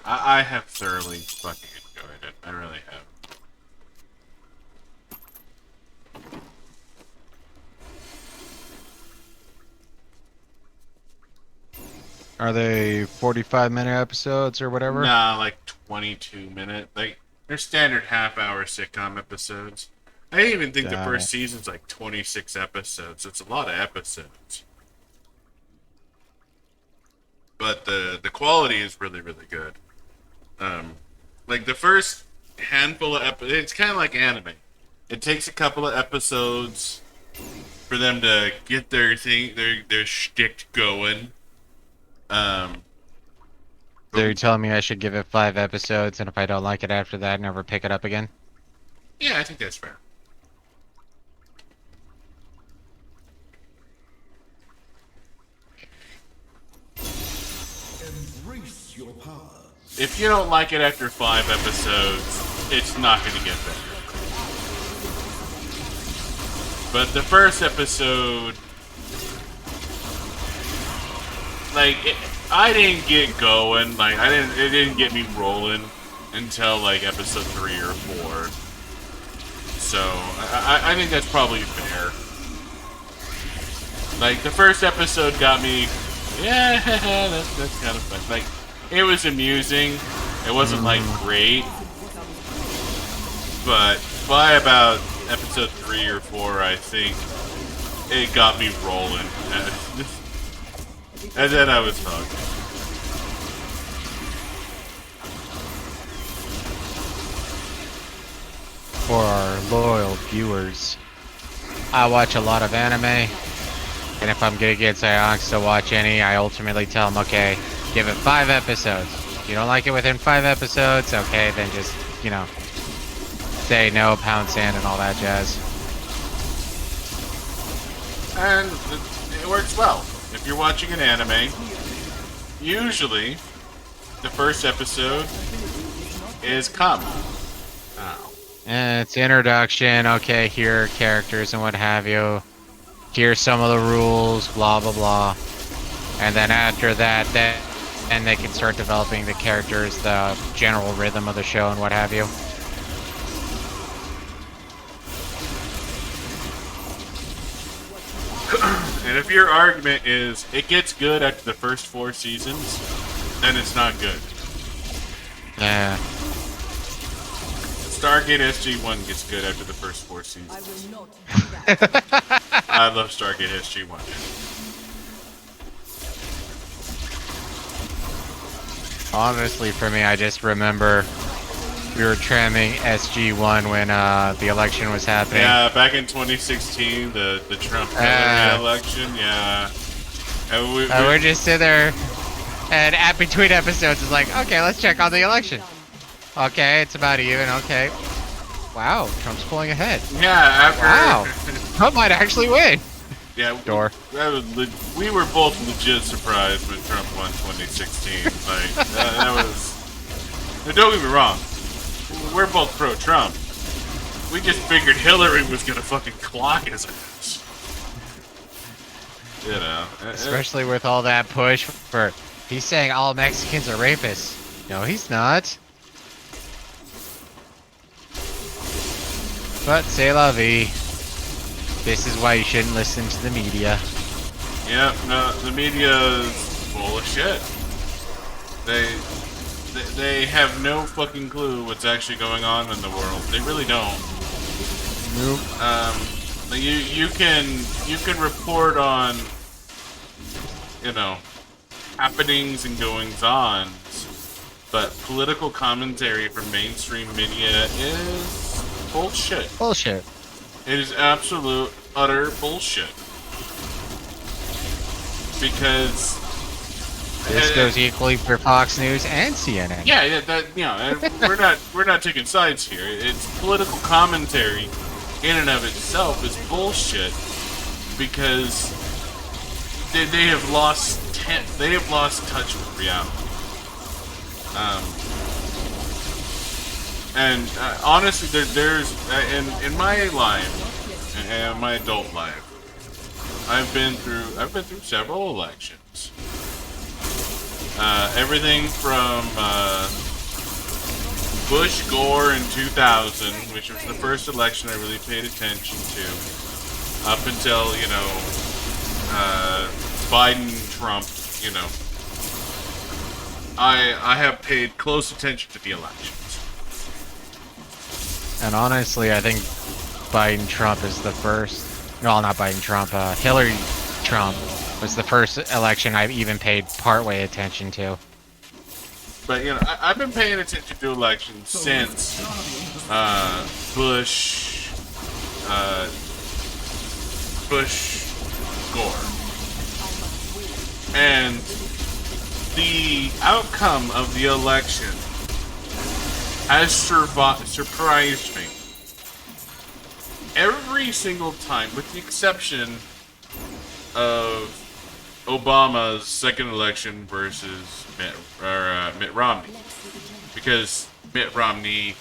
I have thoroughly fucking enjoyed it. I really have. Are they 45-minute episodes or whatever? Nah, like 22-minute. Like, they're standard half-hour sitcom episodes. I even think the Got first it. season's like 26 episodes. It's a lot of episodes. But the quality is really, really good. Like, the first handful of episodes, it's kind of like anime. It takes a couple of episodes for them to get their thing, their shtick going. So you're telling me I should give it 5 episodes, and if I don't like it after that, never pick it up again? Yeah, I think that's fair. Embrace your power. If you don't like it after 5 episodes, it's not going to get better. But the first episode, like, I didn't get going. Like, it didn't get me rolling until like episode 3 or 4. So I think that's probably fair. Like, the first episode got me, yeah, that's kind of fun. Like, it was amusing. It wasn't like great, but by about episode 3 or 4, I think it got me rolling. And then I was hooked. For our loyal viewers, I watch a lot of anime, and if I'm gonna get Zyonx to watch any, I ultimately tell them, okay, give it 5 episodes. If you don't like it within 5 episodes, okay, then just, you know, say no, pound sand, and all that jazz. And it works well. If you're watching an anime, usually the first episode is common. Oh. And it's introduction, okay, here are characters and what have you. Here's some of the rules, blah blah blah. And then after that, then they can start developing the characters, the general rhythm of the show and what have you. And if your argument is it gets good after the first 4 seasons, then it's not good. Yeah. Stargate SG-1 gets good after the first 4 I seasons. will not do that. I love Stargate SG-1. Honestly, for me, I just remember we were tramming SG-1 when the election was happening. Yeah, back in 2016, the Trump-Hillary election, yeah. And We're just sitting there, and at between episodes, it's like, okay, let's check on the election. Okay, it's about even. Okay. Wow, Trump's pulling ahead. yeah, after... Wow. Trump might actually win. Yeah, Door. we were both legit surprised when Trump won 2016. Like, that was... Now, don't get me wrong. We're both pro-Trump. We just figured Hillary was gonna fucking clock his ass. You know. Especially with all that push for... He's saying all Mexicans are rapists. No, he's not. But c'est la vie. This is why you shouldn't listen to the media. Yeah, no, the media is full of shit. They have no fucking clue what's actually going on in the world. They really don't. Nope. You can report on, you know, happenings and goings on, but political commentary from mainstream media is bullshit. Bullshit. It is absolute, utter bullshit. Because This goes equally for Fox News and CNN. Yeah, that and we're not taking sides here. It's political commentary in and of itself is bullshit because they have lost touch with reality. And honestly, there's in my life, in my adult life, I've been through several elections. Everything from Bush Gore in 2000, which was the first election I really paid attention to, up until Biden, Trump. I have paid close attention to the elections. And honestly, I think Biden Trump is the first. No, not Biden Trump. Hillary Trump was the first election I've even paid partway attention to. But I've been paying attention to elections since Bush Gore, and the outcome of the election has surprised me every single time, with the exception of Obama's second election versus Mitt Romney, because Mitt Romney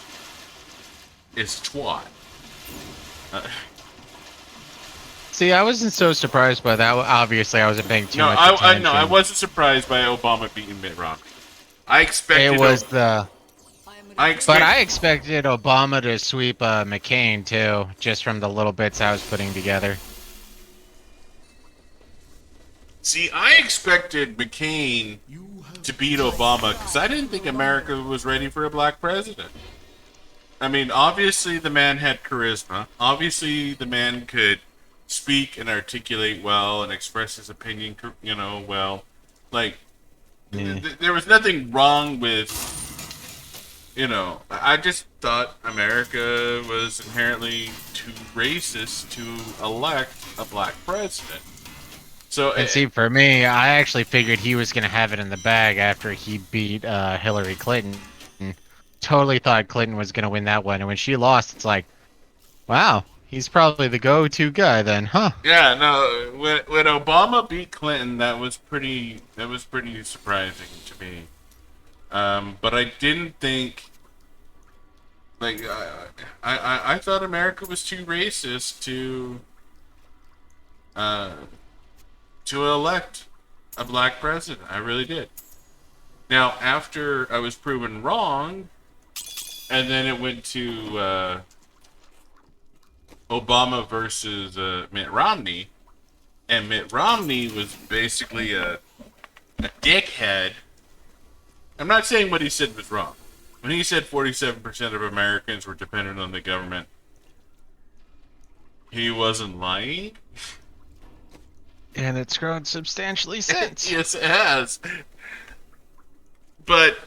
is twat. See, I wasn't so surprised by that. Obviously, I wasn't paying too much attention. I wasn't surprised by Obama beating Mitt Romney. I expected it was the. But I expected Obama to sweep McCain too, just from the little bits I was putting together. See, I expected McCain to beat Obama because I didn't think America was ready for a black president. I mean, obviously the man had charisma. Obviously the man could speak and articulate well and express his opinion, well. Like, there was nothing wrong with... I just thought America was inherently too racist to elect a black president. So, and see, for me, I actually figured he was going to have it in the bag after he beat Hillary Clinton. Totally thought Clinton was going to win that one. And when she lost, it's like, wow, he's probably the go-to guy then, huh? Yeah, no, when Obama beat Clinton, that was pretty surprising to me. But I didn't think, like, I thought America was too racist to elect a black president. I really did. Now, after I was proven wrong, and then it went to Obama versus Mitt Romney, and Mitt Romney was basically a dickhead. I'm not saying what he said was wrong. When he said 47% of Americans were dependent on the government, he wasn't lying. And it's grown substantially since. Yes, it has. But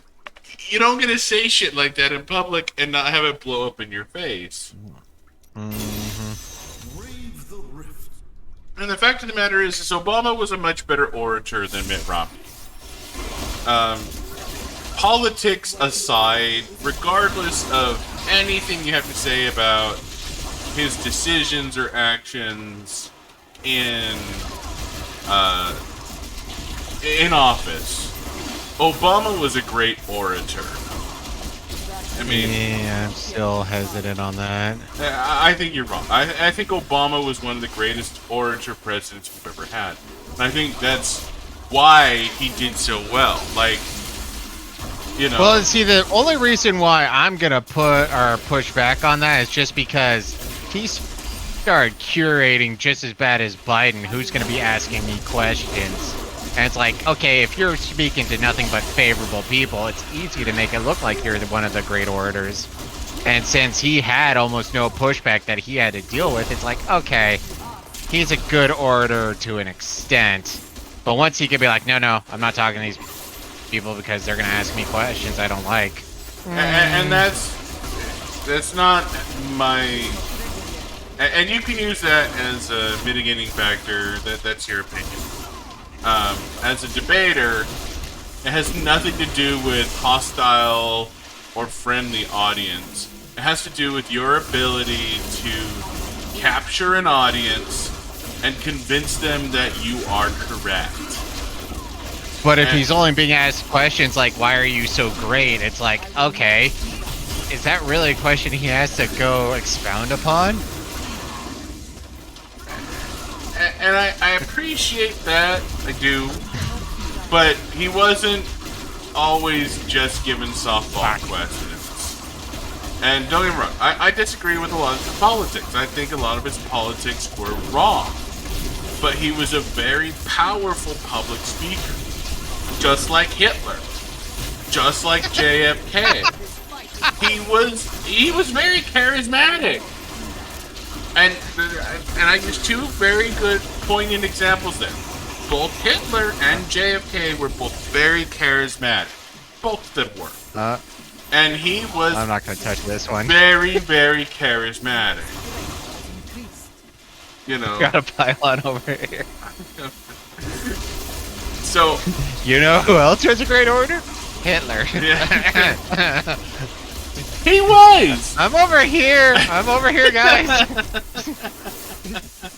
you don't get to say shit like that in public and not have it blow up in your face. Brave the rift. And the fact of the matter is Obama was a much better orator than Mitt Romney. Politics aside, regardless of anything you have to say about his decisions or actions in office, Obama was a great orator. I mean, yeah, I'm still hesitant on that. I think you're wrong. I think Obama was one of the greatest orator presidents we've ever had. And I think that's why he did so well. Like, Well, see, the only reason why I'm gonna push back on that is just because he started curating just as bad as Biden, who's gonna be asking me questions. And it's like, okay, if you're speaking to nothing but favorable people, it's easy to make it look like you're one of the great orators. And since he had almost no pushback that he had to deal with, it's like, okay, he's a good orator to an extent. But once he could be like, no, I'm not talking to these people because they're going to ask me questions I don't like. And that's not my... And you can use that as a mitigating factor. That's your opinion. As a debater, It has nothing to do with hostile or friendly audience. It has to do with your ability to capture an audience and convince them that you are correct. But if he's only being asked questions like, why are you so great? It's like, okay, is that really a question he has to go expound upon? And I appreciate that, I do. But he wasn't always just given softball questions. And don't get me wrong, I disagree with a lot of his politics. I think a lot of his politics were wrong. But he was a very powerful public speaker. Just like Hitler. Just like JFK. He was very charismatic. And I used two very good poignant examples there. Both Hitler and JFK were both very charismatic. Both of them were. And he was I'm not going to touch this one. very, very charismatic. You know. Got a pylon over here. So, you know who else was a great orator? Hitler. yeah. He was! I'm over here, guys.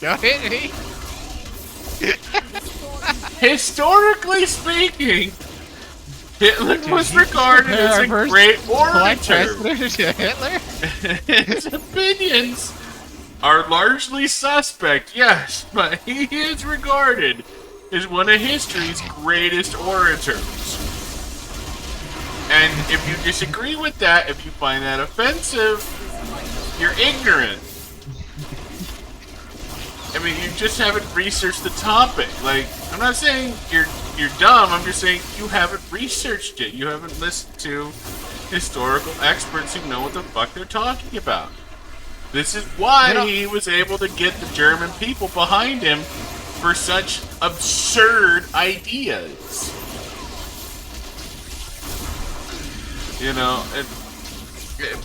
Don't hit me. Historically speaking, Hitler was regarded as a great orator. Hitler? His opinions are largely suspect, yes, but he is regarded as one of history's greatest orators. And if you disagree with that, if you find that offensive, you're ignorant. I mean, you just haven't researched the topic. Like, I'm not saying you're dumb, I'm just saying you haven't researched it. You haven't listened to historical experts who know what the fuck they're talking about. This is why he was able to get the German people behind him for such absurd ideas. You know,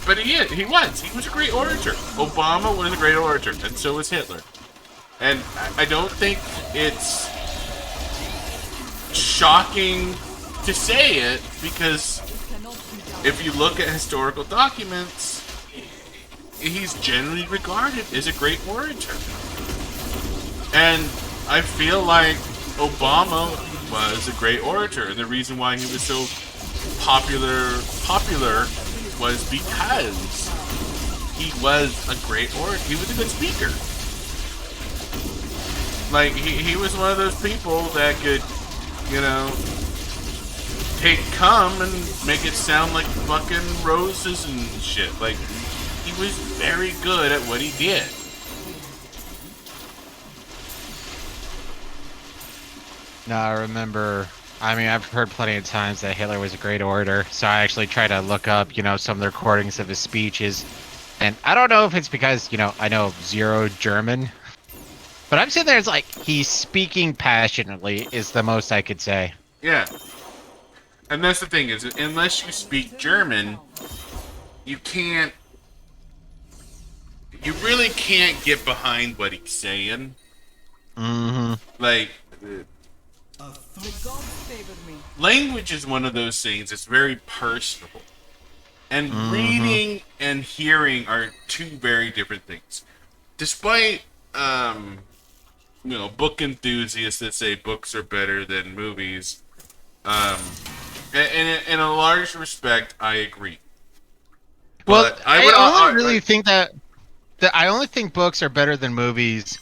but he was a great orator. Obama was a great orator, and so was Hitler. And I don't think it's shocking to say it, because if you look at historical documents, he's generally regarded as a great orator. And I feel like Obama was a great orator, and the reason why he was so popular was because he was a great orator. He was a good speaker. Like, he was one of those people that could, you know, take cum and make it sound like fucking roses and shit. Like, he was very good at what he did. No, I remember. I mean, I've heard plenty of times that Hitler was a great orator, so I actually try to look up, you know, some of the recordings of his speeches. And I don't know if it's because, you know, I know zero German, but I'm sitting there, it's like, he's speaking passionately is the most I could say. Yeah. And that's the thing, is unless you speak German, you really can't get behind what he's saying. Mm-hmm. Like, The gods favor me. language is one of those things that's very personal. And reading and hearing are two very different things. Despite, you know, book enthusiasts that say books are better than movies, in a large respect, I agree. Well, But I only really think that I only think books are better than movies.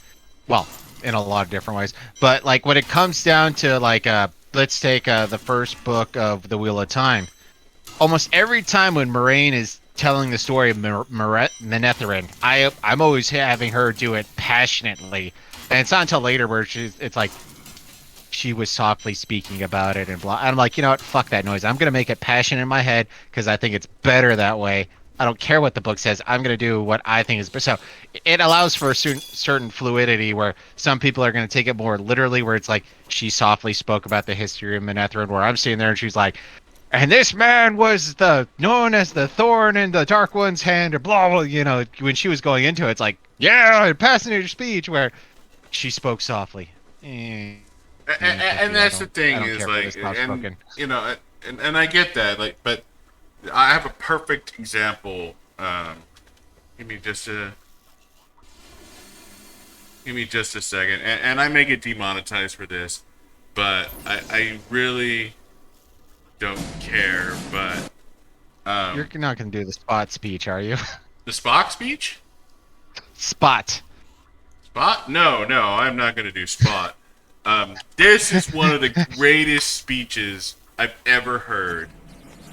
Well, in a lot of different ways. But like when it comes down to like let's take the first book of The Wheel of Time. Almost every time when Moraine is telling the story of Manetheren, I'm always having her do it passionately. And it's not until later where it's like she was softly speaking about it and blah. And I'm like, you know what? Fuck that noise. I'm going to make it passionate in my head because I think it's better that way. I don't care what the book says. I'm going to do what I think is best. So it allows for a certain fluidity where some people are going to take it more literally, where it's like she softly spoke about the history of Manetheren, where I'm sitting there and she's like, and this man was known as the thorn in the Dark One's hand, or blah, blah, you know, when she was going into it, it's like, yeah, a passenger speech, where she spoke softly. And that's the thing I don't is care for like, this soft and spoken. you know, and I get that, like, but I have a perfect example. Give me just a second, and I may get demonetized for this, but I really don't care. But You're not gonna do the spot speech, are you? the Spock speech? Spot. Spot? No, I'm not going to do Spot. This is one of the greatest speeches I've ever heard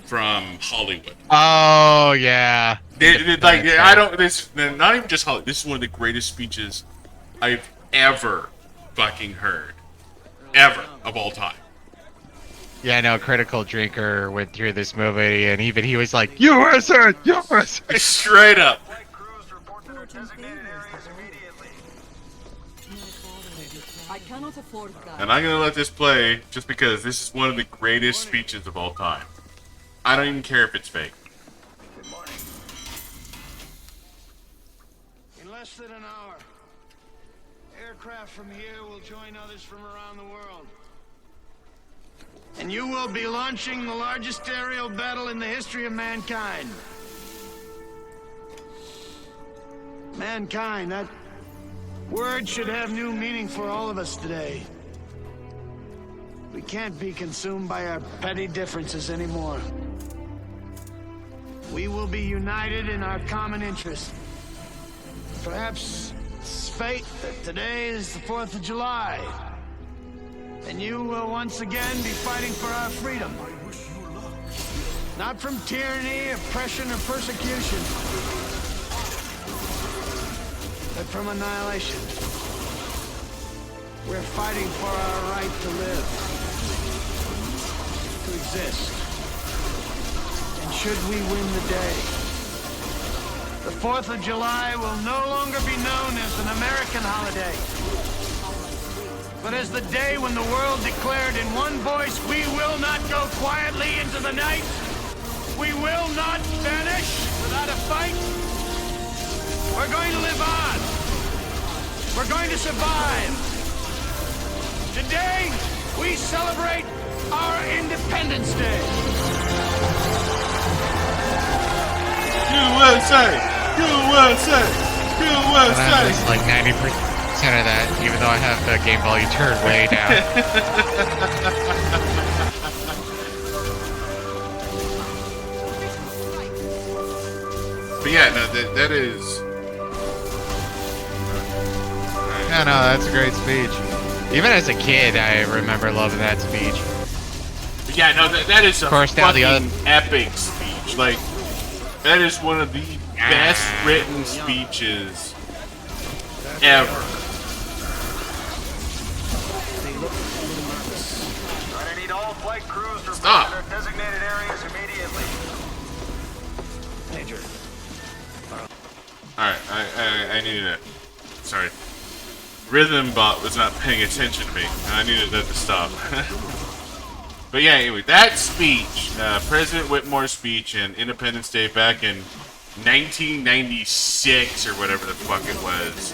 from Hollywood. Oh yeah. I don't. This not even just Hollywood. This is one of the greatest speeches I've ever fucking heard, ever of all time. Yeah, no, Critical Drinker went through this movie, and even he was like, USA! USA! Straight up. I cannot afford that. And I'm gonna let this play just because this is one of the greatest speeches of all time. I don't even care if it's fake. Good morning. In less than an hour, aircraft from here will join others from around the world. And you will be launching the largest aerial battle in the history of mankind. Mankind, that word should have new meaning for all of us today. We can't be consumed by our petty differences anymore. We will be united in our common interest. Perhaps it's fate that today is the 4th of July. And you will once again be fighting for our freedom. Not from tyranny, oppression, or persecution, but from annihilation. We're fighting for our right to live, to exist. And should we win the day, the 4th of July will no longer be known as an American holiday, but as the day when the world declared in one voice, we will not go quietly into the night. We will not vanish without a fight. We're going to live on. We're going to survive. Today, we celebrate our Independence Day. USA! USA! And USA! I'm just like 90% of that, even though I have the game volume turned way down. But yeah, no, that is. Yeah, no, that's a great speech. Even as a kid, I remember loving that speech. But yeah, no, that is a Of course, now the fucking epic speech. Like, that is one of the best written speeches ever. I need all flight crews to Stop. their designated areas immediately. Major. Alright, I needed it. Sorry. Rhythm Bot was not paying attention to me, and I needed that to stop. But yeah, anyway, that speech, President Whitmore's speech in Independence Day back in 1996 or whatever the fuck it was,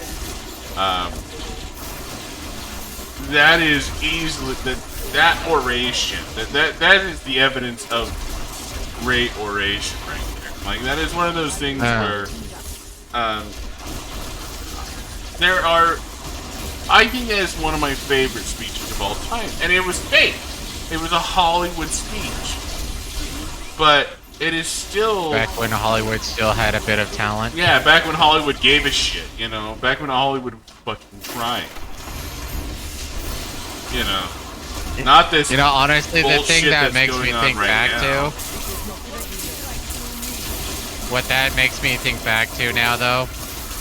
that is easily that oration. That is the evidence of great oration right there. Like, that is one of those things where there are. I think that is one of my favorite speeches of all time, and it was fake. It was a Hollywood speech, but it is still Back when Hollywood still had a bit of talent. yeah. Back when Hollywood gave a shit, you know. Back when Hollywood was fucking trying, you know. Not this. You know, honestly, the thing bullshit that that's makes going me on think right back now. to, what that makes me think back to now, though,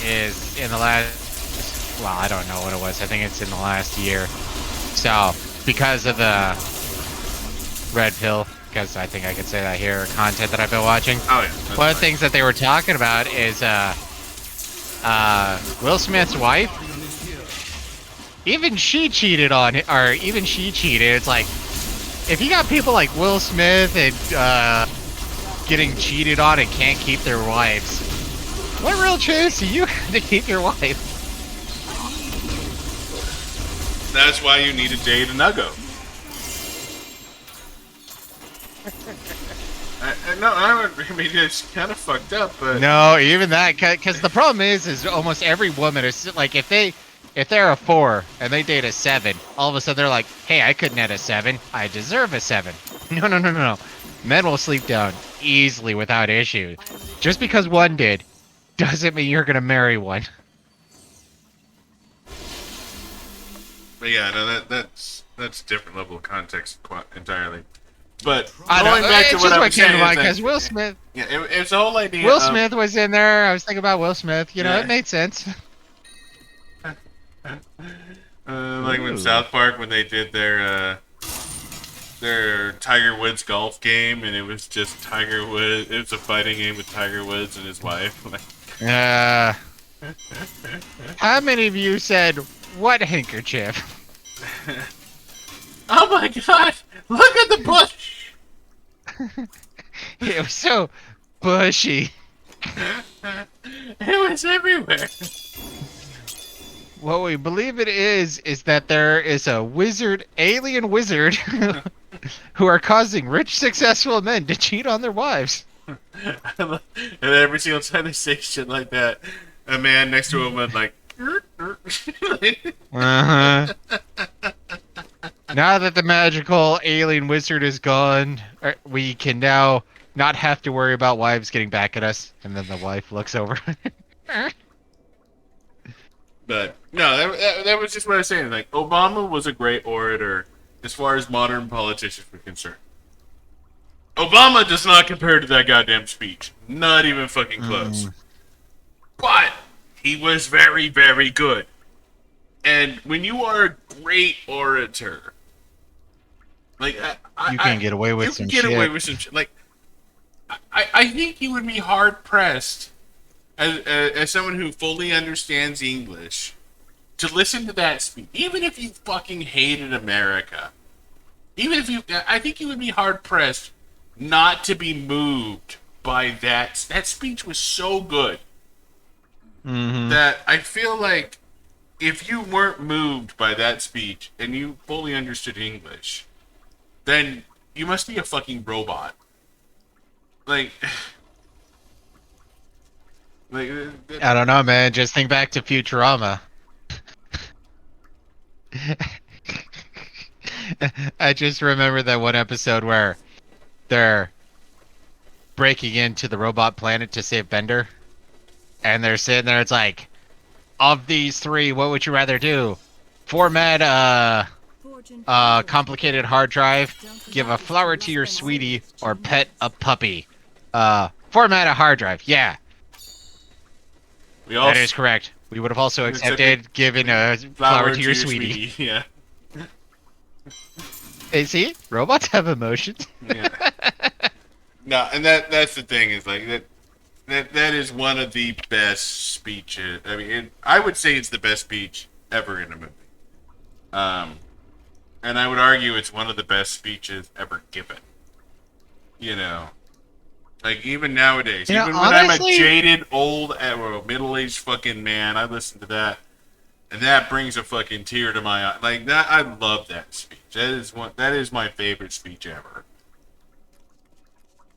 is in the last, well, I don't know what it was. I think it's in the last year. So, because of the red pill, because I think I could say that here, content that I've been watching. Oh yeah. One of the things that they were talking about is Will Smith's wife. Even she cheated on it, or even she cheated. It's like, if you got people like Will Smith and getting cheated on and can't keep their wives, what real chance do you have to keep your wife? That's why you need a Jade and Nuggo. I mean, it's kind of fucked up, but No, even that, because the problem is almost every woman is like, if they're a 4 and they date a 7, all of a sudden they're like, hey, I couldn't have a 7, I deserve a 7. No. Men will sleep down easily without issue. Just because one did, doesn't mean you're gonna marry one. But yeah, no, that's a different level of context entirely. But I know, going back to it's what just I what was came to saying, mind, is because that- Will Smith. yeah, it's the whole idea. Will of, Smith was in there. I was thinking about Will Smith. You know, Yeah. it made sense. like when Ooh. South Park, when they did their Tiger Woods golf game, and it was just Tiger Woods. It was a fighting game with Tiger Woods and his wife. Like, How many of you said, what handkerchief? oh my God! Look at the bush. It was so bushy. It was everywhere. What we believe it is that there is a alien wizard, who are causing rich, successful men to cheat on their wives. And every single time they say shit like that, a man next to him would like. Uh-huh. Now that the magical alien wizard is gone, we can now not have to worry about wives getting back at us. And then the wife looks over. But no, that was just what I was saying. Like, Obama was a great orator as far as modern politicians were concerned. Obama does not compare to that goddamn speech. Not even fucking close. But he was very, very good. And when you are a great orator, like You can get away with you some can get away shit. with some shit. Like, I think you would be hard pressed as someone who fully understands English to listen to that speech, even if you fucking hated America. Even if you, I think you would be hard pressed not to be moved by that. That speech was so good that I feel like if you weren't moved by that speech and you fully understood English, then you must be a fucking robot. Like, I don't know, man. Just think back to Futurama. I just remember that one episode where they're breaking into the robot planet to save Bender. And they're sitting there, it's like, of these three, what would you rather do? Format complicated hard drive, give a flower to your sweetie, or pet a puppy. Format a hard drive, yeah. we all That is correct. We would have also accepted giving a flower to your sweetie. Yeah. Hey, see? Robots have emotions. Yeah. No, and that's the thing is like that is one of the best speeches. I mean, I would say it's the best speech ever in a movie. And I would argue it's one of the best speeches ever given. You know, like even nowadays, You know, even when I'm a honestly- jaded, old, middle-aged fucking man, I listen to that, and that brings a fucking tear to my eye. Like that, I love that speech. That is my favorite speech ever.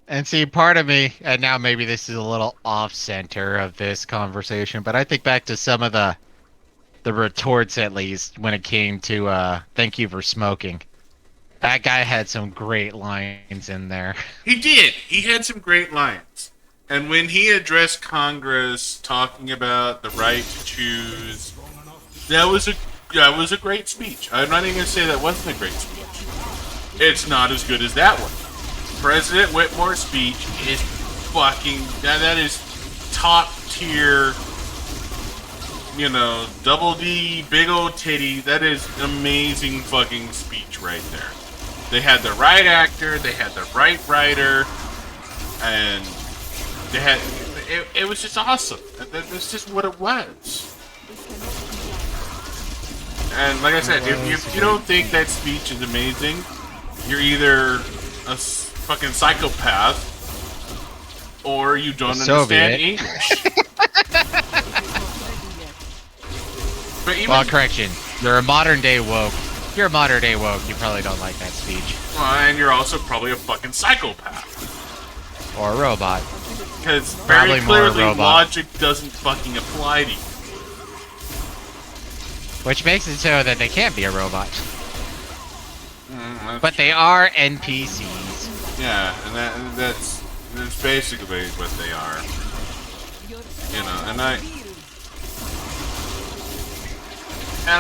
And see, part of me, and now maybe this is a little off-center of this conversation, but I think back to some of the retorts, at least, when it came to thank you for smoking. That guy had some great lines in there. He did. He had some great lines. And when he addressed Congress talking about the right to choose, that was a great speech. I'm not even going to say that wasn't a great speech. It's not as good as that one. President Whitmore's speech is fucking... That is top tier, you know, double D, big old titty. That is amazing fucking speech right there. They had the right actor, they had the right writer, and they had... It was just awesome. That's just what it was. And like I said, if you don't think that speech is amazing, you're either a fucking psychopath or you don't understand Soviet. English. But even, Well, correction. You're a modern day woke. If you're a modern day woke, you probably don't like that speech. Well, and you're also probably a fucking psychopath. Or a robot. Because Probably very more a clearly robot. logic doesn't fucking apply to you. Which makes it so that they can't be a robot. That's But true. they are NPCs. Yeah, and that's basically what they are. You know, and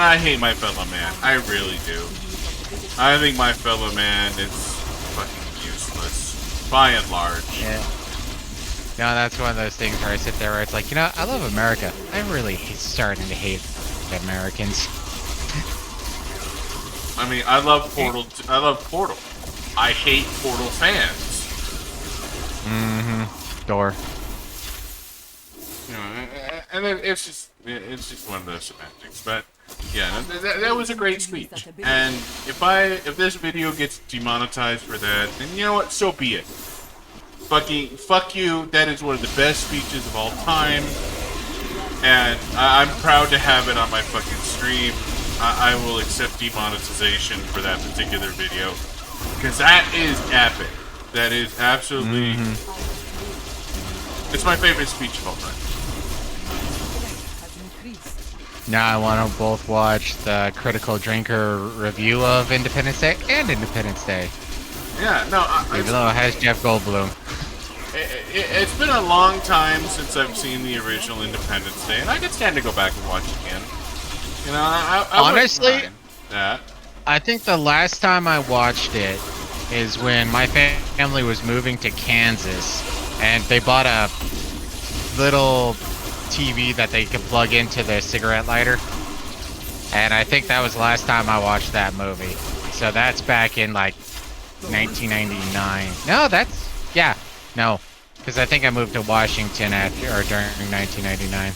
I hate my fellow man. I really do. I think my fellow man is fucking useless, by and large. Yeah. No, that's one of those things where I sit there where it's like, you know, I love America. I'm really starting to hate Americans. I mean, I love Portal. I love Portal. I hate Portal fans. Mm-hmm. Door. You know, and it's just one of those semantics. But yeah, that was a great speech. And if this video gets demonetized for that, then you know what? So be it. Fuck you. That is one of the best speeches of all time, and I'm proud to have it on my fucking stream. I will accept demonetization for that particular video because that is epic. That is absolutely. It's my favorite speech of all time. Now I want to both watch the Critical Drinker review of Independence Day and Independence Day. Yeah, no, Even though it has Jeff Goldblum. It's been a long time since I've seen the original Independence Day, and I could stand to go back and watch it again. You know, I Honestly, wouldn't mind that. I think the last time I watched it is when my family was moving to Kansas, and they bought a little TV that they could plug into their cigarette lighter. And I think that was the last time I watched that movie. So that's back in like 1999. No, yeah, no, because I think I moved to Washington after or during 1999.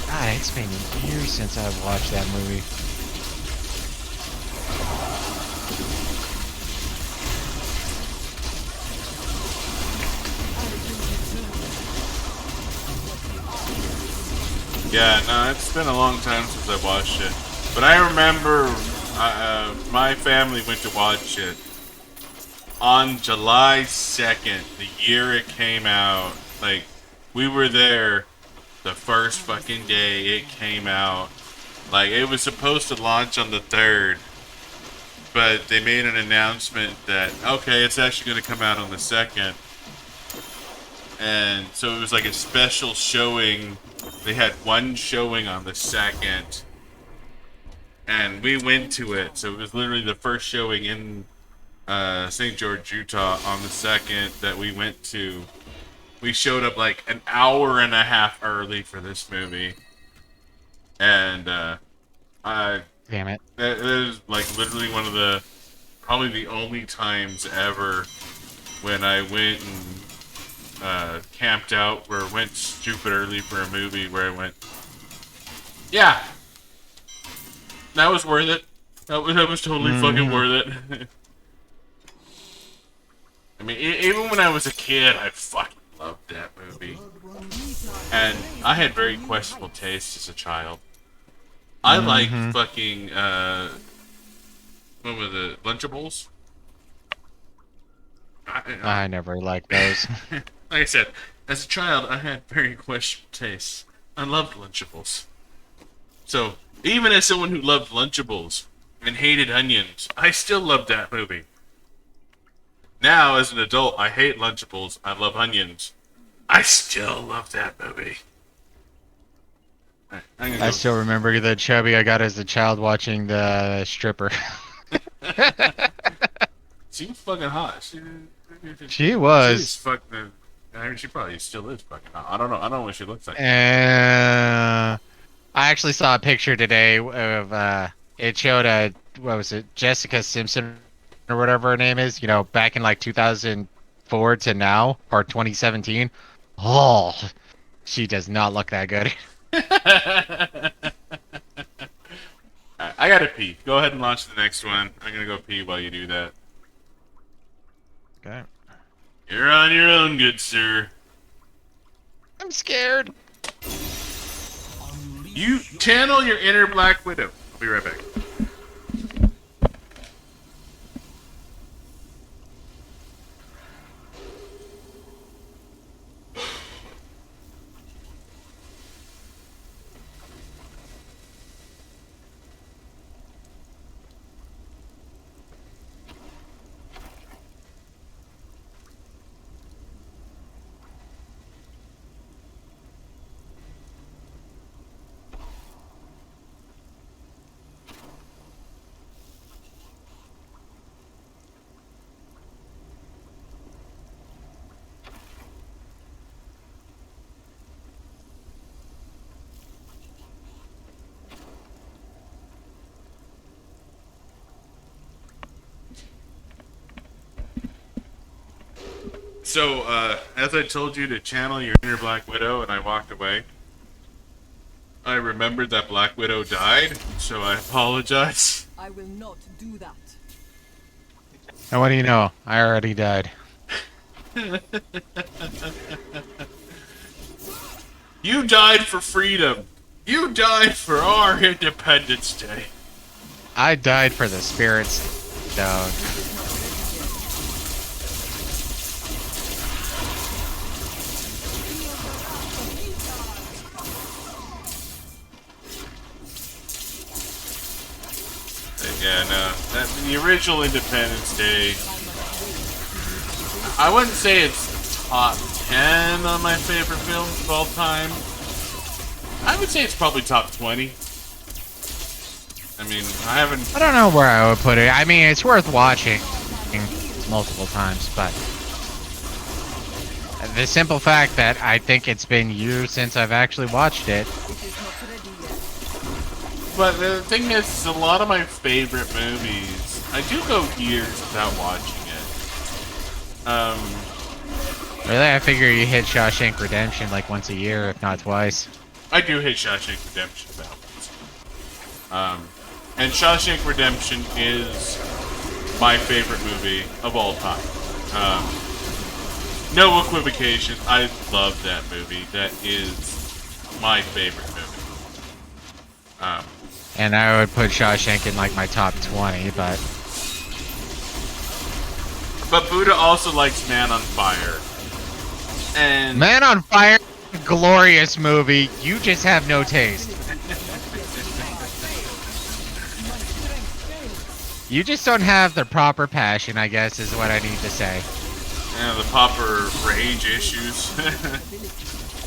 God, it's been years since I've watched that movie. Yeah, no, it's been a long time since I watched it. But I remember my family went to watch it on July 2nd, the year it came out. Like, we were there the first fucking day it came out. Like, it was supposed to launch on the 3rd, but they made an announcement that, okay, it's actually going to come out on the 2nd. And so it was like a special showing. They had one showing on the 2nd, and we went to it. So it was literally the first showing in St. George, Utah on the 2nd that we went to. We showed up like an hour and a half early for this movie. And Damn it. that is like literally one of the, probably the only times ever when I went and camped out or went stupid early for a movie where I went, yeah, that was worth it. That was totally fucking worth it. I mean, even when I was a kid, I fucking loved that movie. And I had very questionable taste as a child. I liked fucking, what was it, Lunchables? I never liked those. Like I said, as a child, I had very questionable tastes. I loved Lunchables. So, even as someone who loved Lunchables and hated onions, I still loved that movie. Now, as an adult, I hate Lunchables. I love onions. I still love that movie. Right, I still remember the chubby I got as a child watching the stripper. She was fucking hot. She was. She's fucking. I mean, she probably still is fucking hot. I don't know. I don't know what she looks like. I actually saw a picture today of it showed what was it, Jessica Simpson or whatever her name is, you know, back in like 2004 to now, or 2017. Oh, she does not look that good. I gotta pee. Go ahead and launch the next one. I'm gonna go pee while you do that. Okay. You're on your own, good sir. I'm scared. You channel your inner Black Widow. I'll be right back. So, as I told you to channel your inner Black Widow and I walked away, I remembered that Black Widow died, so I apologize. I will not do that. And what do you know? I already died. You died for freedom. You died for our Independence Day. I died for the spirits stone. Yeah, no. The original Independence Day, I wouldn't say it's top 10 on my favorite films of all time. I would say it's probably top 20. I mean, I don't know where I would put it. I mean, it's worth watching multiple times, but the simple fact that I think it's been years since I've actually watched it. But the thing is, a lot of my favorite movies, I do go years without watching it. Really, I figure you hit Shawshank Redemption like once a year, if not twice. I do hit Shawshank Redemption about once. And Shawshank Redemption is my favorite movie of all time. No equivocation, I love that movie. That is my favorite movie. And I would put Shawshank in like my top 20, but Buddah also likes Man on Fire. And Man on Fire, glorious movie. You just have no taste. You just don't have the proper passion, I guess, is what I need to say. yeah, the proper rage issues.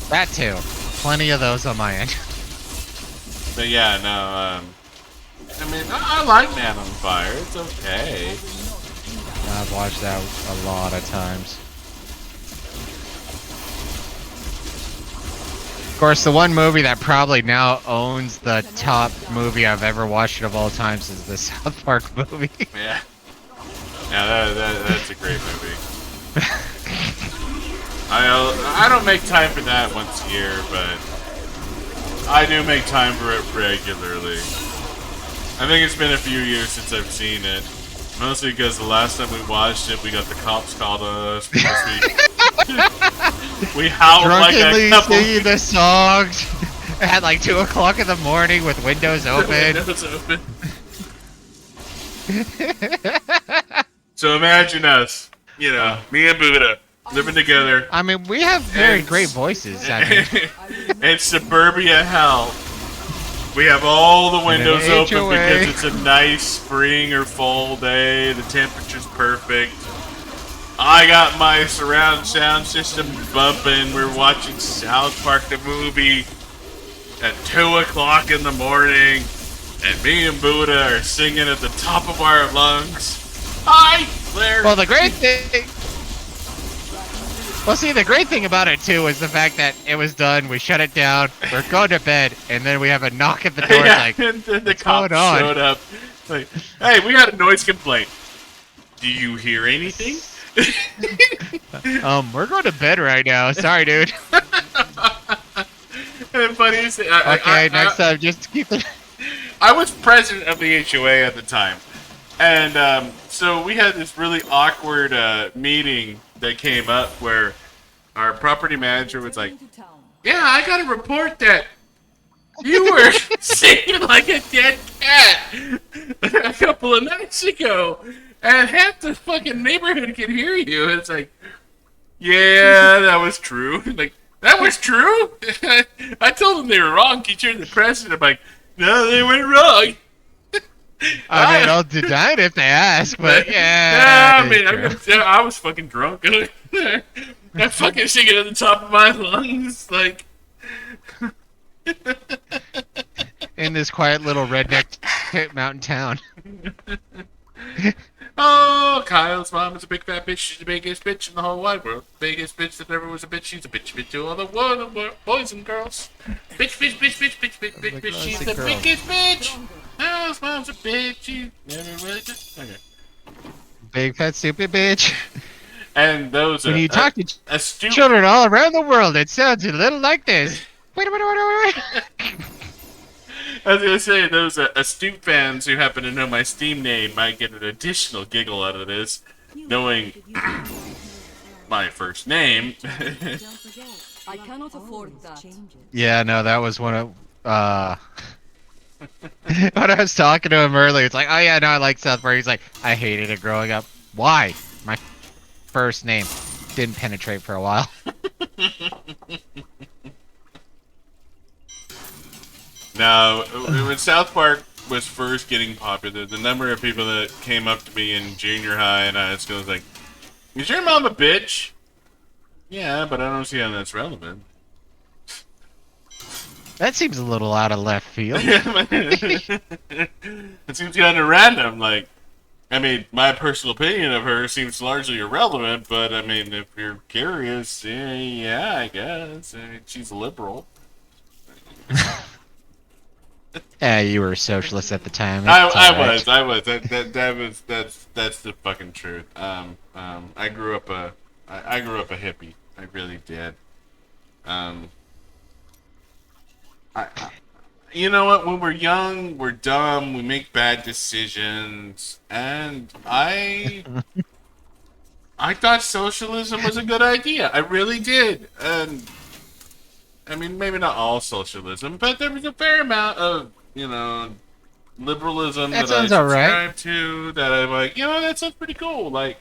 That too. Plenty of those on my end. But yeah, no, I mean, I like Man on Fire. It's okay. I've watched that a lot of times. Of course, the one movie that probably now owns the top movie I've ever watched of all times is the South Park movie. Yeah. Yeah, that's a great movie. I don't make time for that once a year, but I do make time for it regularly. I think it's been a few years since I've seen it. Mostly because the last time we watched it, we got the cops called on us because we howled like a Drunkenly couple. singing the songs at like 2 o'clock in the morning with windows open. Windows open. So imagine us, you know, me and Buddah living together. I mean, we have very And- great voices. I mean, It's suburbia hell. We have all the windows an open HOA. because it's a nice spring or fall day. The temperature's perfect. I got my surround sound system bumping. We're watching South Park the movie at 2 o'clock in the morning. And me and Buddah are singing at the top of our lungs. Hi, Claire. well, the great thing. Well, see, the great thing about it too is the fact that it was done. We shut it down. We're going to bed, and then we have a knock at the door. Yeah, Like, and then the what's cops going on? showed up. Like, hey, we got a noise complaint. Do you hear anything? we're going to bed right now. Sorry, dude. And funny, Next time, just keep it. I was president of the HOA at the time, and so we had this really awkward meeting that came up where our property manager was like, "Yeah, I got to report that You were singing like a dead cat a couple of nights ago, and half the fucking neighborhood can hear you. It's like, yeah, that was true. Like, that was true? I told them they were wrong. Teacher and the president. I'm like, no, they went wrong. I mean, I'll deny it if they ask, but yeah. I mean, I was fucking drunk. I'm fucking singing at the top of my lungs, like. In this quiet little redneck mountain town. Oh, Kyle's mom is a big fat bitch. She's the biggest bitch in the whole wide world. Biggest bitch that ever was a bitch. She's a bitch to all the world, boys and girls. Bitch, bitch, bitch, bitch, bitch, bitch, bitch, bitch. She's the biggest bitch. Kyle's mom's a bitch. She never really did. Okay. Big fat stupid bitch. And those when you talk to astute children all around the world, it sounds a little like this. Wait. I was gonna say, those astute fans who happen to know my Steam name might get an additional giggle out of this, knowing my first name. I cannot afford that. Yeah, no, that was one of when I was talking to him earlier. It's like, oh yeah, no, I like South Park. He's like, I hated it growing up. Why? My first name didn't penetrate for a while. Now, when South Park was first getting popular, the number of people that came up to me in junior high and high school was like, is your mom a bitch? Yeah, but I don't see how that's relevant. That seems a little out of left field. It seems kind of random. Like, I mean, my personal opinion of her seems largely irrelevant, but I mean, if you're curious, yeah, I guess. I mean, she's liberal. Yeah, you were a socialist at the time. I was. That's the fucking truth. I grew up a hippie. I really did. You know what? When we're young, we're dumb. We make bad decisions, and I thought socialism was a good idea. I really did. And I mean, maybe not all socialism, but there was a fair amount of, liberalism that I subscribe to, that I'm like, that sounds pretty cool. Like,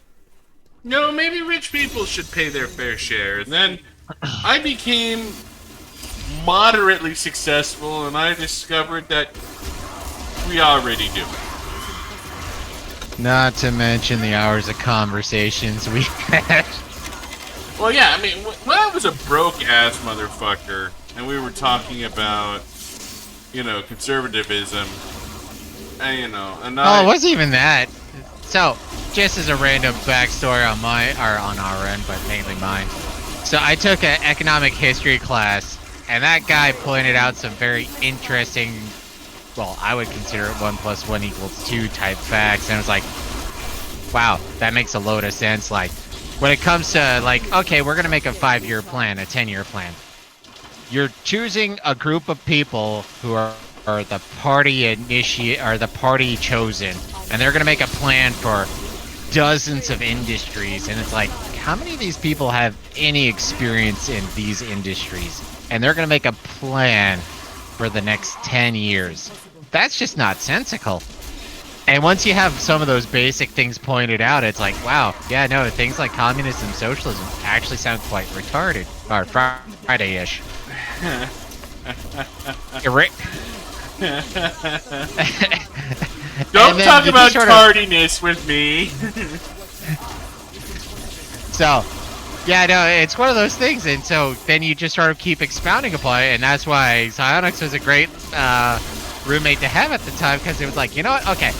maybe rich people should pay their fair share. And then I became moderately successful, and I discovered that we already do. Not to mention the hours of conversations we had. Well, yeah, I mean, when I was a broke-ass motherfucker, and we were talking about, conservatism, and, Oh, it wasn't even that. So, just as a random backstory on our end, but mainly mine. So, I took an economic history class, and that guy pointed out some very interesting, well, I would consider it 1 + 1 = 2 type facts, and I was like, wow, that makes a load of sense. Like, when it comes to, like, okay, we're going to make a 5-year plan, a 10-year plan. You're choosing a group of people who are the party chosen, and they're going to make a plan for dozens of industries, and it's like, how many of these people have any experience in these industries? And they're going to make a plan for the next 10 years. That's just not sensical. And once you have some of those basic things pointed out, it's like, wow, yeah, no, things like communism, socialism actually sound quite retarded. Or Friday-ish. Don't talk about tardiness with me. So, yeah, no, it's one of those things, and so then you just sort of keep expounding upon it, and that's why Psyonix was a great roommate to have at the time, because it was like, you know what, okay,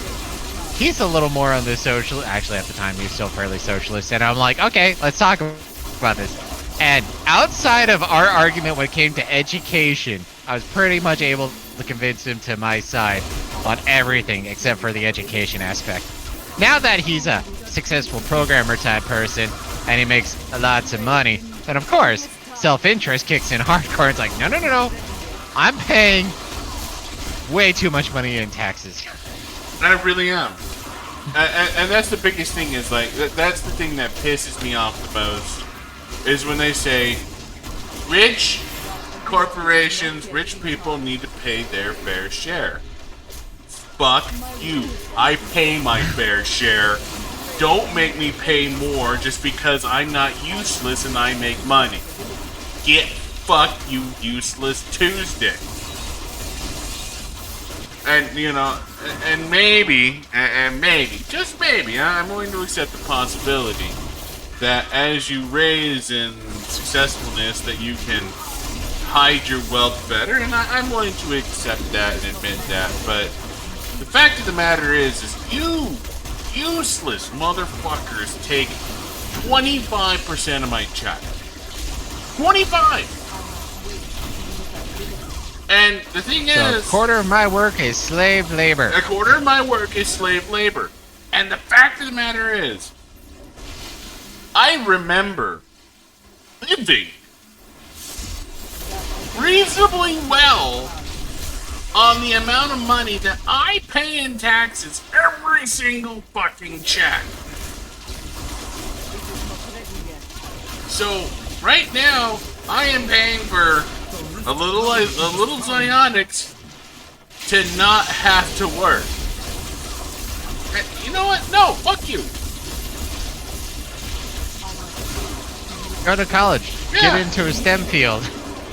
he's a little more on the social. Actually, at the time, he was still fairly socialist. And I'm like, okay, let's talk about this. And outside of our argument when it came to education, I was pretty much able to convince him to my side on everything except for the education aspect. Now that he's a successful programmer type person and he makes lots of money, then of course, self-interest kicks in hardcore. It's like, no. I'm paying way too much money in taxes. I really am. And that's the biggest thing, is like, that's the thing that pisses me off the most, is when they say rich corporations, rich people need to pay their fair share. Fuck you. I pay my fair share. Don't make me pay more just because I'm not useless and I make money. Get fucked, you useless Tuesday. And, you know, and maybe, just maybe, I'm willing to accept the possibility that as you raise in successfulness that you can hide your wealth better, and I'm willing to accept that and admit that, but the fact of the matter is you useless motherfuckers take 25% of my check. 25! And the thing So is, a quarter of my work is slave labor. a quarter of my work is slave labor. And the fact of the matter is, I remember living reasonably well on the amount of money that I pay in taxes every single fucking check. So, right now, I am paying for a little Zionics to not have to work. And you know what? No, fuck you. Go to college. Yeah. Get into a STEM field.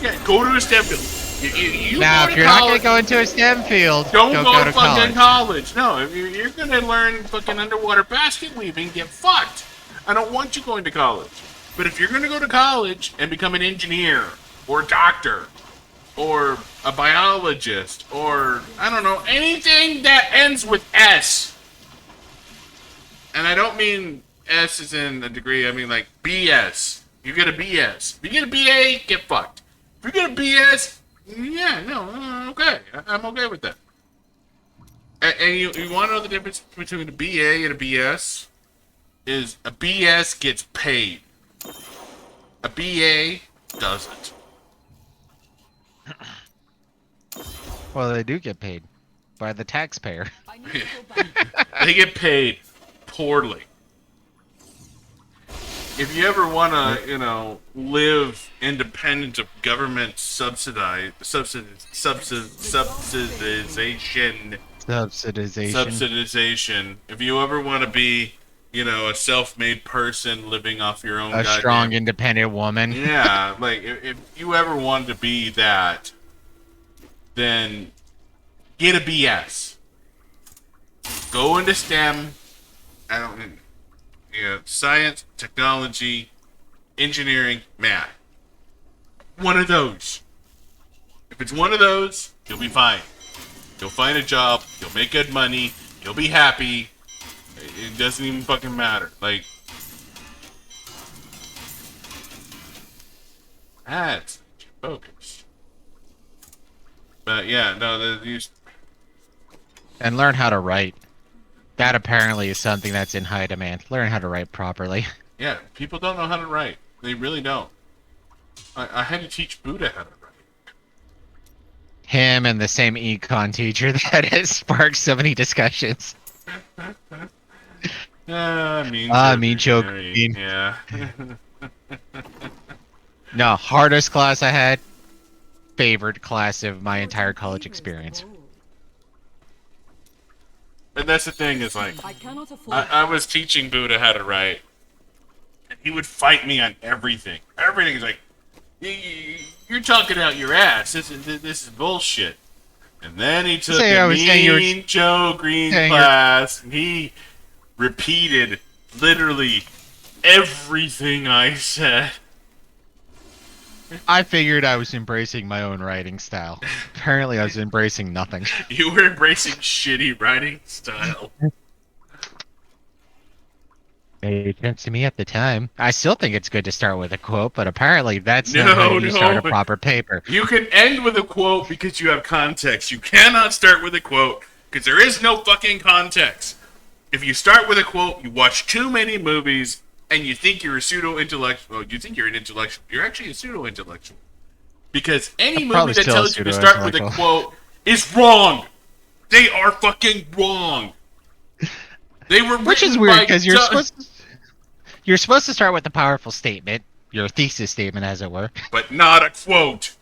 Yeah, go to a STEM field. You Now, go if to you're not going college, to go into a STEM field, don't go go to fucking college. college. No, if you're going to learn fucking underwater basket weaving, get fucked. I don't want you going to college. But if you're going to go to college and become an engineer or a doctor or a biologist or, I don't know, anything that ends with S. And I don't mean S as in a degree, I mean like BS. You get a BS. If you get a BA, get fucked. If you get a BS, yeah, no, okay. I'm okay with that. And you want to know the difference between a BA and a BS? Is a BS gets paid. A BA doesn't. Well, they do get paid by the taxpayer. They get paid poorly. If you ever want to, you know, live independent of government subsidization, if you ever want to be, you know, a self-made person living off your own A strong, independent woman. yeah, like, if you ever wanted to be that, then get a BS. Go into STEM. Science, technology, engineering, math. One of those. If it's one of those, you'll be fine. You'll find a job, you'll make good money, you'll be happy. It doesn't even fucking matter. Like, that's focus. But yeah, no, And learn how to write. That apparently is something that's in high demand. Learn how to write properly. yeah, people don't know how to write. They really don't. I had to teach Buddah how to write. Him and the same econ teacher that has sparked so many discussions. Mean joke. Yeah. No, hardest class I had. Favorite class of my entire college experience. And that's the thing is, like, I cannot afford I was teaching Buddah how to write, and he would fight me on everything. Everything is like, you're talking out your ass. This is bullshit. And then he took a Mean Joe Green class, and he repeated literally everything I said. I figured I was embracing my own writing style. Apparently I was embracing nothing. You were embracing shitty writing style. Made sense to me at the time. I still think it's good to start with a quote, but apparently that's not how you start a proper paper. You can end with a quote because you have context. You cannot start with a quote because there is no fucking context. If you start with a quote, you watch too many movies, and you think you're a pseudo-intellectual. You think you're an intellectual. You're actually a pseudo-intellectual. Because any movie that tells you to start with a quote is wrong. They are fucking wrong. They were Which is weird, because you're supposed to start with a powerful statement. Your thesis statement, as it were. But not a quote.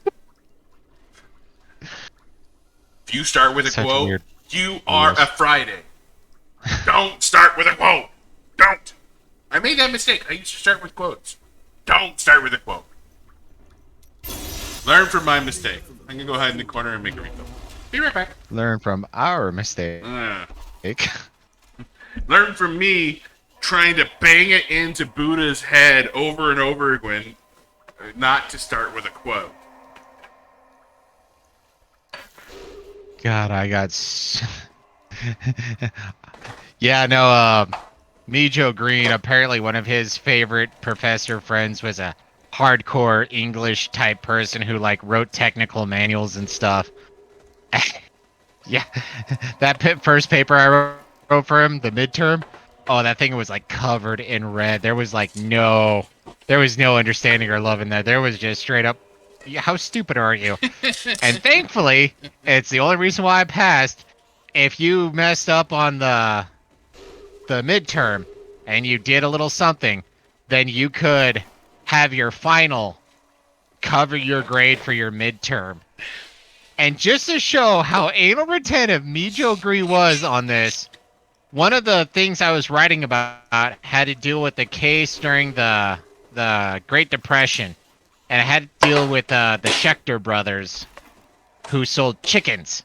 If you start with a Such quote, weird you are a Friday. Don't start with a quote. Don't. I made that mistake. I used to start with quotes. Don't start with a quote. Learn from my mistake. I'm gonna go hide in the corner and make a refill. Be right back. Learn from our mistake. Learn from me trying to bang it into Buddha's head over and over again, not to start with a quote. God, I got. Yeah, no. Mijo Green. Apparently, one of his favorite professor friends was a hardcore English type person who like wrote technical manuals and stuff. Yeah, that first paper I wrote for him, the midterm. Oh, that thing was like covered in red. There was no understanding or love in that. There was just straight up, "Yeah, how stupid are you?" And thankfully, it's the only reason why I passed. If you messed up on the midterm and you did a little something, then you could have your final cover your grade for your midterm. And just to show how anal retentive Mijo Green was on this, one of the things I was writing about had to do with the case during the Great Depression, and it had to deal with the Schechter brothers who sold chickens.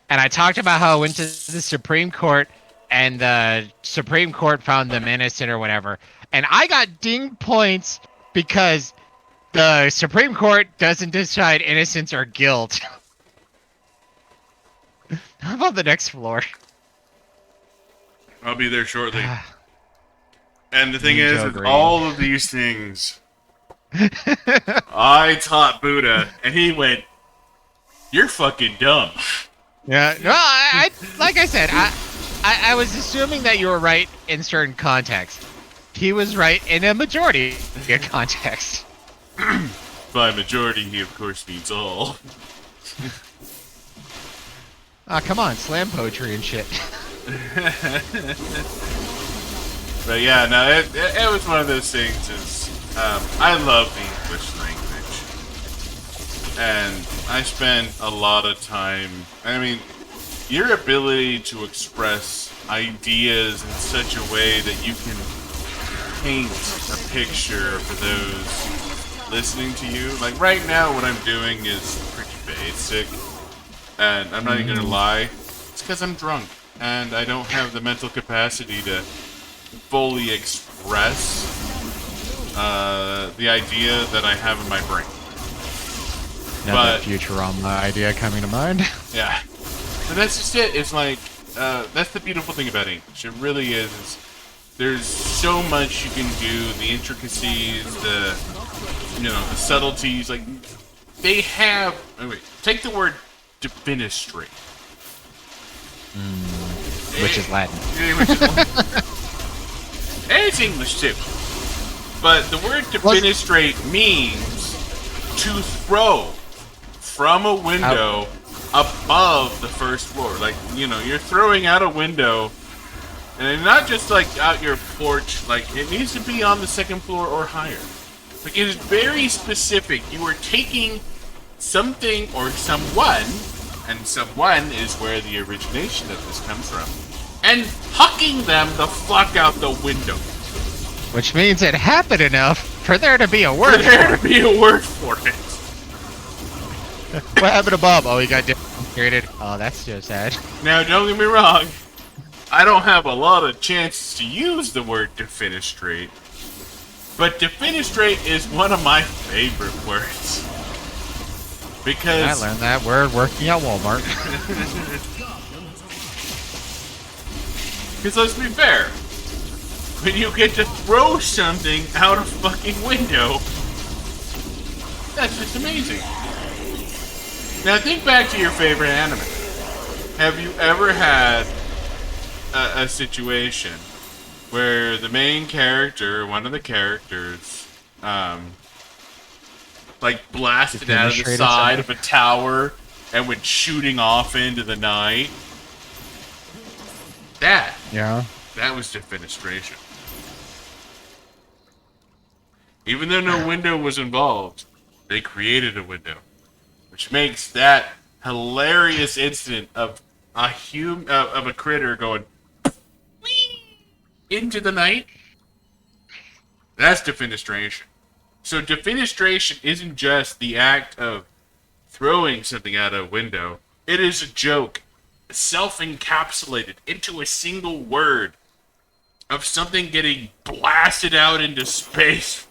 And I talked about how I went to the Supreme Court, and the Supreme Court found them innocent or whatever. And I got ding points because the Supreme Court doesn't decide innocence or guilt. How about the next floor? I'll be there shortly. And the thing Mijo is, with Green. all of these things, I taught Buddha, and he went, "You're fucking dumb." Yeah, no, I like I said, I was assuming that you were right in certain contexts. He was right in a majority of your context. By majority, he of course means all. Ah, come on, slam poetry and shit. But yeah, no, it was one of those things. I love the English language, and I spend a lot of time. I mean, your ability to express ideas in such a way that you can paint a picture for those listening to you. Like right now, what I'm doing is pretty basic, and I'm not even gonna lie. It's because I'm drunk and I don't have the mental capacity to fully express the idea that I have in my brain. Another Futurama idea coming to mind. Yeah. So that's just it. It's like, that's the beautiful thing about English. It really is. There's so much you can do. The intricacies, the subtleties. Like, they have... take the word defenestrate. Which is Latin. And it's English too. But the word defenestrate means to throw from a window above the first floor. Like, you're throwing out a window, and not just like out your porch, like it needs to be on the second floor or higher. Like, it is very specific. You are taking something or someone, and someone is where the origination of this comes from, and hucking them the fuck out the window. Which means it happened enough for there to be a word. For there to be a word for it. What happened to Bob? Oh, he got created. Oh, that's so sad. Now, don't get me wrong. I don't have a lot of chances to use the word defenestrate, but defenestrate is one of my favorite words. Because I learned that word working at Walmart. Because let's be fair, when you get to throw something out a fucking window, that's just amazing. Now think back to your favorite anime. Have you ever had a situation where the main character, one of the characters, like blasted out of the side of a tower and went shooting off into the night? That was defenestration. Even though no window was involved, they created a window, which makes that hilarious incident of a critter going Into the night. That's defenestration. So defenestration isn't just the act of throwing something out a window. It is a joke, self-encapsulated into a single word of something getting blasted out into space.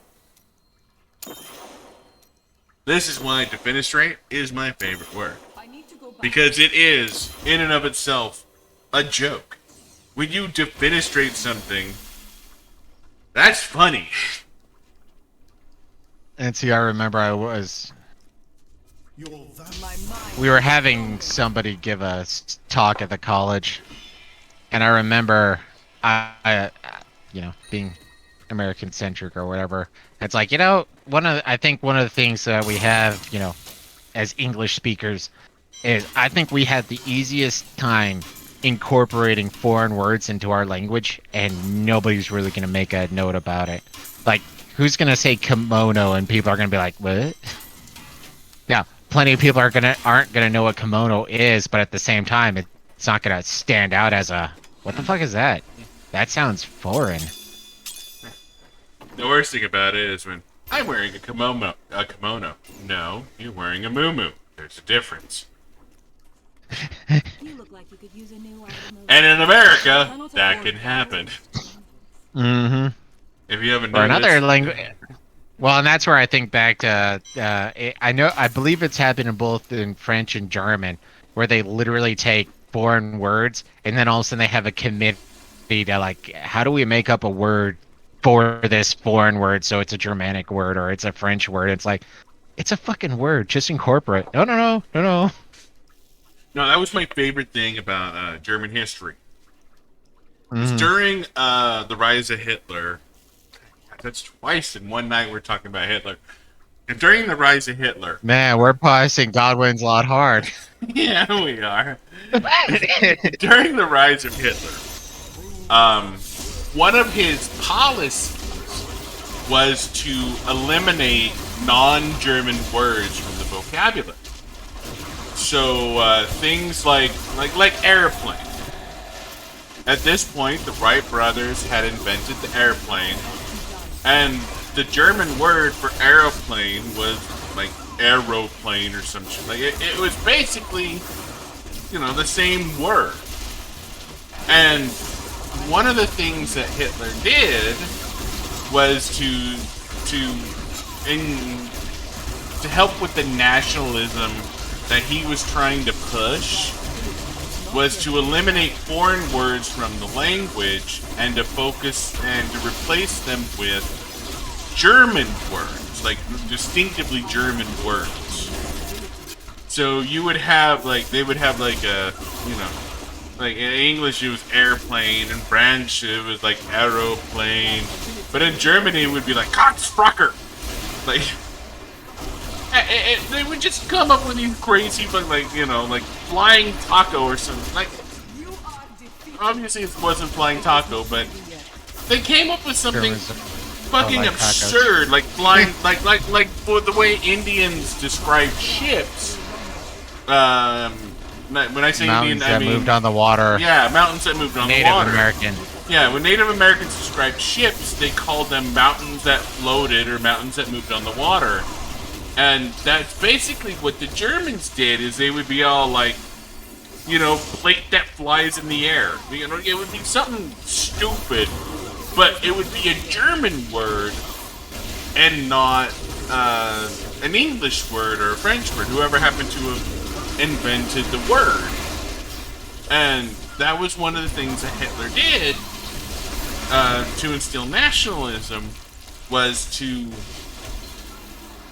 This is why defenestrate is my favorite word. I need to go back. Because it is, in and of itself, a joke. When you defenestrate something, that's funny. And see, I remember we were having somebody give a talk at the college, and I remember I being American centric or whatever. It's like, I think one of the things that we have, as English speakers is I think we had the easiest time incorporating foreign words into our language, and nobody's really going to make a note about it. Like, who's going to say kimono and people are going to be like, what? Now, plenty of people aren't going to know what kimono is, but at the same time, it's not going to stand out as a, what the fuck is that? That sounds foreign. The worst thing about it is when I'm wearing a kimono. No, you're wearing a muumuu. There's a difference. You look like you could use a new item of- And in America, that can happen. Mm-hmm. If you haven't Or noticed. another language. Well, and that's where I think back to. I believe it's happened in French and German, where they literally take foreign words and then all of a sudden they have a committee to like, how do we make up a word for this foreign word so it's a Germanic word or it's a French word? It's like, it's a fucking word. Just incorporate. No. No, that was my favorite thing about German history. Mhm. During the rise of Hitler, that's twice in one night we're talking about Hitler. And during the rise of Hitler, Man, we're passing Godwin's lot hard. yeah, we are. During the rise of Hitler, one of his policies was to eliminate non-German words from the vocabulary. So things like airplane. At this point, the Wright brothers had invented the airplane, and the German word for aeroplane was like aeroplane or some shit. Like it was basically, the same word. And one of the things that Hitler did was to help with the nationalism that he was trying to push, was to eliminate foreign words from the language and to focus and to replace them with German words, like distinctively German words. So you would have they would have like in English it was airplane, and French it was like aeroplane, but in Germany it would be like Kotzfracker. Like they would just come up with these crazy, but like flying taco or something. Like, obviously it wasn't flying taco, but they came up with something fucking absurd, like flying, like for the way Indians describe ships. When I say Mountains Indian, I that mean moved on the water. yeah, mountains that moved on the Native water. American. Yeah, when Native Americans described ships, they called them mountains that floated or mountains that moved on the water. And that's basically what the Germans did, is they would be all like, plate that flies in the air. It would be something stupid, but it would be a German word and not an English word or a French word, whoever happened to have invented the word. And that was one of the things that Hitler did to instill nationalism, was to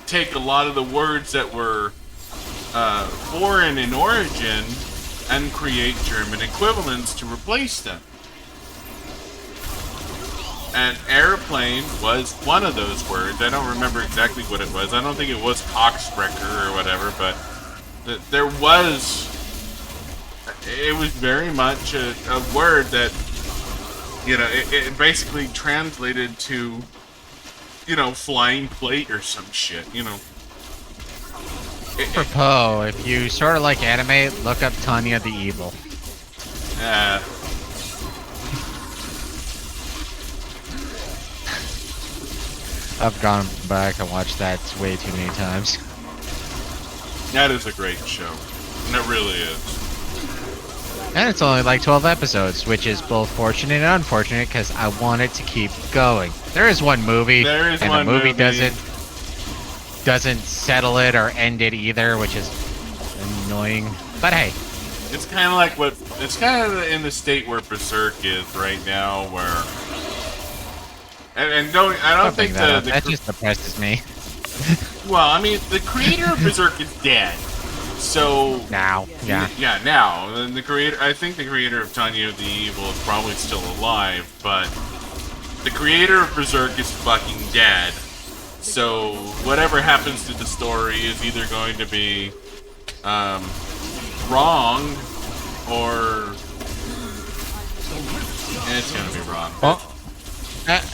take a lot of the words that were foreign in origin and create German equivalents to replace them. And airplane was one of those words. I don't remember exactly what it was. I don't think it was Coxsprecher or whatever, but there was... It was very much a word that, it basically translated to, flying plate or some shit, For Poe, if you sort of like anime, look up Tanya the Evil. Uh, I've gone back and watched that way too many times. That is a great show. And it really is. And it's only like 12 episodes, which is both fortunate and unfortunate because I want it to keep going. There is one movie, There is and one the movie movie. doesn't settle it or end it either, which is annoying. But hey, It's kind of like what... It's kind of in the state where Berserk is right now, where... And I don't think that just depresses me. Well, I mean, the creator of Berserk is dead. So... Now, yeah. Yeah, now. And the creator... I think the creator of Tanya the Evil is probably still alive, but... The creator of Berserk is fucking dead. So, whatever happens to the story is either going to be... wrong, or... It's gonna be wrong. Well,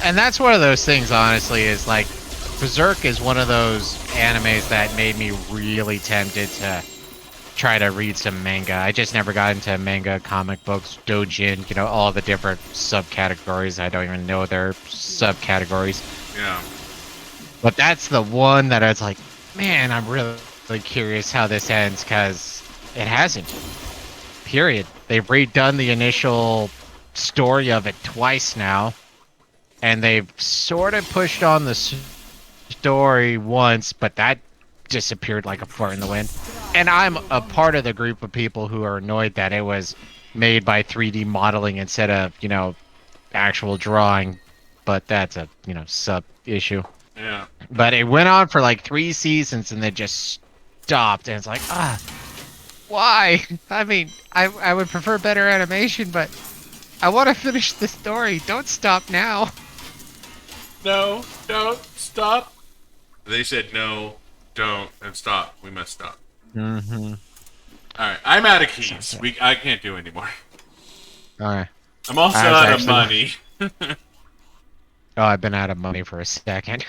and that's one of those things, honestly, is like, Berserk is one of those animes that made me really tempted to try to read some manga. I just never got into manga, comic books, doujin, you know, all the different subcategories. I don't even know their subcategories. Yeah. But that's the one that I was like, man, I'm really curious how this ends, because it hasn't. Period. They've redone the initial story of it twice now, and they've sort of pushed on the story once, but that disappeared like a fart in the wind. And I'm a part of the group of people who are annoyed that it was made by 3D modeling instead of, you know, actual drawing, but that's a, you know, sub issue. Yeah. But it went on for like 3 seasons and then just stopped, and it's like, why? I mean, I would prefer better animation, but I want to finish the story. Don't stop now. No, don't stop. They said no, don't, and stop. We must stop. Mm-hmm. Alright, I'm out of keys. I can't do anymore. Alright. I'm also I was out of actually- money. Oh, I've been out of money for a second.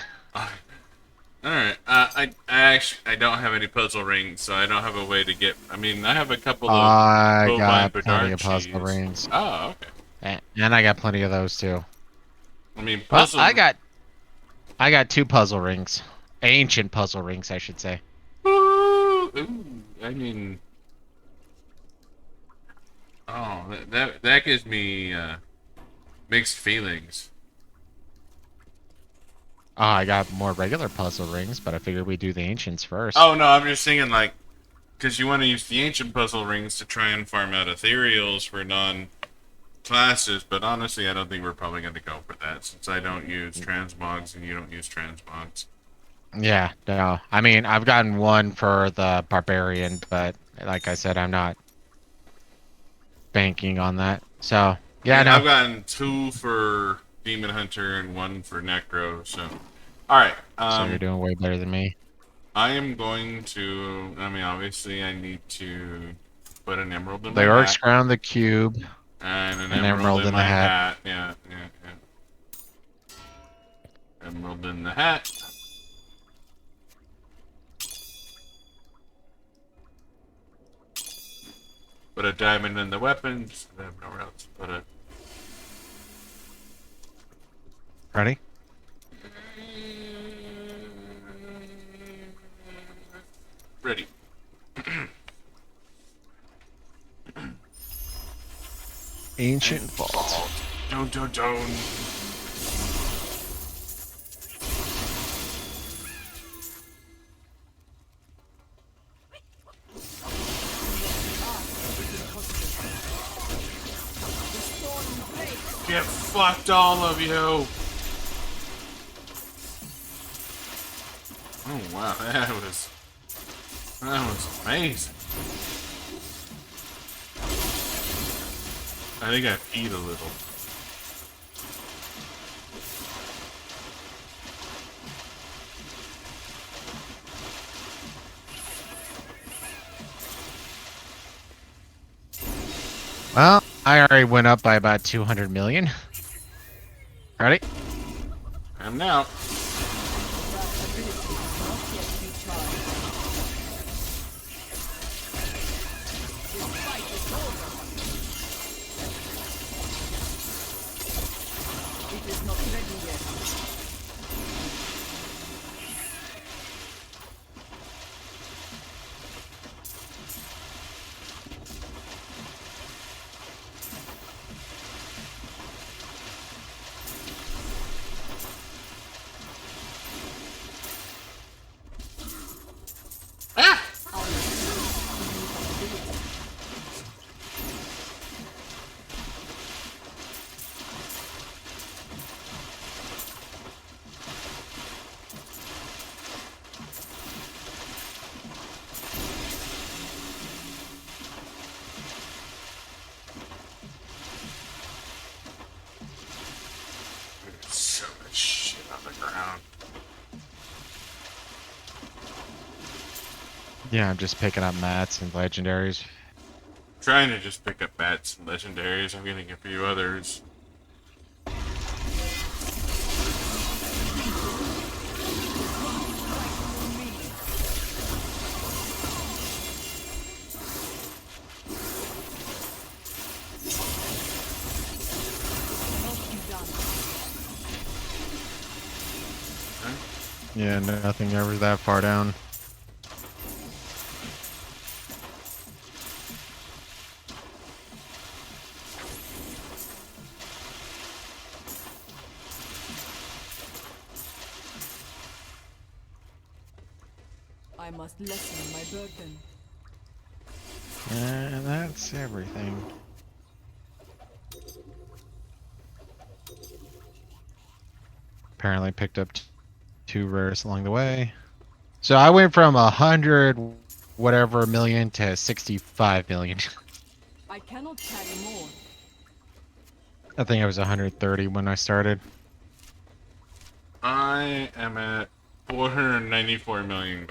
Alright, I don't have any puzzle rings, so I don't have a way to get... I mean, I have a couple of... I bovine got Bedard plenty of puzzle cheese. rings. Oh, okay. And I got plenty of those too. I mean, Well, puzzle... I got 2 puzzle rings. Ancient puzzle rings, I should say. Ooh, I mean... Oh, that gives me, mixed feelings. Oh, I got more regular puzzle rings, but I figured we'd do the ancients first. Oh, no, I'm just thinking, like... Because you want to use the ancient puzzle rings to try and farm out ethereals for non-classes, but honestly, I don't think we're probably going to go for that, since I don't use transmogs and you don't use transmogs. Yeah, no. I mean, I've gotten 1 for the barbarian, but like I said, I'm not banking on that. So, yeah, And no. I've gotten 2 for Demon Hunter and 1 for Necro, so... Alright, So you're doing way better than me. I am going to... I mean, obviously, I need to put an emerald in The my orcs hat. crown the cube. And an An emerald in the my hat. hat. Yeah. Emerald in the hat. Put a diamond in the weapons. I have nowhere else to put it. Ready? Ready. Ancient vault. Don't. Get fucked, all of you! Oh wow, that was amazing. I think I peed a little. Well, I already went up by about 200 million. Ready? I'm now. It is not ready yet. Ah! There's so much shit on the ground. Yeah, I'm just picking up mats and legendaries. Trying to just pick up bats and legendaries. I'm getting a few others. Cannot be done. Yeah, nothing ever that far down. I must lessen my burden. And that's everything. Apparently picked up 2 rares along the way. So I went from 100 whatever million to 65 million. I cannot carry more. I think I was 130 when I started. I am at 494 million.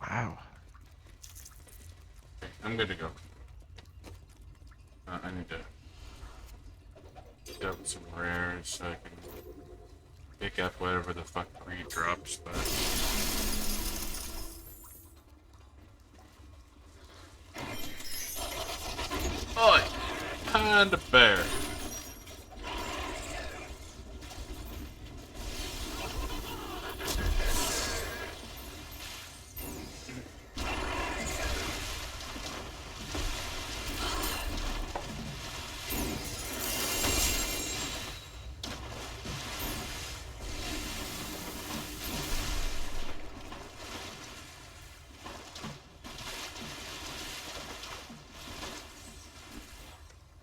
Wow. I'm good to go. I need to pick up some rares so I can pick up whatever the fuck drops, but oi! Panda bear.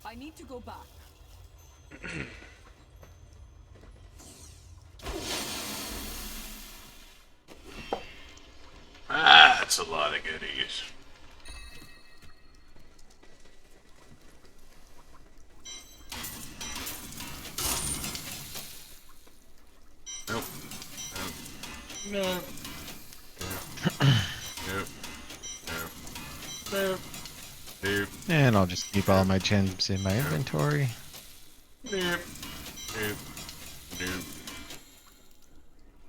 I need to go back. Ah, that's a lot of goodies. Nope. Nope. Nope. Nope. Nope. Nope. Nope. And I'll just keep all my gems in my inventory. Nope. Nope. Nope.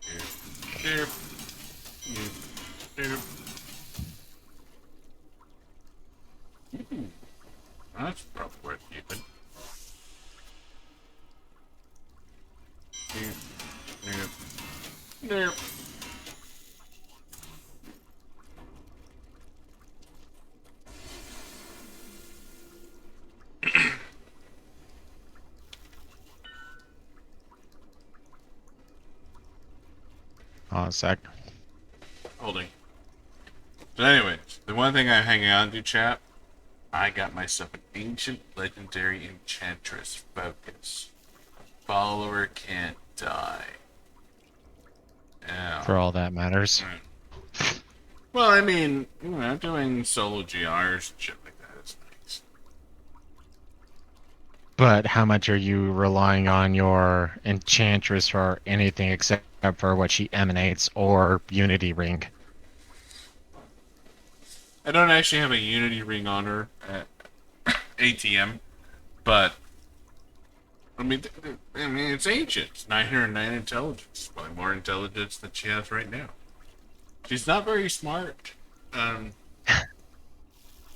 Nope. Nope. Nope. Nope. That's probably worth keeping. Nope. Nope. Nope. A sec. Holding. So anyways, the one thing I'm hanging on to, chap, I got myself an ancient legendary enchantress focus. Follower can't die. Yeah. For all that matters. Well, I mean, you know, doing solo GRs and shit like that is nice. But how much are you relying on your enchantress for anything except for what she emanates or Unity Ring? I don't actually have a Unity ring on her at ATM, but I mean, it's ancient. It's 909 intelligence. Probably more intelligence than she has right now. She's not very smart, Um,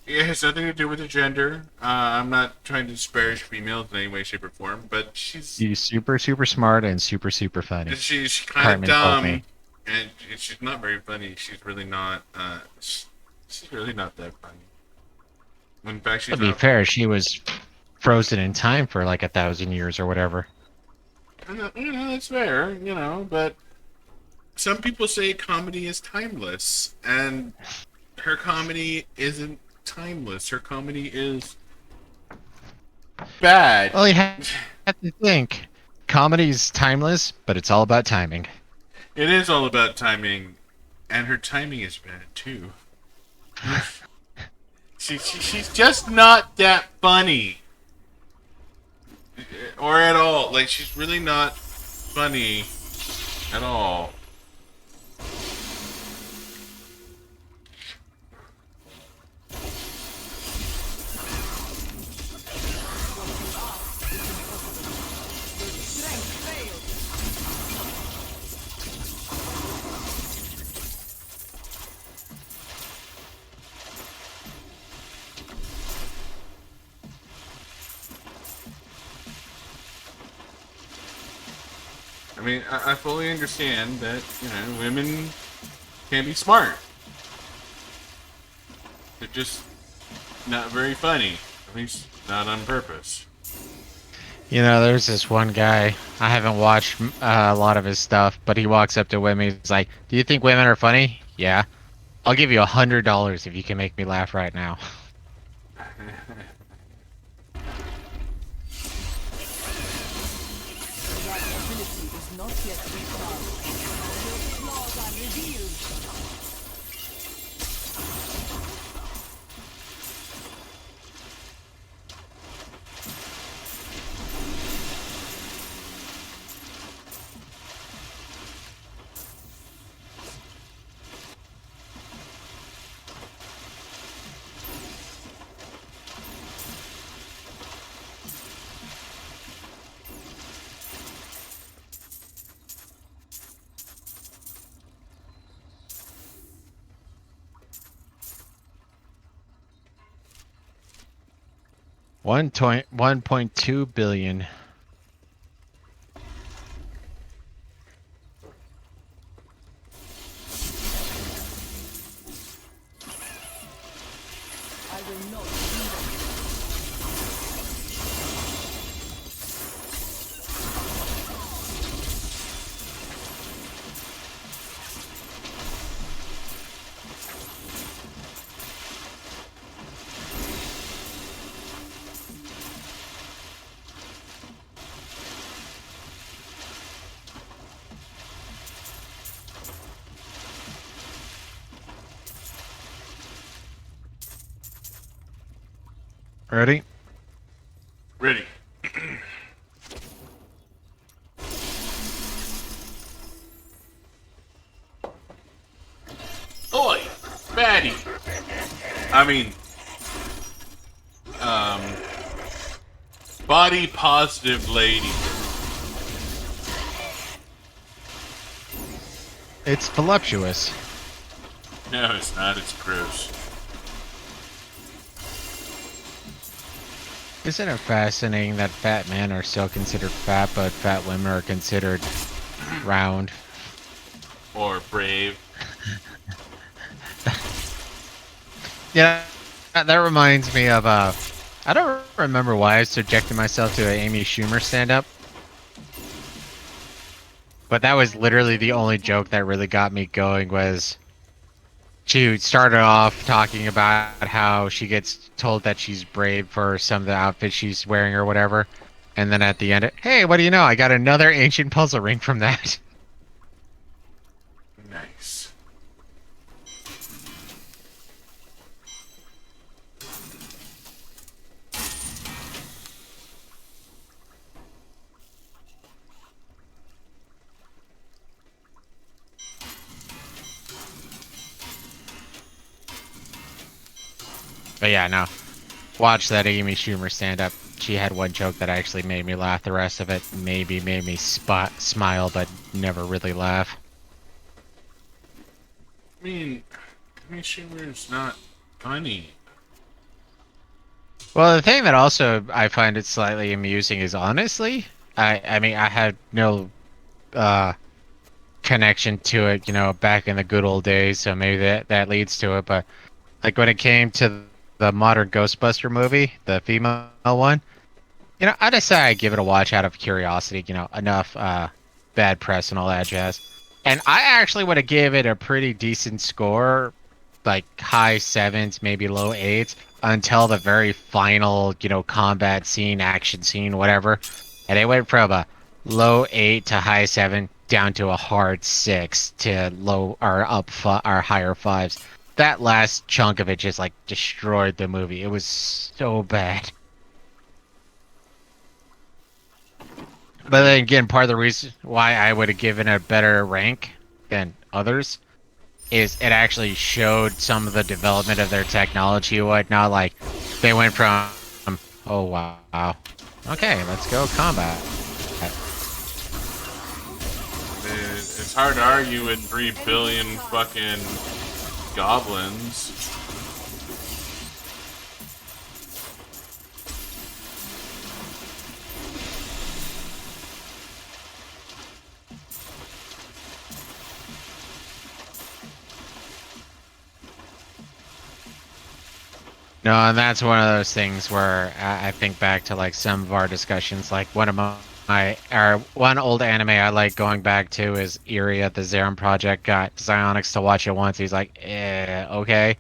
it has nothing to do with the gender. I'm not trying to disparage females in any way, shape, or form, but She's super, super smart and super, super funny. she's kind of Cartman told dumb, me. and she's not very funny. She's really not. She's really not that funny. In fact, she's To be not. fair, she was frozen in time for like 1,000 years or whatever. That's fair, but some people say comedy is timeless, and her comedy isn't timeless. Her comedy is bad. Well, you have to think. Comedy's timeless, but it's all about timing. It is all about timing, and her timing is bad too. She's just not that funny, or at all. Like, she's really not funny at all. I mean, I fully understand that, women can be smart. They're just not very funny. At least not on purpose. There's this one guy. I haven't watched a lot of his stuff, but he walks up to women. He's like, "Do you think women are funny?" "Yeah." "I'll give you $100 if you can make me laugh right now." Ability is not yet recharged. Your flaws are revealed. $1.2 billion. I will not leave. Ready? Ready. Oi, fatty. I mean, body positive lady. It's voluptuous. No, it's not. It's gross. Isn't it fascinating that fat men are still considered fat, but fat women are considered round? Or brave. Yeah, that reminds me of, I don't remember why I subjected myself to an Amy Schumer stand-up. But that was literally the only joke that really got me going. Was she started off talking about how she gets told that she's brave for some of the outfits she's wearing or whatever. And then at the end, hey, what do you know? I got another ancient puzzle ring from that. Nice. But yeah, no. Watch that Amy Schumer stand-up. She had one joke that actually made me laugh. The rest of it maybe made me smile, but never really laugh. I mean, Jimmy Schumer's not funny. Well, the thing that also I find it slightly amusing is honestly, I mean, I had no uh connection to it, back in the good old days, so maybe that leads to it. But like when it came to the modern Ghostbuster movie, the female one, I decided I'd give it a watch out of curiosity. Enough bad press and all that jazz, and I actually would have give it a pretty decent score, like high sevens, maybe low eights, until the very final, combat scene, action scene, whatever, and it went from a low 8 to high 7 down to a hard 6 to low or or higher 5s. That last chunk of it just like destroyed the movie. It was so bad. But then again, part of the reason why I would have given it a better rank than others is it actually showed some of the development of their technology and whatnot. Like, they went from, oh wow, okay, let's go combat. It's hard to argue with 3 billion fucking goblins. No, and that's one of those things where I think back to like some of our discussions. Like one old anime I like going back to is Iria, the Zerum Project. Got Zyonix to watch it once. He's like, okay.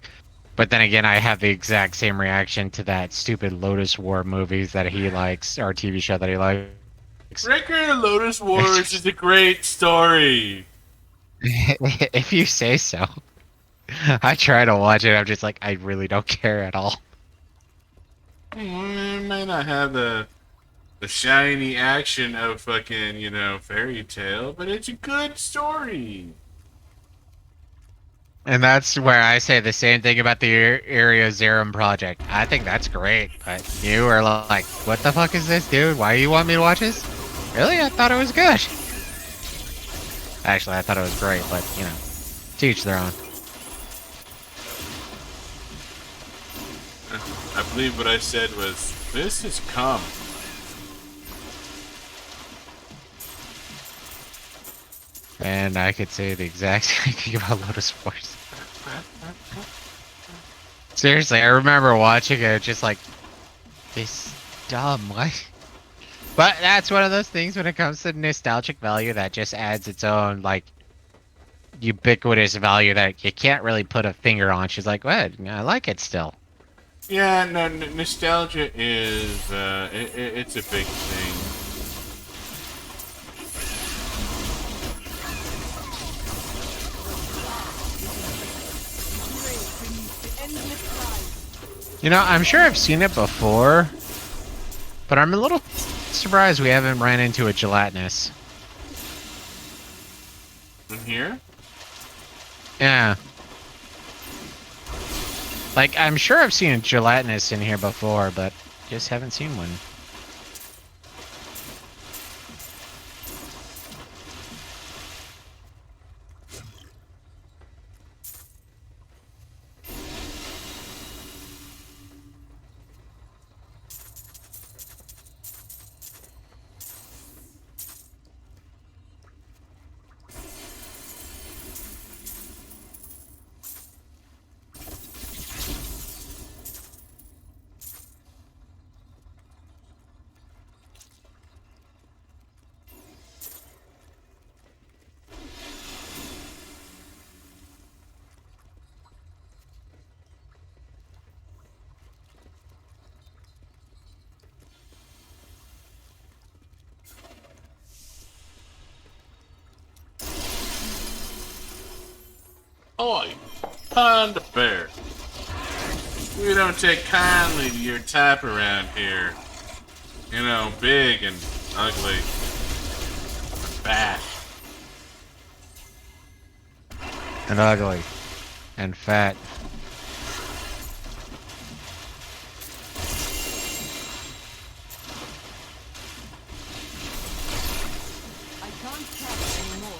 But then again, I have the exact same reaction to that stupid Lotus War movies that he likes, or TV show that he likes. Record of Lotus Wars is a great story. If you say so. I try to watch it. I'm just like, I really don't care at all. It may not have the shiny action of fucking, Fairy Tale, but it's a good story. And that's where I say the same thing about the Area Zerum Project. I think that's great, but you are like, what the fuck is this, dude? Why do you want me to watch this? Really? I thought it was good. Actually, I thought it was great, but, to each their own. I believe what I said was, this is cum. And I could say the exact same thing about Lotus Wars. Seriously, I remember watching it just like, this dumb, what? But that's one of those things when it comes to nostalgic value that just adds its own, like, ubiquitous value that you can't really put a finger on. She's like, what? I like it still. Yeah, no, nostalgia is, it's a big thing. I'm sure I've seen it before, but I'm a little surprised we haven't ran into a gelatinous. In here? Yeah. Like, I'm sure I've seen a gelatinous in here before, but just haven't seen one. Oi, Panda Bear. We don't take kindly to your type around here. Big and ugly. Fat. And ugly. And fat. I can't tell anymore.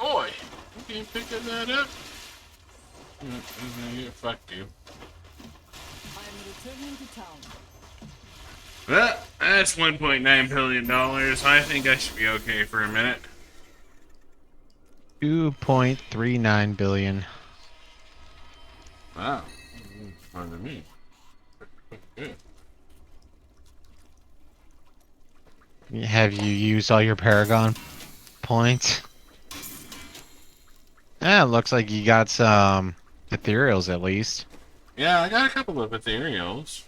Oi, can't pick that up. Fuck you. I am returning to town. Well, that's $1.9 billion. I think I should be okay for a minute. 2.39 billion. Wow. More than me. Good. Have you used all your Paragon points? Yeah, it looks like you got some ethereals at least. Yeah, I got a couple of ethereals.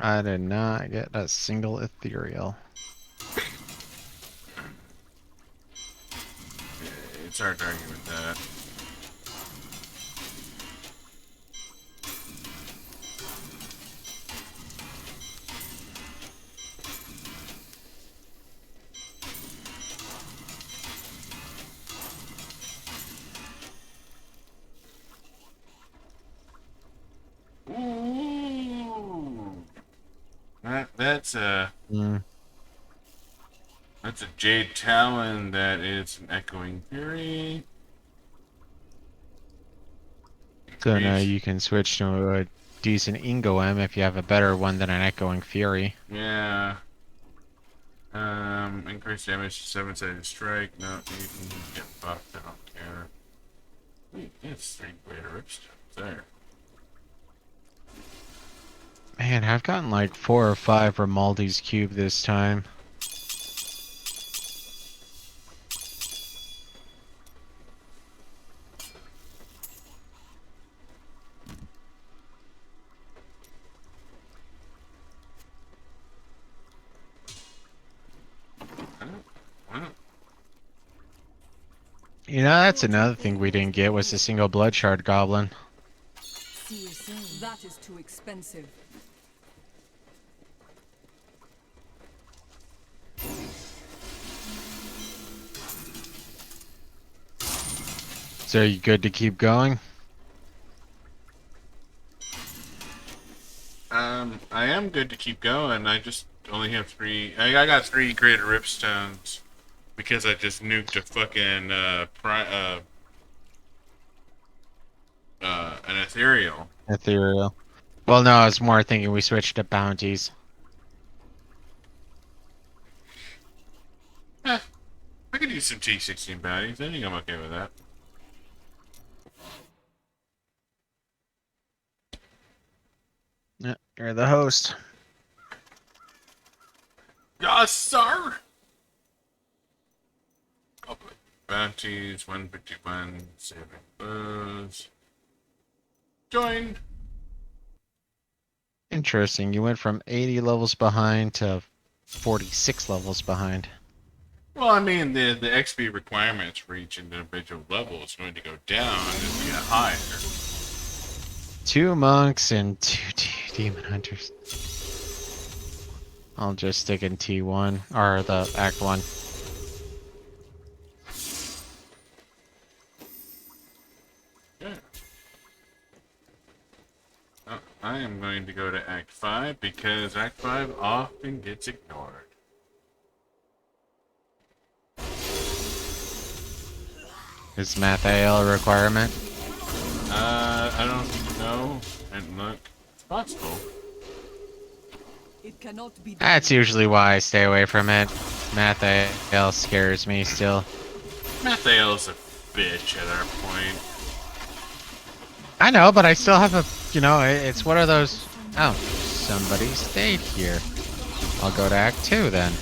I did not get a single ethereal. It's hard to argue with that. Ooh. That's a Jade Talon. That is an Echoing Fury. So now you can switch to a decent Ingo M if you have a better one than an Echoing Fury. Yeah. Increase damage to 7-sided strike. No, you can get buffed. I don't care. Wait, it's 3 greater ripstones there. Man, I've gotten like 4 or 5 Romaldi's Cube this time. You know, that's another thing we didn't get was a single Blood Shard Goblin. See you soon. That is too expensive. So are you good to keep going? I am good to keep going. I just only have 3. I got 3 greater ripstones because I just nuked a fucking an ethereal. Ethereal. Well, no, I was more thinking we switched to bounties. I could use some T16 bounties. I think I'm okay with that. Yeah, you're the host. Yes, sir! Public bounties, 151, saving those. Join! Interesting. You went from 80 levels behind to 46 levels behind. Well, I mean, the XP requirements for each individual level is going to go down as you get higher. 2 monks and 2 demon hunters. I'll just stick in T1 or the Act 1. Yeah. I am going to go to Act 5 because Act 5 often gets ignored. Is Math AL a requirement? I don't know. And look, it's possible. It cannot be done. That's usually why I stay away from it. Math AL scares me still. Mathael's a bitch at our point. I know, but I still have a, you know, it's one of those, oh, somebody stayed here. I'll go to Act 2 then.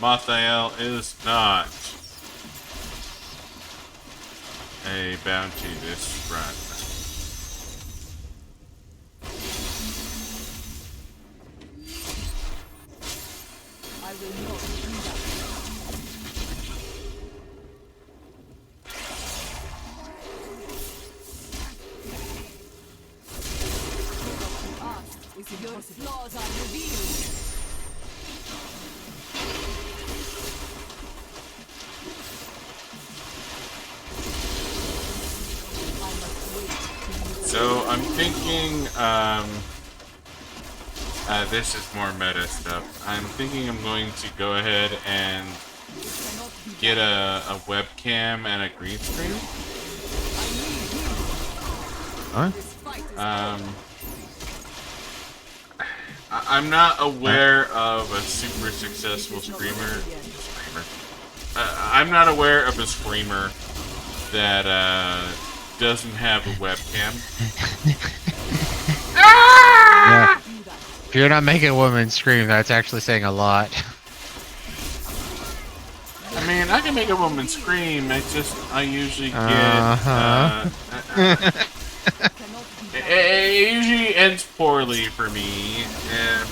Mathael is not a bounty this run. I will not do that. Ask is your flaws are revealed. So I'm thinking, this is more meta stuff. I'm thinking I'm going to go ahead and get a webcam and a green screen. Huh? I'm not aware of a super successful screamer. I'm not aware of a screamer that doesn't have a webcam. Yeah. If you're not making a woman scream, that's actually saying a lot. I mean, I can make a woman scream. It's just I usually get. It usually ends poorly for me, and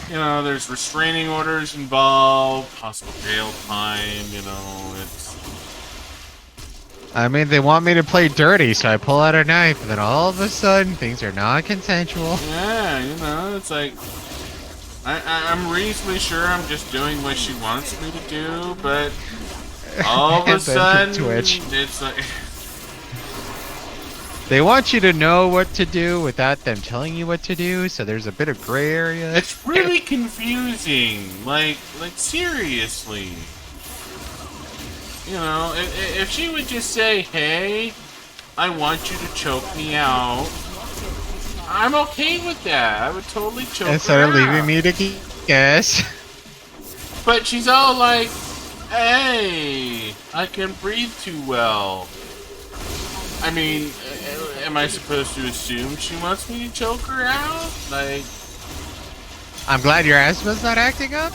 you know, there's restraining orders involved, possible jail time. You know, it's. I mean, they want me to play dirty, so I pull out a knife, and then all of a sudden, things are non-consensual. Yeah, you know, it's like. I'm reasonably sure I'm just doing what she wants me to do, but all of a sudden, Twitch. it's like. They want you to know what to do without them telling you what to do, so there's a bit of gray area. It's really confusing. Like seriously. You know, if she would just say, "Hey, I want you to choke me out," I'm okay with that. I would totally choke Instead her of leaving out. me to guess. But she's all like, "Hey, I can breathe too well." I mean, am I supposed to assume she wants me to choke her out? Like, I'm glad your asthma's not acting up.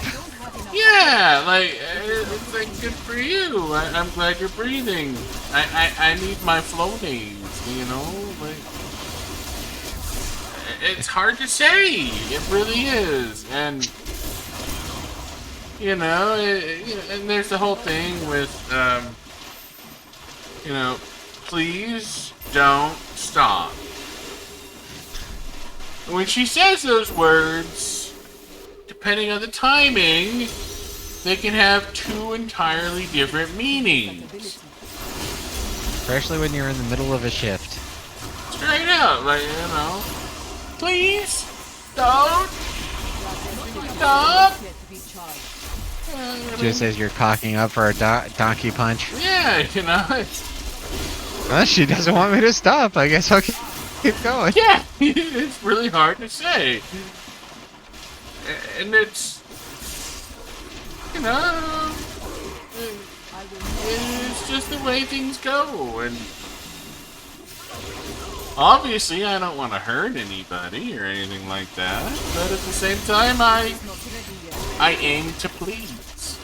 yeah, like, it's like, good for you. I'm glad you're breathing. I need my Flonase, you know? Like, it's hard to say. It really is. And, you know, and there's the whole thing with, you know, please don't stop. When she says those words, depending on the timing, they can have two entirely different meanings. Especially when you're in the middle of a shift. Straight up, like, you know, please don't stop. Just as you're cocking up for a donkey punch. Yeah, you know. Well, she doesn't want me to stop. I guess I'll keep going. Yeah, it's really hard to say. And it's, you know, it's just the way things go. And obviously, I don't want to hurt anybody or anything like that. But at the same time, I aim to please.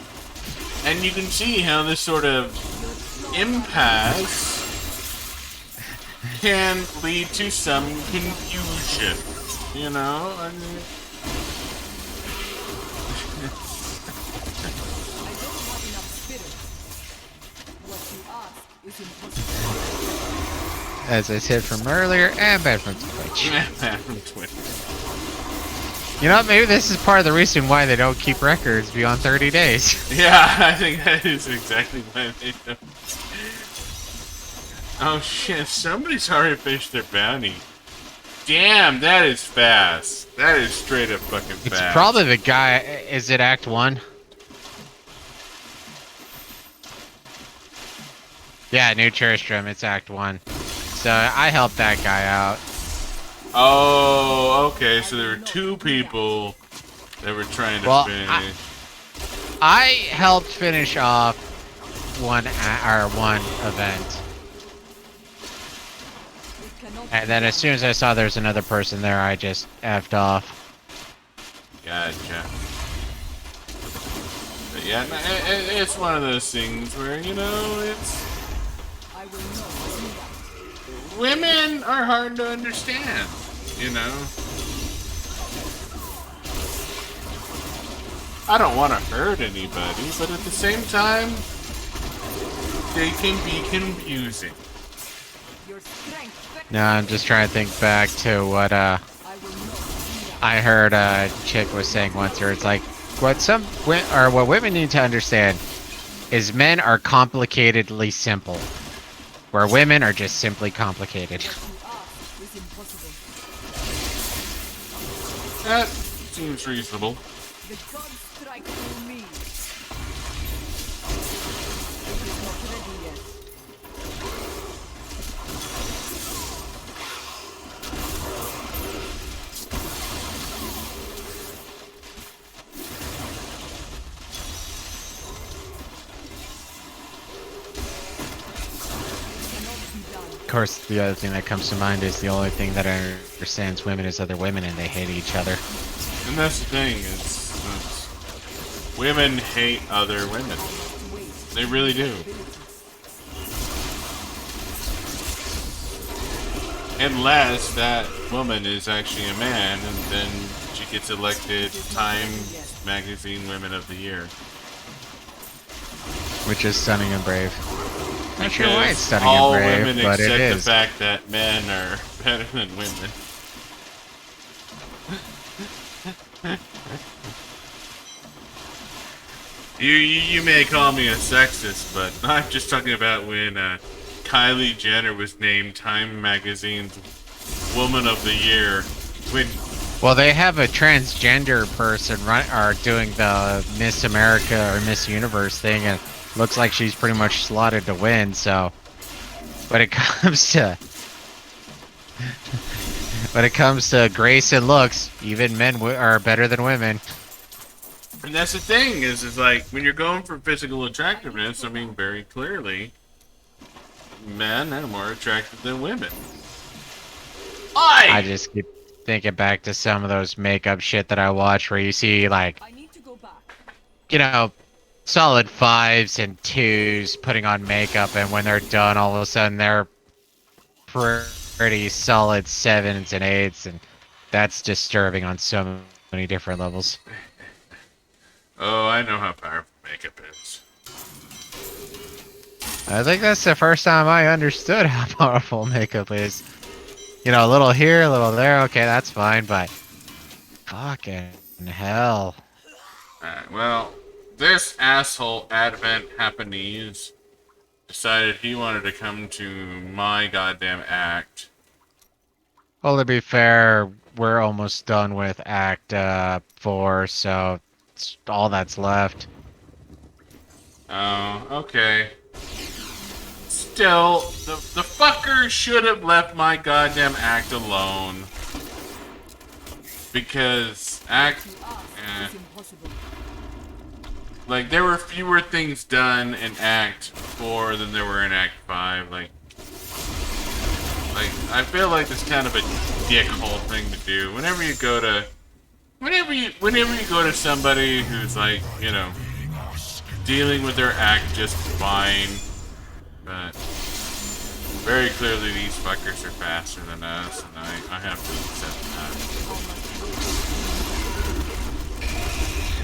And you can see how this sort of impasse can lead to some confusion, you know? I mean, As I said from earlier, and bad from Twitch. from Twitter. You know what? Maybe this is part of the reason why they don't keep records beyond 30 days. Yeah, I think that is exactly why they don't. Oh shit, somebody's already fished their bounty. Damn, that is fast. That is straight up fucking fast. It's probably the guy. Is it Act 1? Yeah, New Tristram. It's Act 1. So I helped that guy out. Oh, okay, so there were two people that were trying to finish. I helped finish off one event. And then as soon as I saw there's another person there, I just effed off. Gotcha. But yeah, it's one of those things where, you know, it's... Women are hard to understand, you know? I don't want to hurt anybody, but at the same time, they can be confusing. No, I'm just trying to think back to what I heard a chick was saying once, where it's like, what women need to understand is men are complicatedly simple. where women are just simply complicated. What you ask is impossible. That seems reasonable. The gods strike through me. It is not ready yet. Of course, the other thing that comes to mind is the only thing that understands women is other women, and they hate each other. And that's the thing, is women hate other women. They really do. Unless that woman is actually a man, and then she gets elected Time Magazine Women of the Year. Which is stunning and brave. Not sure Because why it's stunning all and brave, women but it accept the is. fact that men are better than women. You may call me a sexist, but I'm just talking about when Kylie Jenner was named Time Magazine's Woman of the Year. When Well, they have a transgender person doing the Miss America or Miss Universe thing, and looks like she's pretty much slotted to win. So, when it comes to grace and looks, even men are better than women. And that's the thing, is like, when you're going for physical attractiveness, I mean, very clearly, men are more attractive than women. I just keep thinking back to some of those makeup shit that I watch where you see, like, I need to go back. you know, solid 5s and 2s putting on makeup, and when they're done, all of a sudden they're pretty solid 7s and 8s, and that's disturbing on so many different levels. Oh, I know how powerful makeup is. I think that's the first time I understood how powerful makeup is. You know, a little here, a little there, okay, that's fine, but fucking hell. Alright, well, this asshole Advent Japanese decided he wanted to come to my goddamn act. Well, to be fair, we're almost done with Act 4, so it's all that's left. Oh, okay. Still, the fucker should have left my goddamn act alone. Because act... It's impossible. Like, there were fewer things done in Act 4 than there were in Act 5. Like, I feel like it's kind of a dickhole thing to do. Whenever you go to somebody who's, like, you know, dealing with their act just fine, but very clearly these fuckers are faster than us, and I have to accept that.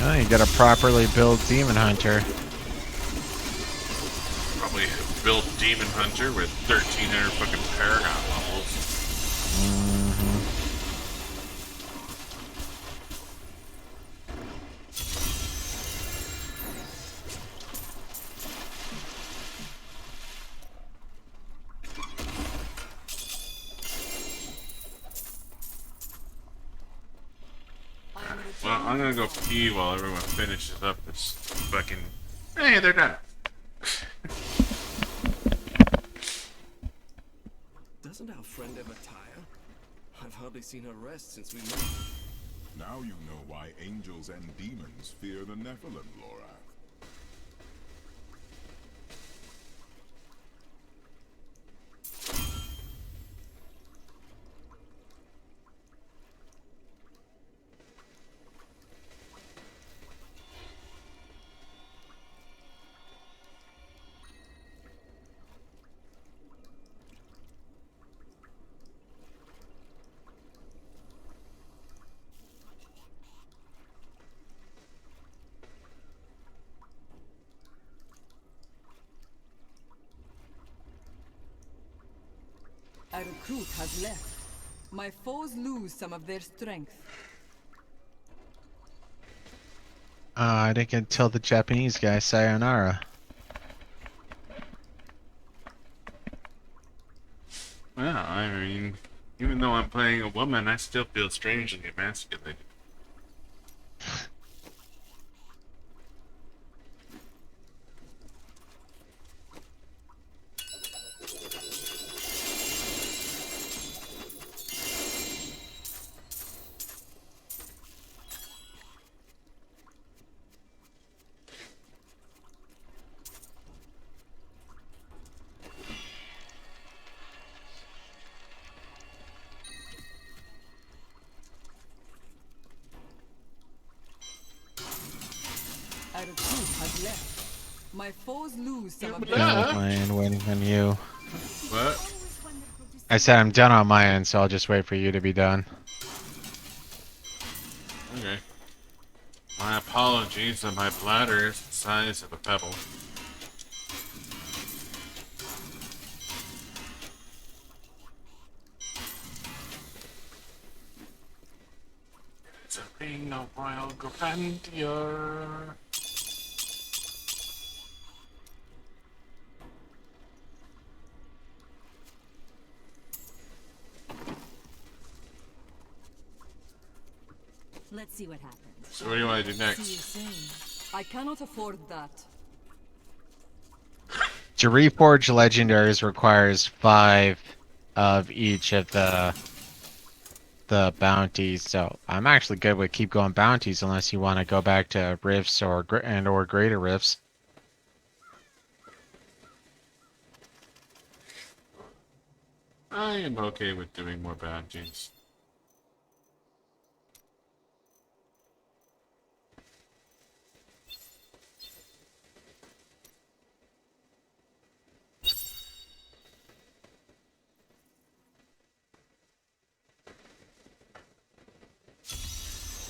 Oh, you gotta properly build Demon Hunter. Probably build Demon Hunter with 1,300 fucking Paragon levels. Well, I'm gonna go pee while everyone finishes up this fucking... Hey, they're done. Doesn't our friend ever tire? I've hardly seen her rest since we met. Now you know why angels and demons fear the Nephilim, Laura. A recruit has left. My foes lose some of their strength. I didn't get to tell the Japanese guy sayonara. Well, I mean, even though I'm playing a woman, I still feel strangely emasculated. Our troop has left. My foes lose some of Done their with my end, waiting on you. What? I said I'm done on my end, so I'll just wait for you to be done. Okay. My apologies that my bladder is the size of a pebble. It's a ring of royal grandeur. Let's see what happens. So what do you want to do See you next? soon. I cannot afford that. To reforge legendaries requires 5 of each of the bounties, so I'm actually good with keep going bounties unless you want to go back to rifts or greater rifts. I am okay with doing more bounties.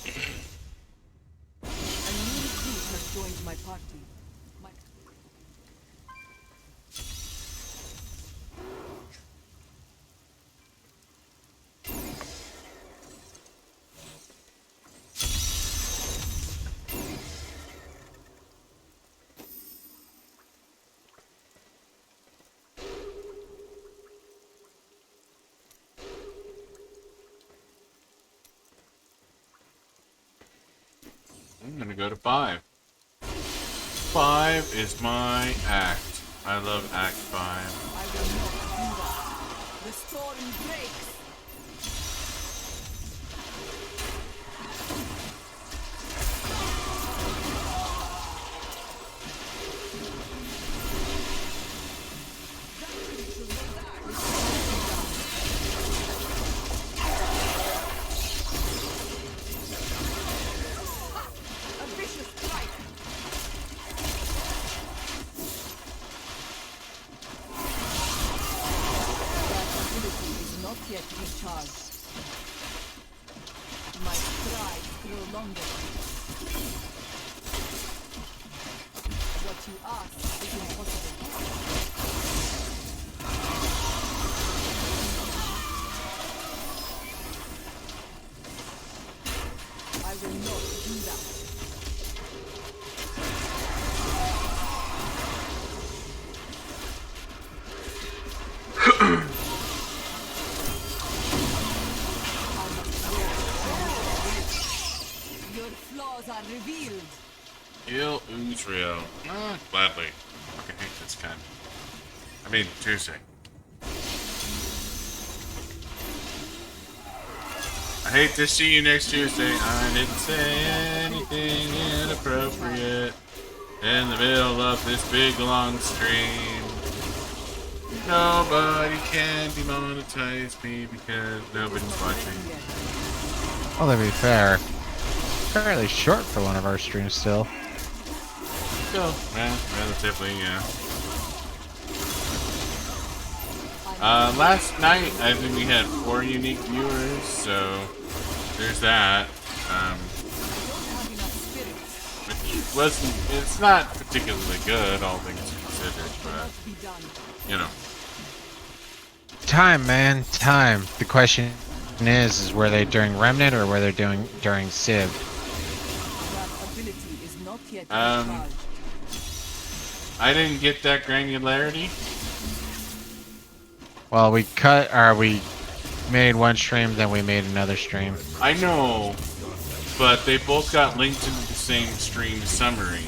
A new recruit has joined my party. My I'm gonna go to 5. 5 is my act. I love Act 5. I will not do that. The storm breaks. A vicious strike. That ability is not yet recharged. My strides grow longer. What you ask is impossible. I will not do that. Your flaws are revealed. Kill Uzrael. Gladly. I fucking hate this cunt. I mean, Tuesday. I hate to see you next Tuesday. I didn't say anything inappropriate in the middle of this big long stream. Nobody can demonetize me because nobody's watching. Well, to be fair, fairly short for one of our streams still. Still, well, relatively, yeah. Last night, I think we had 4 unique viewers, so there's that. Which wasn't, it's not particularly good, all things considered, but, you know. Time, man, time. The question is were they during Remnant or were they doing during Civ? That ability is not yet Um, recharged. I didn't get that granularity. Well, we made one stream, then we made another stream. I know, but they both got linked into the same stream summary.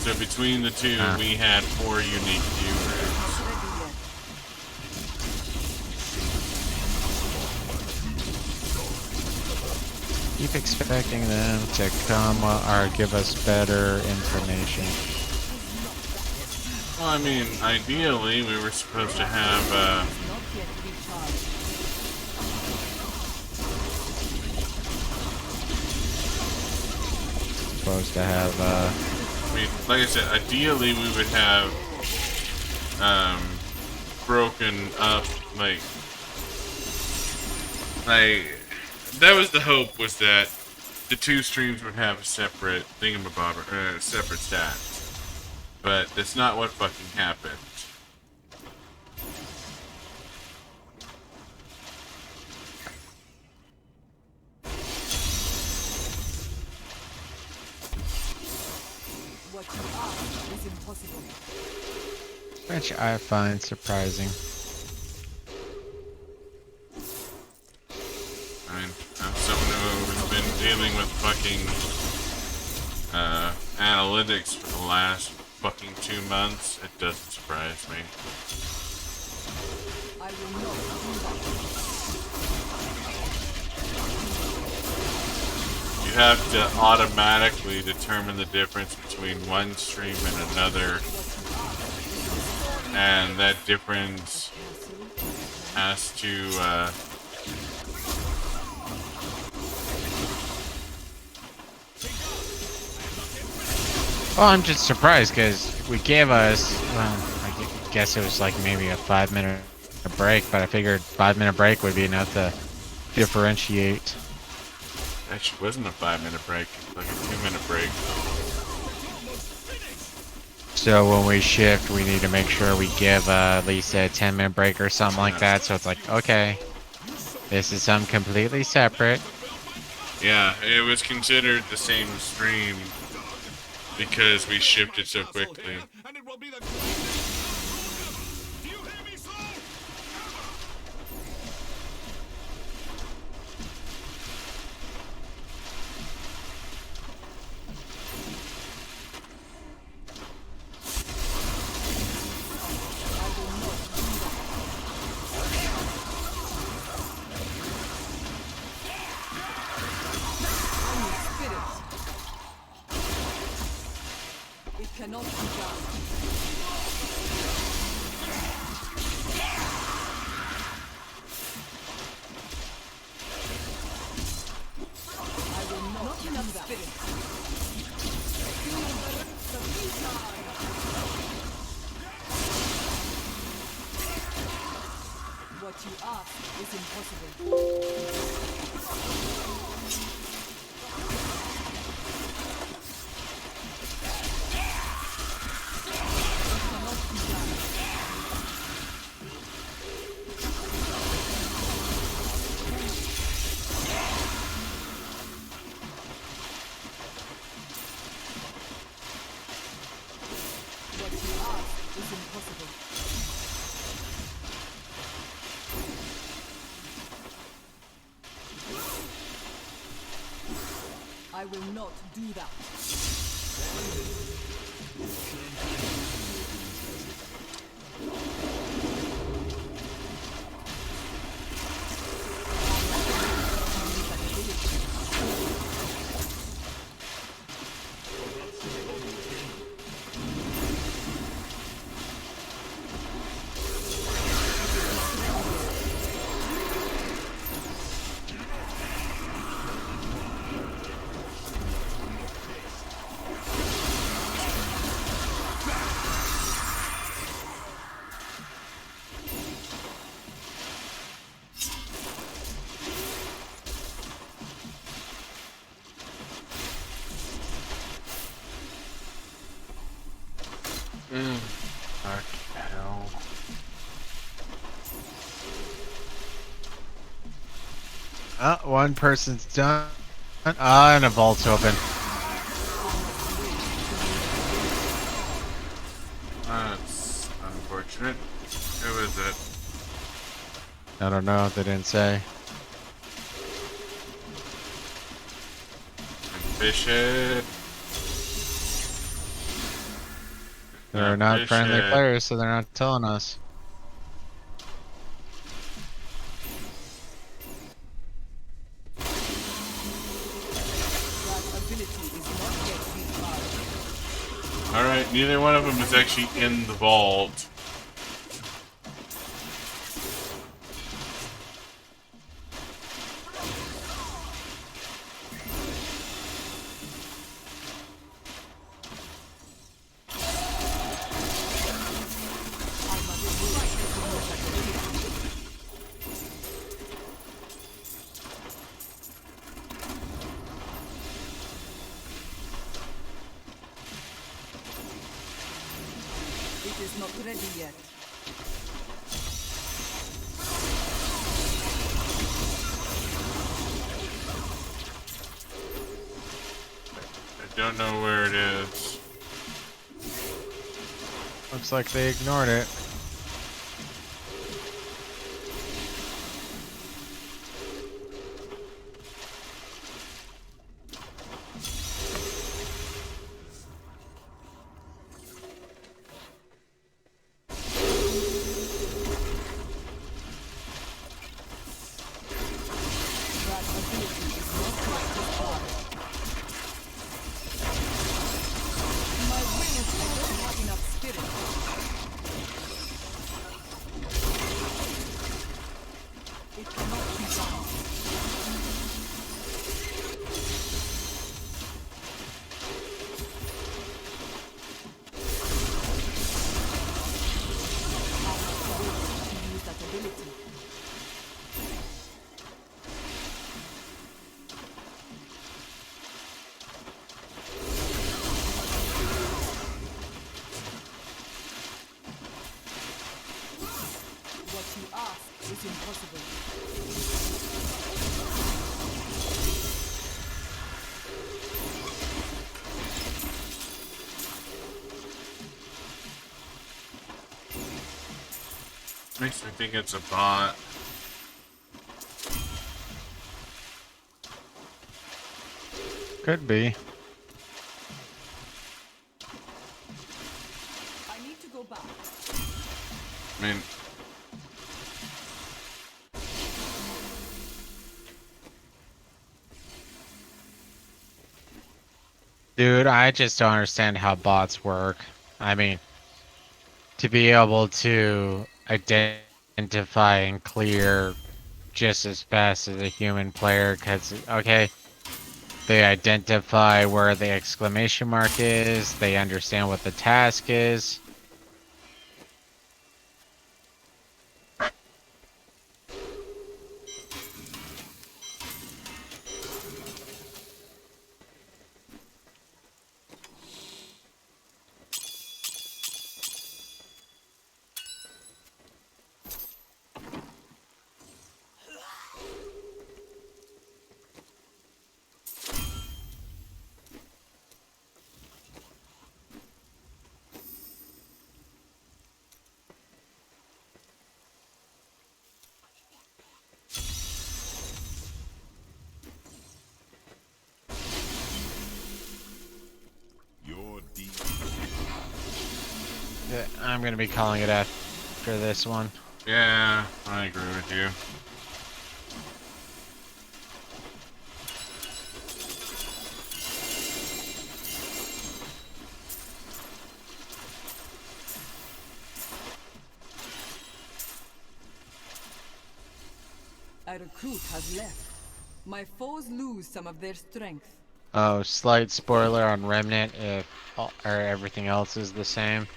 So between the two, we had 4 unique viewers. Keep expecting them to come or give us better information. Well, I mean, ideally, we were supposed to have, Not yet recharged. Supposed to have I mean, like I said, ideally we would have, broken up, like, that was the hope, was that the 2 streams would have a separate thingamabobber, separate stats. But that's not what fucking happened. What you ask is impossible. which I find surprising. I mean, I'm someone who's been dealing with fucking analytics for the last fucking 2 months. It doesn't surprise me. I will not do that. You have to automatically determine the difference between one stream and another, and that difference has to Well, I'm just surprised because we gave us, well, I guess it was like maybe a 5-minute break, but I figured 5-minute break would be enough to differentiate. actually wasn't a 5-minute break, it was like a 2-minute break. So when we shift, we need to make sure we give at least a 10-minute break or something like that. So it's like, okay, this is something completely separate. Yeah, it was considered the same stream because we shifted so quickly. It cannot be done. I will not enough spirit. What you ask is impossible. What you ask is impossible. I will not do that. Fuck hell. One person's done. And a vault's open. That's unfortunate. Who is it? I don't know. They didn't say. Fish it. They're not Fish friendly it. players, so they're not telling us. That ability is not yet defined. Alright, neither one of them is actually in the vault. It is not ready yet. I don't know where it is. Looks like they ignored it. That ability is not quite defined. My wings, I don't have enough spirit. It cannot be done. I have to wait to use that ability. What you ask is impossible. Makes me think it's a bot. Could be. I need to go back. I mean, Dude, I just don't understand how bots work. I mean, to be able to identify and clear just as fast as a human player, because, okay, they identify where the exclamation mark is, they understand what the task is. Your deep I'm gonna be calling it after this one. yeah, I agree with you. A recruit has left. My foes lose some of their strength. Oh, slight spoiler on Remnant if or everything else is the same.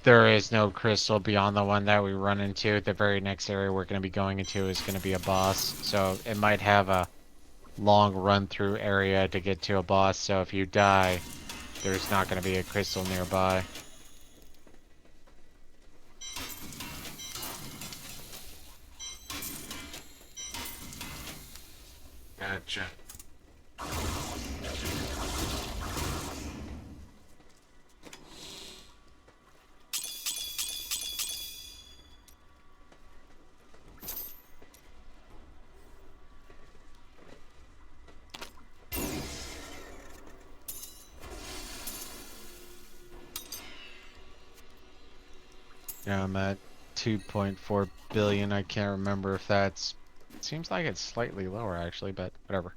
There is no crystal beyond the one that we run into. The very next area we're going to be going into is going to be a boss. So it might have a long run through area to get to a boss. So if you die, there's not going to be a crystal nearby. Gotcha. Yeah, I'm at 2.4 billion. I can't remember if that's. Seems like it's slightly lower actually, but whatever.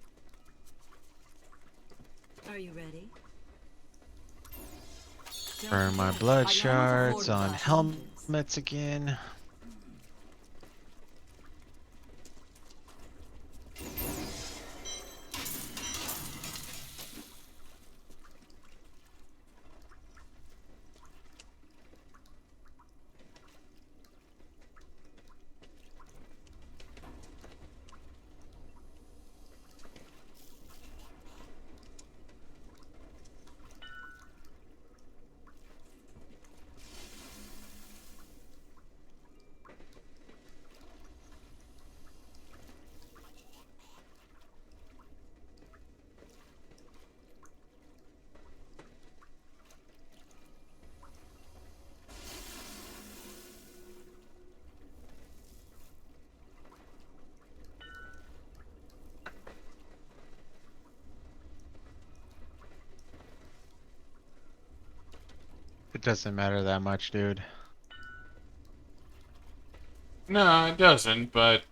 Are you ready? Don't Burn my forget, blood I am shards afforded on by engines. helmets again. It doesn't matter that much, dude. No, it doesn't, but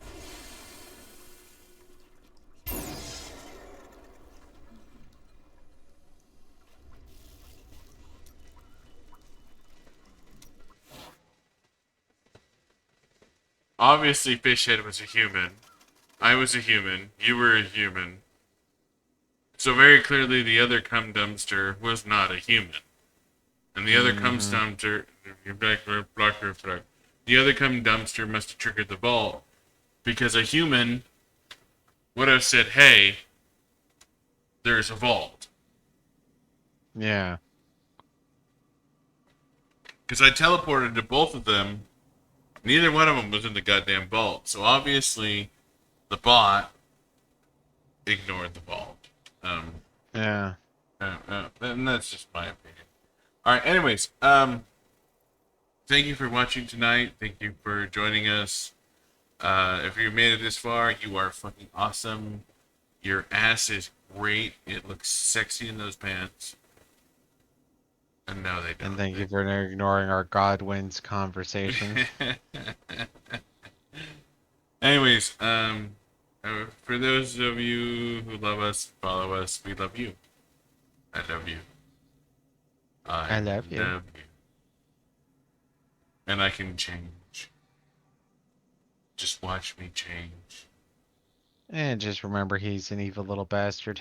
obviously Fishhead was a human. I was a human. You were a human. So very clearly the other cum dumpster was not a human. And the other cum dumpster, the other cum dumpster must have triggered the vault because a human would have said, "Hey, there's a vault." Yeah. Because I teleported to both of them. Neither one of them was in the goddamn vault. So obviously, the bot ignored the vault. Yeah. And that's just my opinion. All right. Anyways, thank you for watching tonight. Thank you for joining us. If you made it this far, you are fucking awesome. Your ass is great. It looks sexy in those pants. And no, they don't. And thank you for ignoring our Godwin's conversation. Anyways, for those of you who love us, follow us, we love you. I love you. I love you. And I can change. Just watch me change. And just remember, he's an evil little bastard.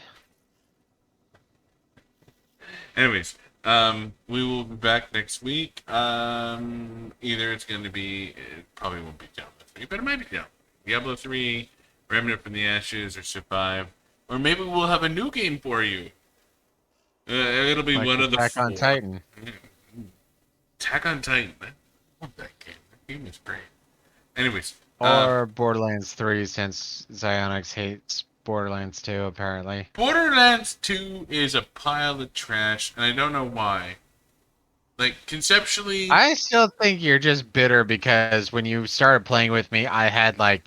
Anyways, we will be back next week. Either it's going to be, it probably won't be Diablo 3, but it might be Diablo 3, Remnant from the Ashes, or Civ 5. Or maybe we'll have a new game for you. It'll be Like one of the Attack four. on Titan. Attack on Titan. I love that game. That game is great. Anyways. Or Borderlands 3, since Zyonix hates Borderlands 2, apparently. Borderlands 2 is a pile of trash, and I don't know why. Like, conceptually... I still think you're just bitter because when you started playing with me, I had like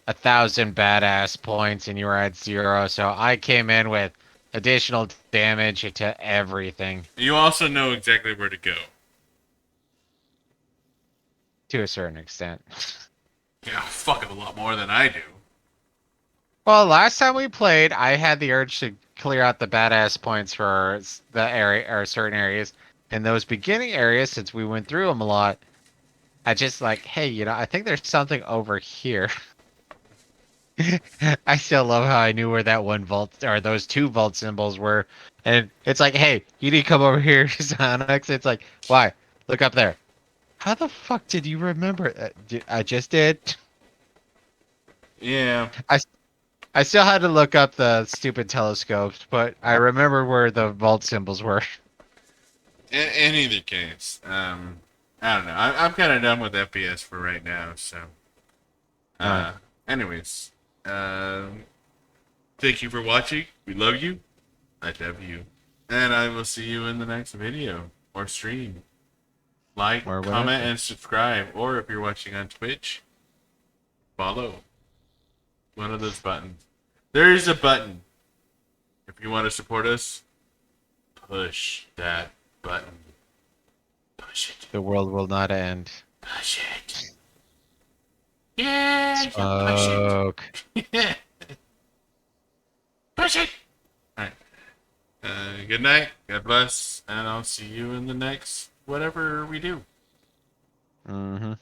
1,000 badass points and you were at 0, so I came in with additional damage to everything. You also know exactly where to go. To a certain extent. Yeah, fucking a lot more than I do. Well, last time we played, I had the urge to clear out the badass points for the area or certain areas. In those beginning areas, since we went through them a lot, I just like, hey, you know, I think there's something over here. I still love how I knew where that one vault or those two vault symbols were, and it's like, hey, you need to come over here, Sonic. It's like, why? Look up there. How the fuck did you remember that? I just did. Yeah. I still had to look up the stupid telescopes, but I remember where the vault symbols were. In either case, I don't know. I'm kind of done with FPS for right now, so. Anyways, thank you for watching. We love you. I love you. And I will see you in the next video or stream. Like, Or comment, whatever. and subscribe. Or if you're watching on Twitch, follow. One of those buttons. There is a button. If you want to support us, push that button. Push it. The world will not end. Push it. Yeah, Smoke. push it. Push it. All right. Good night. God bless, and I'll see you in the next whatever we do. Mm-hmm.